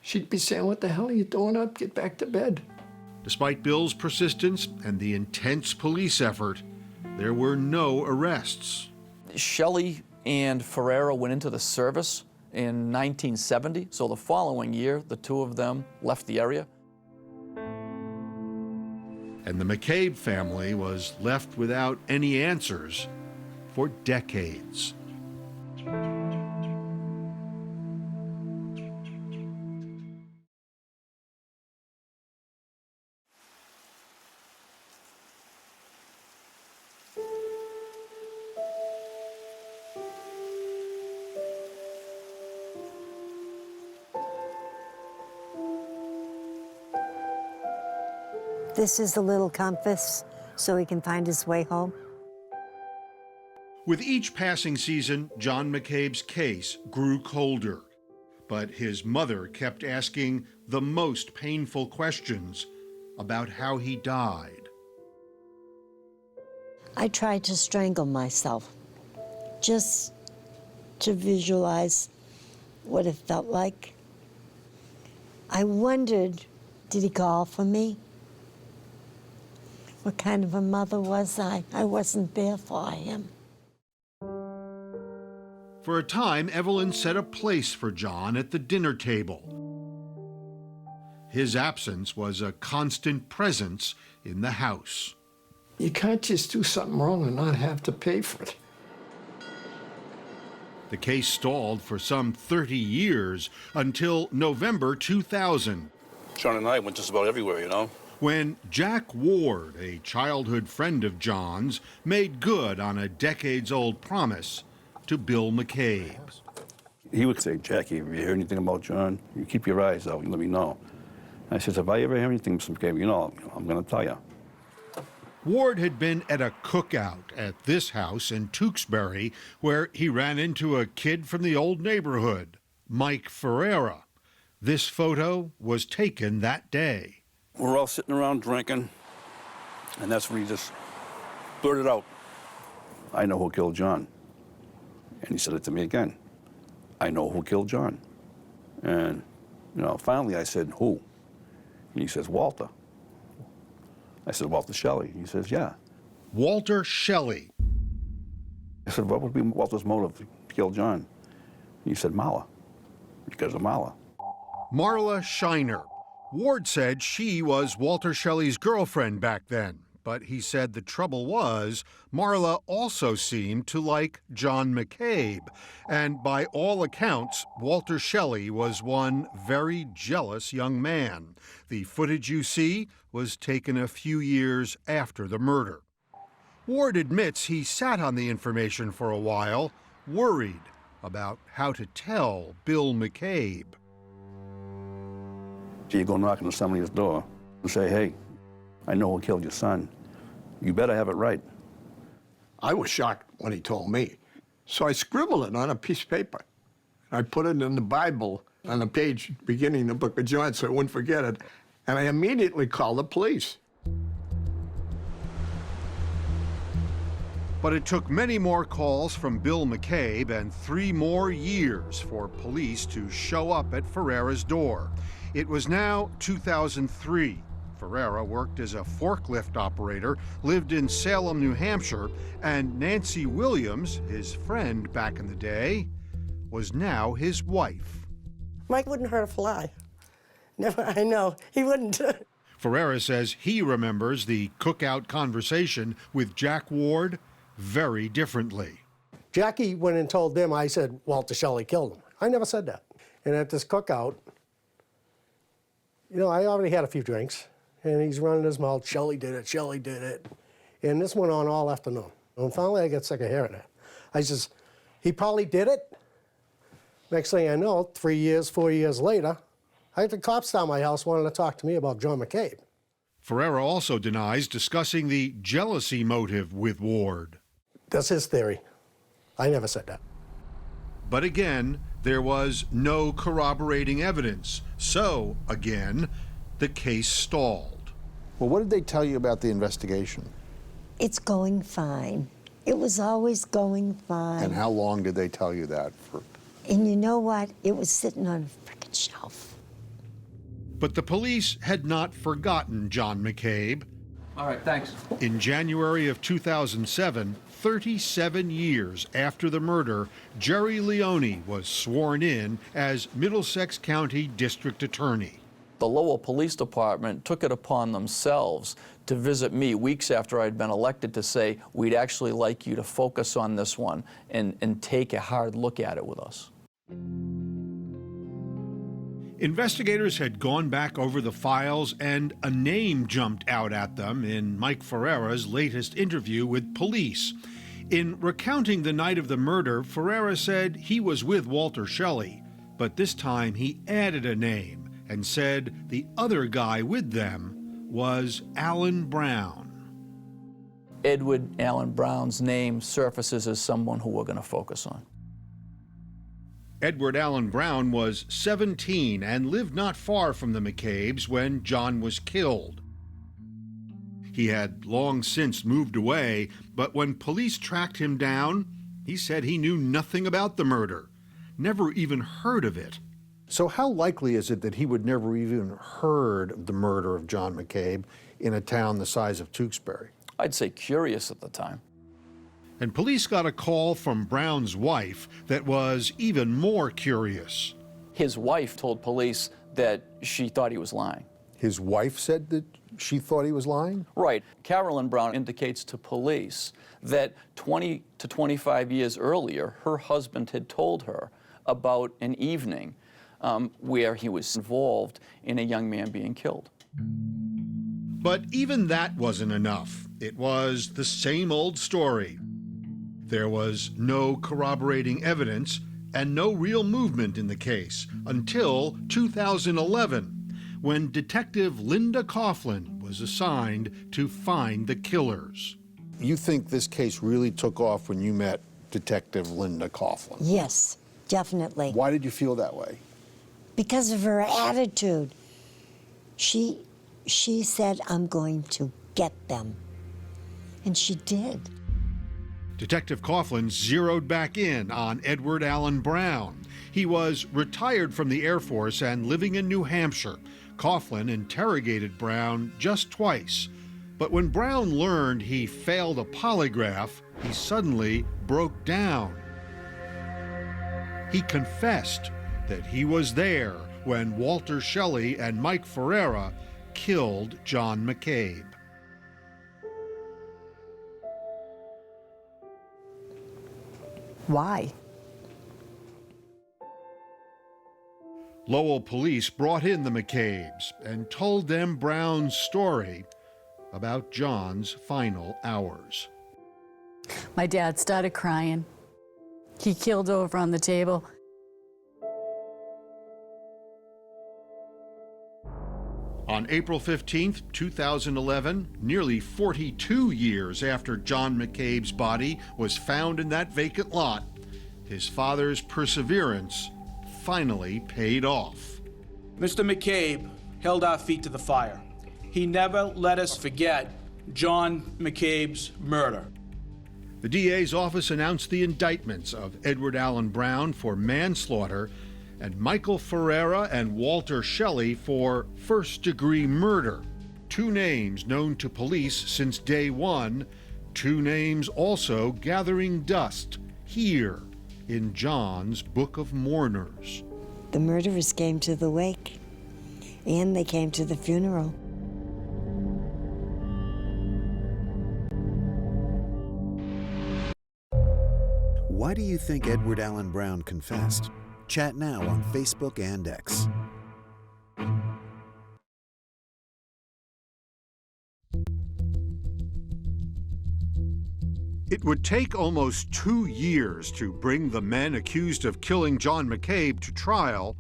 She'd be saying, what the hell are you doing up? Get back to bed. Despite Bill's persistence and the intense police effort, there were no arrests. Shelley and Ferreira went into the service in 1970, so the following year, the two of them left the area. And the McCabe family was left without any answers for decades. This is the little compass so he can find his way home. With each passing season, John McCabe's case grew colder. But his mother kept asking the most painful questions about how he died. I tried to strangle myself, just to visualize what it felt like. I wondered, did he call for me? What kind of a mother was I? I wasn't there for him. For a time, Evelyn set a place for John at the dinner table. His absence was a constant presence in the house. You can't just do something wrong and not have to pay for it. The case stalled for some 30 years until November 2000. John and I went just about everywhere, you know. When Jack Ward, a childhood friend of John's, made good on a decades-old promise to Bill McCabe. He would say, Jackie, if you hear anything about John, you keep your eyes out and let me know. And I says, if I ever hear anything, Mr. McCabe, you know, I'm going to tell you. Ward had been at a cookout at this house in Tewksbury where he ran into a kid from the old neighborhood, Mike Ferreira. This photo was taken that day. We're all sitting around drinking, and that's when he just blurted out, I know who killed John. And he said it to me again. I know who killed John. And, you know, finally I said, who? And he says, Walter. I said, Walter Shelley. He says, yeah. Walter Shelley. I said, what would be Walter's motive to kill John? He said, Marla, because of Marla. Marla Shiner. Ward said she was Walter Shelley's girlfriend back then, But he said the trouble was, Marla also seemed to like John McCabe. And by all accounts, Walter Shelley was one very jealous young man. The footage you see was taken a few years after the murder. Ward admits he sat on the information for a while, worried about how to tell Bill McCabe. You go knocking on somebody's door and say, hey, I know who killed your son. You better have it right. I was shocked when he told me. So I scribbled it on a piece of paper. I put it in the Bible on a page beginning the book of John so I wouldn't forget it. And I immediately called the police. But it took many more calls from Bill McCabe and 3 more years for police to show up at Ferrera's door. It was now 2003. Ferrera worked as a forklift operator, lived in Salem, New Hampshire, and Nancy Williams, his friend back in the day, was now his wife. Mike wouldn't hurt a fly. Never, I know, he wouldn't. Ferrera says he remembers the cookout conversation with Jack Ward very differently. Jackie went and told them, I said, Walter Shelley killed him. I never said that. And at this cookout, you know, I already had a few drinks, and he's running his mouth, Shelley did it, Shelley did it. And this went on all afternoon. And finally, I got sick of hearing it. I says, he probably did it. Next thing I know, 3 years, 4 years later, I had the cops down my house wanting to talk to me about John McCabe. Ferrera also denies discussing the jealousy motive with Ward. That's his theory. I never said that. But again, there was no corroborating evidence. So, again, the case stalled. Well, what did they tell you about the investigation? It's going fine. It was always going fine. And how long did they tell you that for? And you know what? It was sitting on a frickin' shelf. But the police had not forgotten John McCabe. All right, thanks. In January of 2007, 37 years after the murder, Jerry Leone was sworn in as Middlesex County District Attorney. The Lowell Police Department took it upon themselves to visit me weeks after I'd been elected to say, we'd actually like you to focus on this one and take a hard look at it with us. Investigators had gone back over the files, and a name jumped out at them in Mike Ferrera's latest interview with police. In recounting the night of the murder, Ferrera said he was with Walter Shelley, but this time he added a name and said the other guy with them was Alan Brown. Edward Allen Brown's name surfaces as someone who we're going to focus on. Edward Allen Brown was 17 and lived not far from the McCabes when John was killed. He had long since moved away, but when police tracked him down, he said he knew nothing about the murder, never even heard of it. So how likely is it that he would never even heard of the murder of John McCabe in a town the size of Tewksbury? I'd say curious at the time. And police got a call from Brown's wife that was even more curious. His wife told police that she thought he was lying. His wife said that she thought he was lying? Right. Carolyn Brown indicates to police that 20 to 25 years earlier, her husband had told her about an evening where he was involved in a young man being killed. But even that wasn't enough. It was the same old story. There was no corroborating evidence and no real movement in the case until 2011, when Detective Linda Coughlin was assigned to find the killers. You think this case really took off when you met Detective Linda Coughlin? Yes, definitely. Why did you feel that way? Because of her attitude. She said, I'm going to get them. And she did. Detective Coughlin zeroed back in on Edward Allen Brown. He was retired from the Air Force and living in New Hampshire. Coughlin interrogated Brown just twice. But when Brown learned he failed a polygraph, he suddenly broke down. He confessed that he was there when Walter Shelley and Mike Ferrera killed John McCabe. Why? Lowell police brought in the McCabes and told them Brown's story about John's final hours. My dad started crying. He keeled over on the table. On April 15th, 2011, nearly 42 years after John McCabe's body was found in that vacant lot, his father's perseverance finally paid off. Mr. McCabe held our feet to the fire. He never let us forget John McCabe's murder. The DA's office announced the indictments of Edward Allen Brown for manslaughter and Michael Ferreira and Walter Shelley for first-degree murder. Two names known to police since day one, two names also gathering dust here in John's Book of Mourners. The murderers came to the wake, and they came to the funeral. Why do you think Edward Allen Brown confessed? Chat now on Facebook and X. It would take almost 2 years to bring the men accused of killing John McCabe to trial.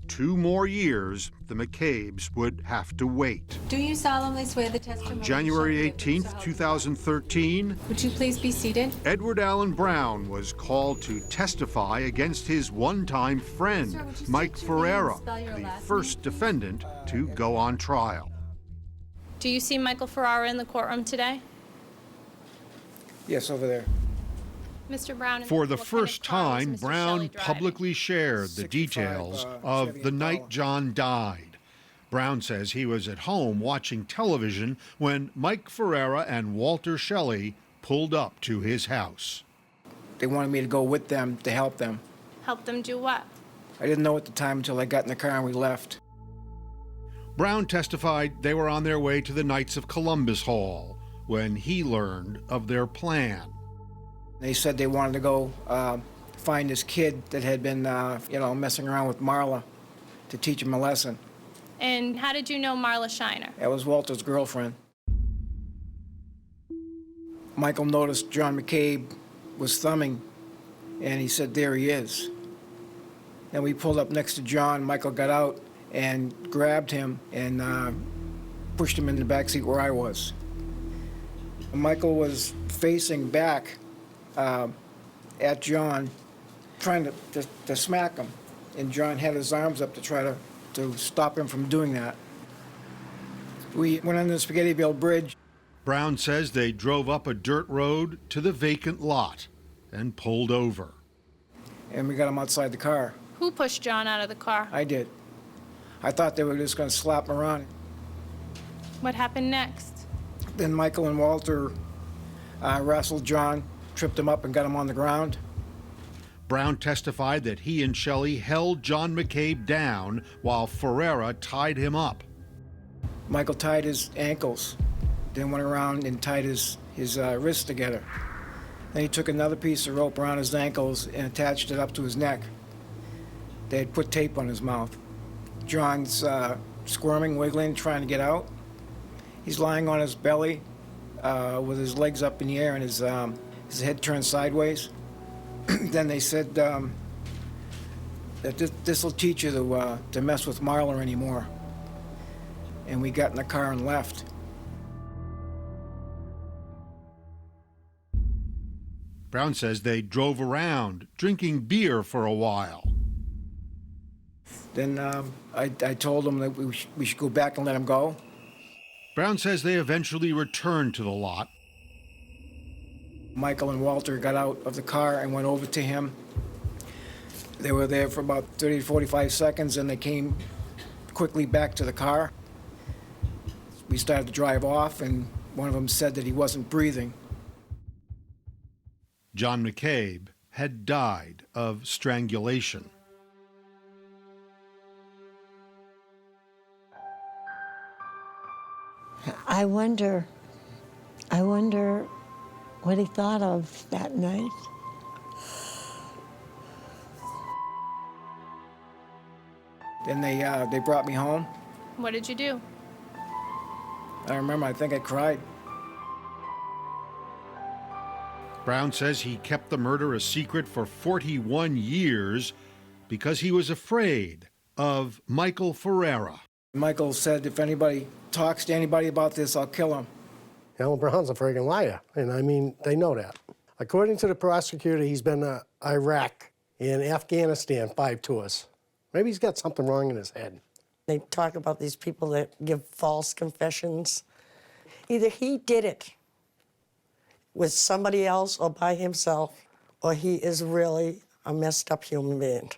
2 more years the McCabes would have to wait. Do you solemnly swear the testimony? January 18th, 2013, Would you please be seated? Edward Allen Brown was called to testify against his one-time friend, Sir, would you Mike state your name and Ferreira, spell your the last first defendant to go on trial. Do you see Michael Ferrara in the courtroom today? Yes, over there. Mr. Brown. For the what kind of first car was time, Mr. Brown Shelley driving? publicly shared the 65, details of Chevy the night Impala. John died. Brown says he was at home watching television when Mike Ferreira and Walter Shelley pulled up to his house. They wanted me to go with them to help them. Help them do what? I didn't know at the time until I got in the car and we left. Brown testified they were on their way to the Knights of Columbus Hall when he learned of their plan. They said they wanted to go find this kid that had been, messing around with Marla to teach him a lesson. And how did you know Marla Shiner? That was Walter's girlfriend. Michael noticed John McCabe was thumbing, and he said, "There he is." And we pulled up next to John. Michael got out and grabbed him and pushed him in the back seat where I was. Michael was facing back at John, trying to smack him, and John had his arms up to try to stop him from doing that. We went under the Spaghettiville Bridge. Brown says they drove up a dirt road to the vacant lot and pulled over. And we got him outside the car. Who pushed John out of the car? I did. I thought they were just going to slap him around. What happened next? Then Michael and Walter wrestled John, tripped him up, and got him on the ground. Brown testified that he and Shelley held John McCabe down while Ferreira tied him up. Michael tied his ankles, then went around and tied his wrists together. Then he took another piece of rope around his ankles and attached it up to his neck. They had put tape on his mouth. John's squirming, wiggling, trying to get out. He's lying on his belly with his legs up in the air and his head turned sideways. Then they said that this will teach you to mess with Marla anymore. And we got in the car and left. Brown says they drove around, drinking beer for a while. Then I told them that we should go back and let him go. Brown says they eventually returned to the lot. Michael and Walter got out of the car and went over to him. They were there for about 30 to 45 seconds, and they came quickly back to the car. We started to drive off, and one of them said that he wasn't breathing. John McCabe had died of strangulation. I wonder what he thought of that night. Then they brought me home. What did you do? I remember, I think I cried. Brown says he kept the murder a secret for 41 years because he was afraid of Michael Ferrara. Michael said, if anybody talks to anybody about this, I'll kill him. Alan Brown's a friggin' liar, and I mean, they know that. According to the prosecutor, he's been to Iraq and Afghanistan 5 tours. Maybe he's got something wrong in his head. They talk about these people that give false confessions. Either he did it with somebody else or by himself, or he is really a messed up human being.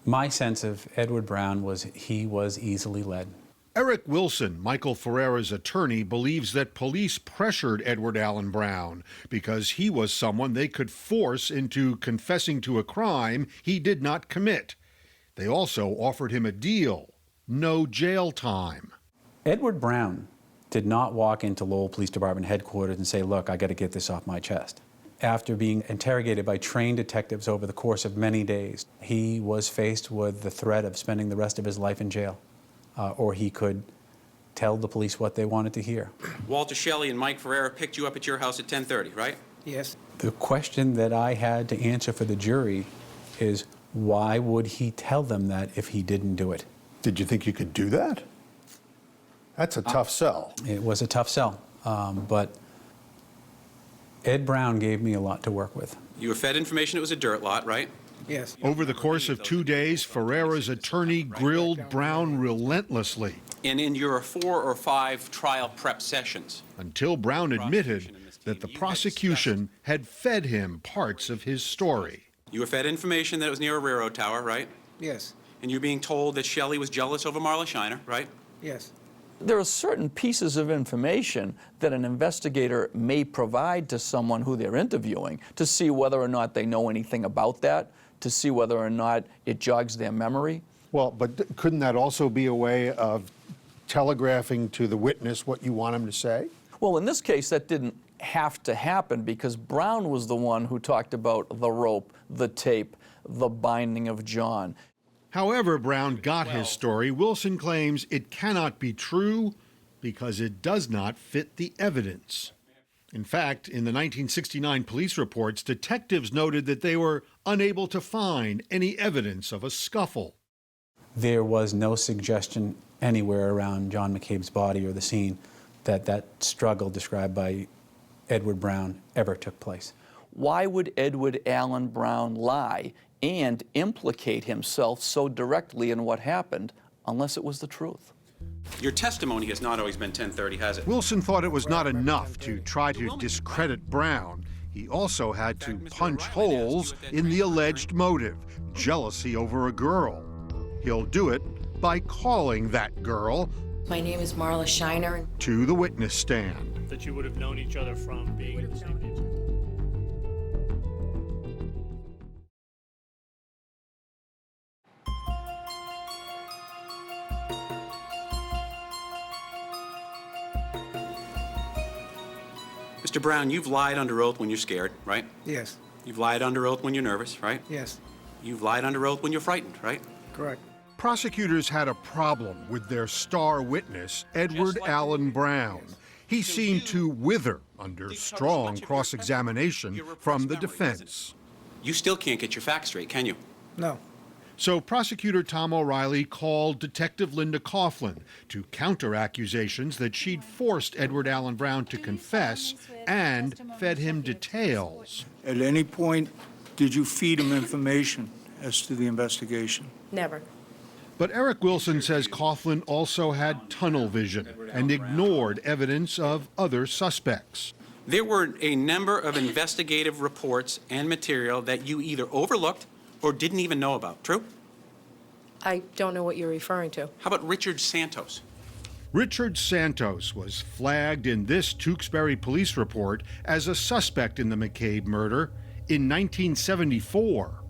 My sense of Edward Brown was he was easily led. Eric Wilson, Michael Ferrara's attorney, believes that police pressured Edward Allen Brown because he was someone they could force into confessing to a crime he did not commit. They also offered him a deal: no jail time. Edward Brown did not walk into Lowell Police Department headquarters and say, look, I got to get this off my chest. After being interrogated by trained detectives over the course of many days, he was faced with the threat of spending the rest of his life in jail, or he could tell the police what they wanted to hear. Walter Shelley and Mike Ferrara picked you up at your house at 10:30, right? Yes. The question that I had to answer for the jury is, why would he tell them that if he didn't do it? Did you think you could do that? That's a tough sell. It was a tough sell, but Ed Brown gave me a lot to work with. You were fed information it was a dirt lot, right? Yes. Over the course of 2 days, Ferrara's attorney grilled Brown relentlessly. And in your 4 or 5 trial prep sessions. Until Brown admitted that the prosecution had fed him parts of his story. You were fed information that it was near a railroad tower, right? Yes. And you're being told that Shelley was jealous over Marla Shiner, right? Yes. There are certain pieces of information that an investigator may provide to someone who they're interviewing to see whether or not they know anything about that, to see whether or not it jogs their memory. Well, but couldn't that also be a way of telegraphing to the witness what you want him to say? Well, in this case, that didn't have to happen because Brown was the one who talked about the rope, the tape, the binding of John. However Brown got his story, Wilson claims it cannot be true because it does not fit the evidence. In fact, in the 1969 police reports, detectives noted that they were unable to find any evidence of a scuffle. There was no suggestion anywhere around John McCabe's body or the scene that that struggle described by Edward Brown ever took place. Why would Edward Allen Brown lie and implicate himself so directly in what happened unless it was the truth? Your testimony has not always been 10:30, has it? Wilson thought it was not enough to try to discredit Brown. He also had to punch holes in the alleged motive, jealousy over a girl. He'll do it by calling that girl, my name is Marla Shiner, to the witness stand. That you would have known each other from being in the same age. Mr. Brown, you've lied under oath when you're scared, right? Yes. You've lied under oath when you're nervous, right? Yes. You've lied under oath when you're frightened, right? Correct. Prosecutors had a problem with their star witness, Edward Allen Brown. He seemed to wither under strong cross-examination from the defense. You still can't get your facts straight, can you? No. So prosecutor Tom O'Reilly called Detective Linda Coughlin to counter accusations that she'd forced Edward Allen Brown to confess and fed him details. At any point, did you feed him information as to the investigation? never. But Eric Wilson says Coughlin also had tunnel vision and ignored evidence of other suspects. There were a number of investigative reports and material that you either overlooked or didn't even know about. True? I don't know what you're referring to. How about Richard Santos? Richard Santos was flagged in this Tewksbury police report as a suspect in the McCabe murder in 1974.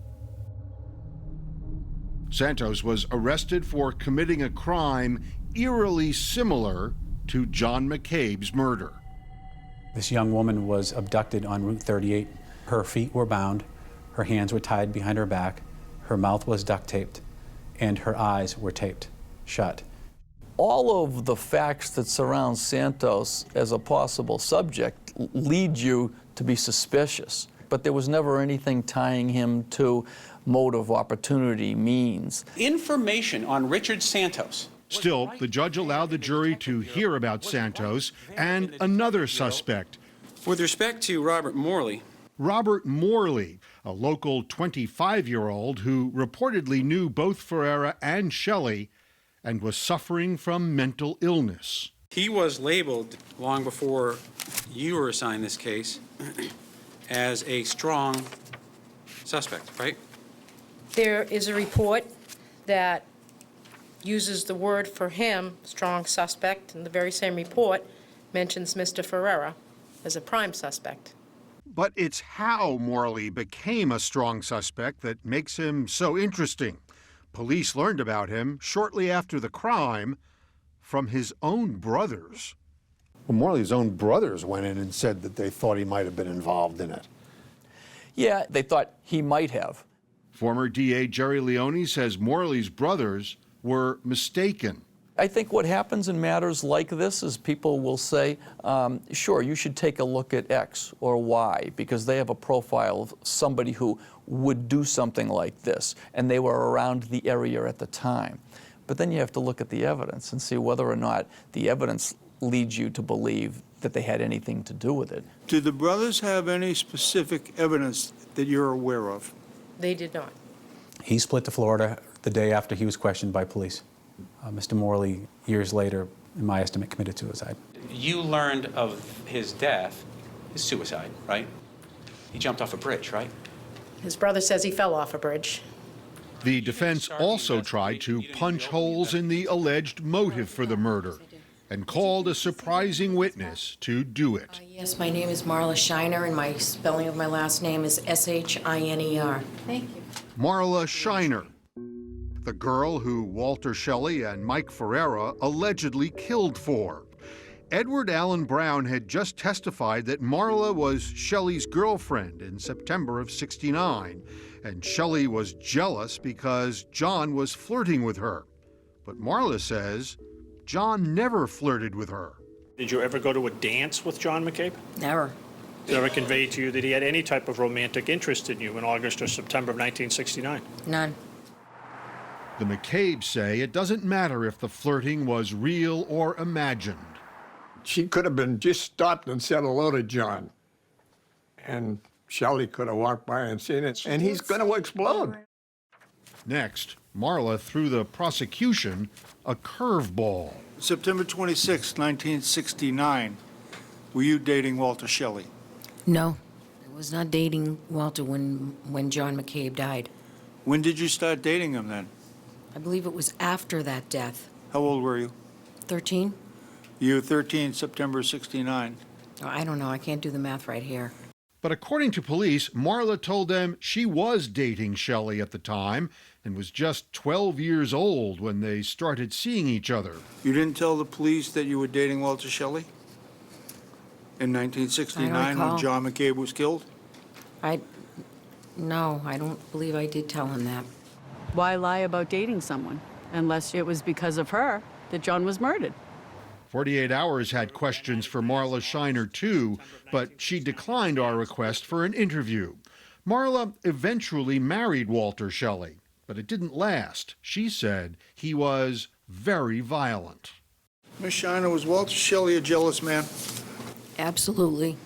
Santos was arrested for committing a crime eerily similar to John McCabe's murder. This young woman was abducted on Route 38. Her feet were bound, her hands were tied behind her back, her mouth was duct taped, and her eyes were taped shut. All of the facts that surround Santos as a possible subject lead you to be suspicious, but there was never anything tying him to motive, opportunity, means. Information on Richard Santos. Still, the judge allowed the jury to hear about Santos and another suspect. With respect to Robert Morley. Robert Morley, a local 25-year-old who reportedly knew both Ferreira and Shelley and was suffering from mental illness. He was labeled, long before you were assigned this case, as a strong suspect, right? There is a report that uses the word for him, strong suspect, and the very same report mentions Mr. Ferreira as a prime suspect. But it's how Morley became a strong suspect that makes him so interesting. Police learned about him shortly after the crime from his own brothers. Well, Morley's own brothers went in and said that they thought he might have been involved in it. Yeah, they thought he might have. Former DA Jerry Leone says Morley's brothers were mistaken. I think what happens in matters like this is people will say, sure, you should take a look at X or Y because they have a profile of somebody who would do something like this, and they were around the area at the time. But then you have to look at the evidence and see whether or not the evidence leads you to believe that they had anything to do with it. Do the brothers have any specific evidence that you're aware of? They did not. He split to Florida the day after he was questioned by police. Mr. Morley, years later, in my estimate, committed suicide. You learned of his death, his suicide, right? He jumped off a bridge, right? His brother says he fell off a bridge. The defense also tried to punch holes in the alleged motive for the murder and called a surprising witness to do it. Yes, my name is Marla Shiner, and my spelling of my last name is S-H-I-N-E-R. Thank you. Marla Shiner, the girl who Walter Shelley and Mike Ferreira allegedly killed for. Edward Allen Brown had just testified that Marla was Shelley's girlfriend in September of '69, and Shelley was jealous because John was flirting with her. But Marla says John never flirted with her. Did you ever go to a dance with John McCabe? Never. Did it ever convey to you that he had any type of romantic interest in you in August or September of 1969? None. The McCabes say it doesn't matter if the flirting was real or imagined. She could have been just stopped and said hello to John. And Shelley could have walked by and seen it, and he's going to explode. Next, Marla threw the prosecution a curveball. September 26, 1969, were you dating Walter Shelley? No. I was not dating Walter when John McCabe died. When did you start dating him then? I believe it was after that death. How old were you? 13? You were 13, September 69. Oh, I don't know. I can't do the math right here. But according to police, Marla told them she was dating Shelley at the time and was just 12 years old when they started seeing each other. You didn't tell the police that you were dating Walter Shelley? In 1969 when John McCabe was killed? No, I don't believe I did tell him that. Why lie about dating someone unless it was because of her that John was murdered? 48 Hours had questions for Marla Shiner too, but she declined our request for an interview. Marla eventually married Walter Shelley, but it didn't last. She said he was very violent. Miss Shiner, was Walter Shelley a jealous man? Absolutely.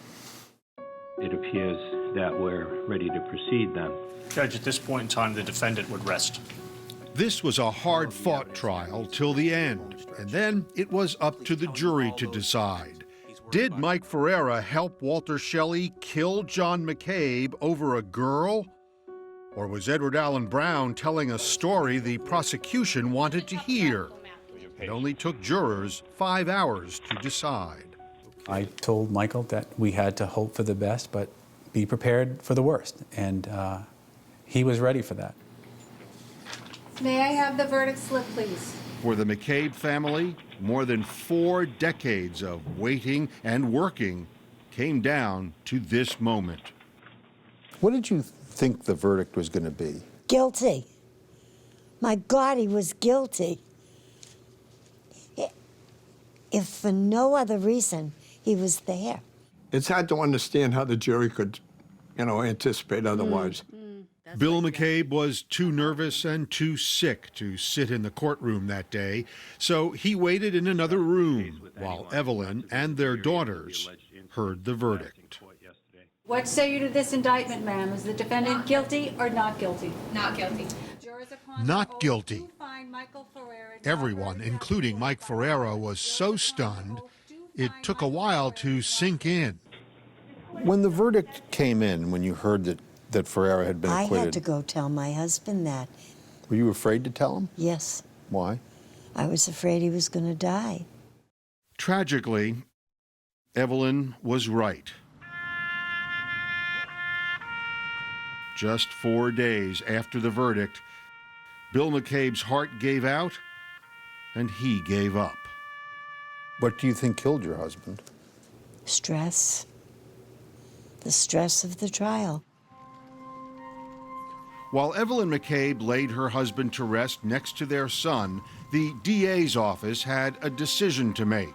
It appears that we're ready to proceed then. Judge, at this point in time, the defendant would rest. This was a hard-fought trial till the end, and then it was up to the jury to decide. Did Mike Ferreira help Walter Shelley kill John McCabe over a girl? Or was Edward Allen Brown telling a story the prosecution wanted to hear? It only took jurors 5 hours to decide. I told Michael that we had to hope for the best, but be prepared for the worst, and he was ready for that. May I have the verdict slip, please? For the McCabe family, more than 4 decades of waiting and working came down to this moment. What did you think the verdict was going to be? Guilty. My God, he was guilty. If for no other reason, he was there. It's hard to understand how the jury could, anticipate otherwise. Bill McCabe was too nervous and too sick to sit in the courtroom that day, so he waited in another room while Evelyn and their daughters heard the verdict. What say you to this indictment, ma'am? Is the defendant guilty or not guilty? Not guilty. Not guilty. Everyone, including Mike Ferreira, was so stunned, it took a while to sink in. When the verdict came in, when you heard that Ferreira had been acquitted, I had to go tell my husband that. were you afraid to tell him? Yes. Why? I was afraid he was going to die. Tragically, Evelyn was right. Just 4 days after the verdict, Bill McCabe's heart gave out and he gave up. What do you think killed your husband? Stress. The stress of the trial. While Evelyn McCabe laid her husband to rest next to their son, the DA's office had a decision to make.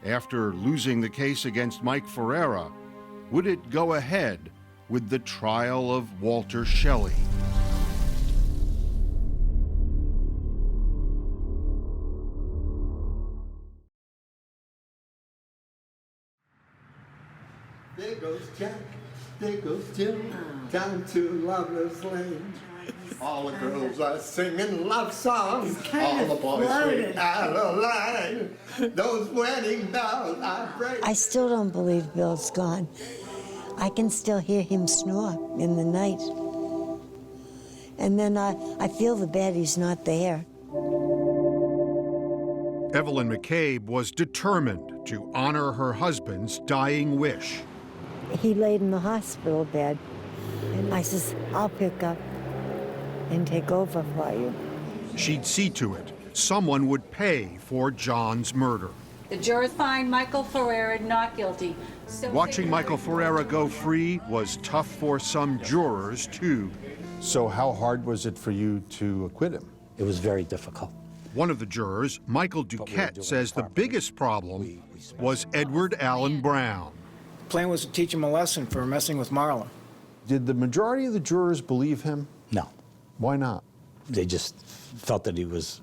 After losing the case against Mike Ferreira, would it go ahead with the trial of Walter Shelley? There goes Jack, there goes Jim, down to Lover's Lane. All the girls are singing love songs, all the boys sing Adeline. Those wedding bells are breaking. I still don't believe Bill's gone. I can still hear him snore in the night. And then I feel the bad he's not there. Evelyn McCabe was determined to honor her husband's dying wish. He laid in the hospital bed, and I says, I'll pick up and take over for you. She'd see to it someone would pay for John's murder. The jurors find Michael Ferreira not guilty. So Watching Michael Ferreira go free was tough for some jurors, too. So how hard was it for you to acquit him? It was very difficult. One of the jurors, Michael Duquette, says the biggest problem was Edward Allen Brown. The plan was to teach him a lesson for messing with Marla. Did the majority of the jurors believe him? No. Why not? They just felt that he was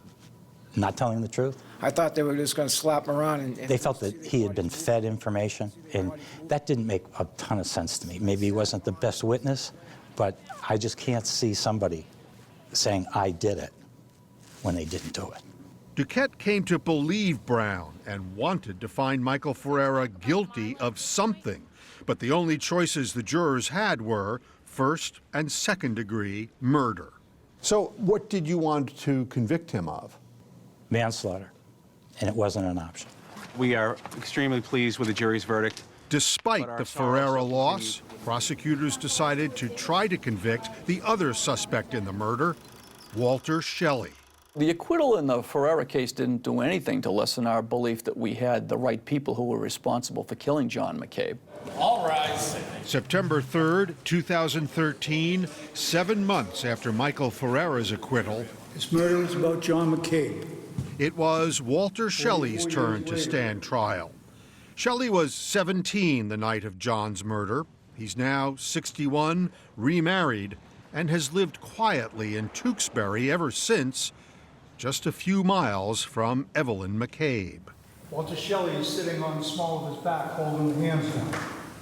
not telling the truth. I thought they were just going to slap him around. And They felt that he had been fed information, and that didn't make a ton of sense to me. Maybe he wasn't the best witness, but I just can't see somebody saying, I did it, when they didn't do it. Duquette came to believe Brown and wanted to find Michael Ferreira guilty of something, but the only choices the jurors had were first and second degree murder. So what did you want to convict him of? Manslaughter, and it wasn't an option. We are extremely pleased with the jury's verdict. Despite the Ferreira loss, prosecutors decided to try to convict the other suspect in the murder, Walter Shelley. The acquittal in the Ferreira case didn't do anything to lessen our belief that we had the right people who were responsible for killing John McCabe. All rise. September 3rd, 2013, 7 months after Michael Ferreira's acquittal, This murder is about John McCabe. it was Walter Shelley's turn to stand trial. Shelley was 17 the night of John's murder. He's now 61, remarried, and has lived quietly in Tewksbury ever since, just a few miles from Evelyn McCabe. Walter Shelley is sitting on the small of his back, holding the hands down.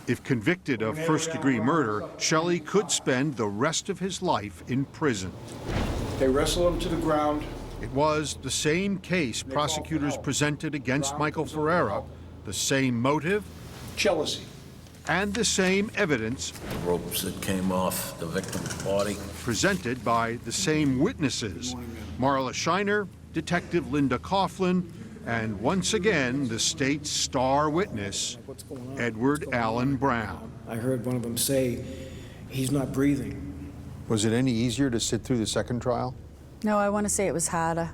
If convicted of first-degree murder, Shelley could spend the rest of his life in prison. They wrestle him to the ground. It was the same case prosecutors presented against Michael Ferreira, the same motive, jealousy, and the same evidence ropes that came off the victim's body presented by the same witnesses, Marla Shiner, Detective Linda Coughlin, and once again the state's star witness, Edward Allen Brown. I heard one of them say, he's not breathing. Was it any easier to sit through the second trial? No, I want to say it was harder.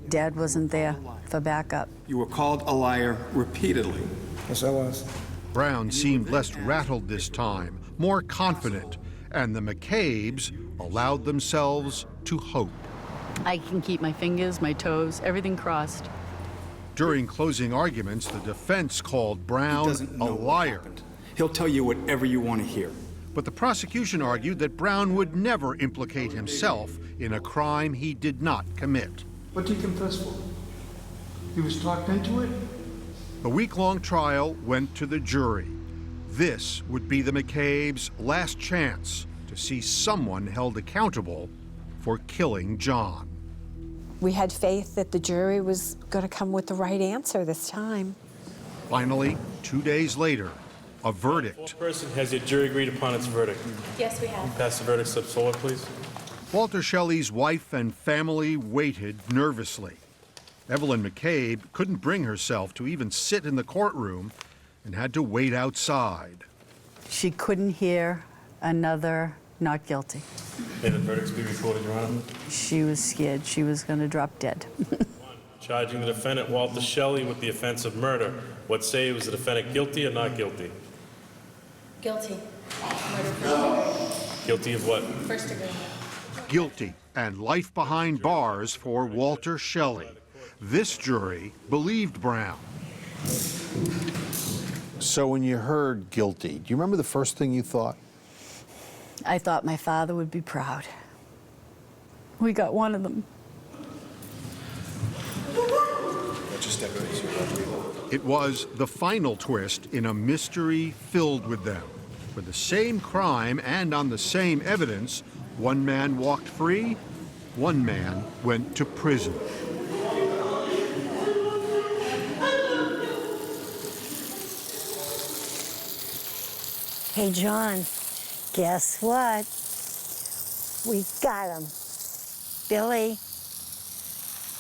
Dad wasn't there for backup. You were called a liar repeatedly. Yes, I was. Brown seemed less rattled this time, more confident, and the McCabes allowed themselves to hope. I can keep my fingers, my toes, everything crossed. During closing arguments, the defense called Brown a liar. He'll tell you whatever you want to hear. But the prosecution argued that Brown would never implicate himself in a crime he did not commit. What did he confess for? He was talked into it? The week-long trial went to the jury. This would be the McCabe's last chance to see someone held accountable for killing John. We had faith that the jury was going to come with the right answer this time. Finally, 2 days later, a verdict. Person, has the jury agreed upon its verdict? Yes, we have. Pass the verdict slip forward, please. Walter Shelley's wife and family waited nervously. Evelyn McCabe couldn't bring herself to even sit in the courtroom and had to wait outside. She couldn't hear another not guilty. May the verdicts be recorded, Your Honor. She was scared she was going to drop dead. Charging the defendant, Walter Shelley, with the offense of murder. What say you, was the defendant guilty or not guilty? Guilty. Murder. Guilty of what? First degree. Guilty and life behind bars for Walter Shelley. This jury believed Brown. So when you heard guilty, do you remember the first thing you thought? I thought my father would be proud. We got one of them. It was the final twist in a mystery filled with them. For the same crime and on the same evidence, one man walked free, one man went to prison. Hey, John, guess what? We got him. Billy,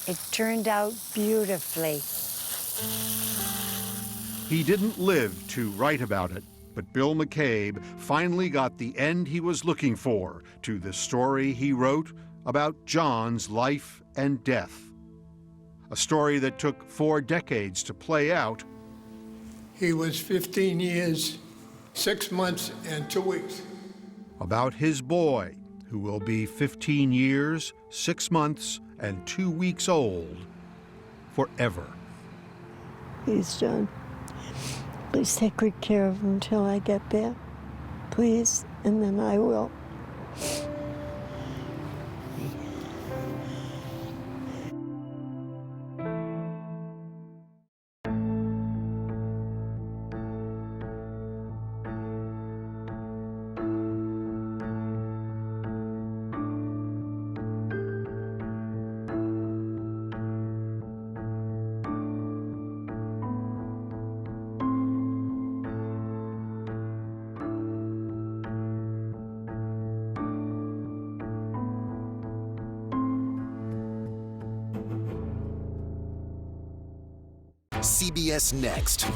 it turned out beautifully. He didn't live to write about it, but Bill McCabe finally got the end he was looking for to the story he wrote about John's life and death. A story that took 4 decades to play out. He was 15 years, 6 months, and 2 weeks. About his boy, who will be 15 years, 6 months, and 2 weeks old forever. Please, John. Please take good care of him until I get there. Please, and then I will. CBS Next.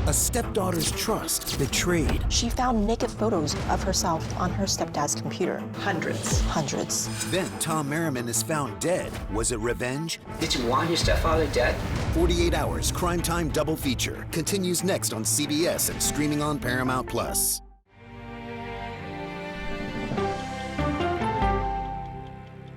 A stepdaughter's trust betrayed. She found naked photos of herself on her stepdad's computer. Hundreds. Hundreds. Then Tom Merriman is found dead. Was it revenge? Did you want your stepfather dead? 48 Hours Crime Time Double Feature continues next on CBS and streaming on Paramount+.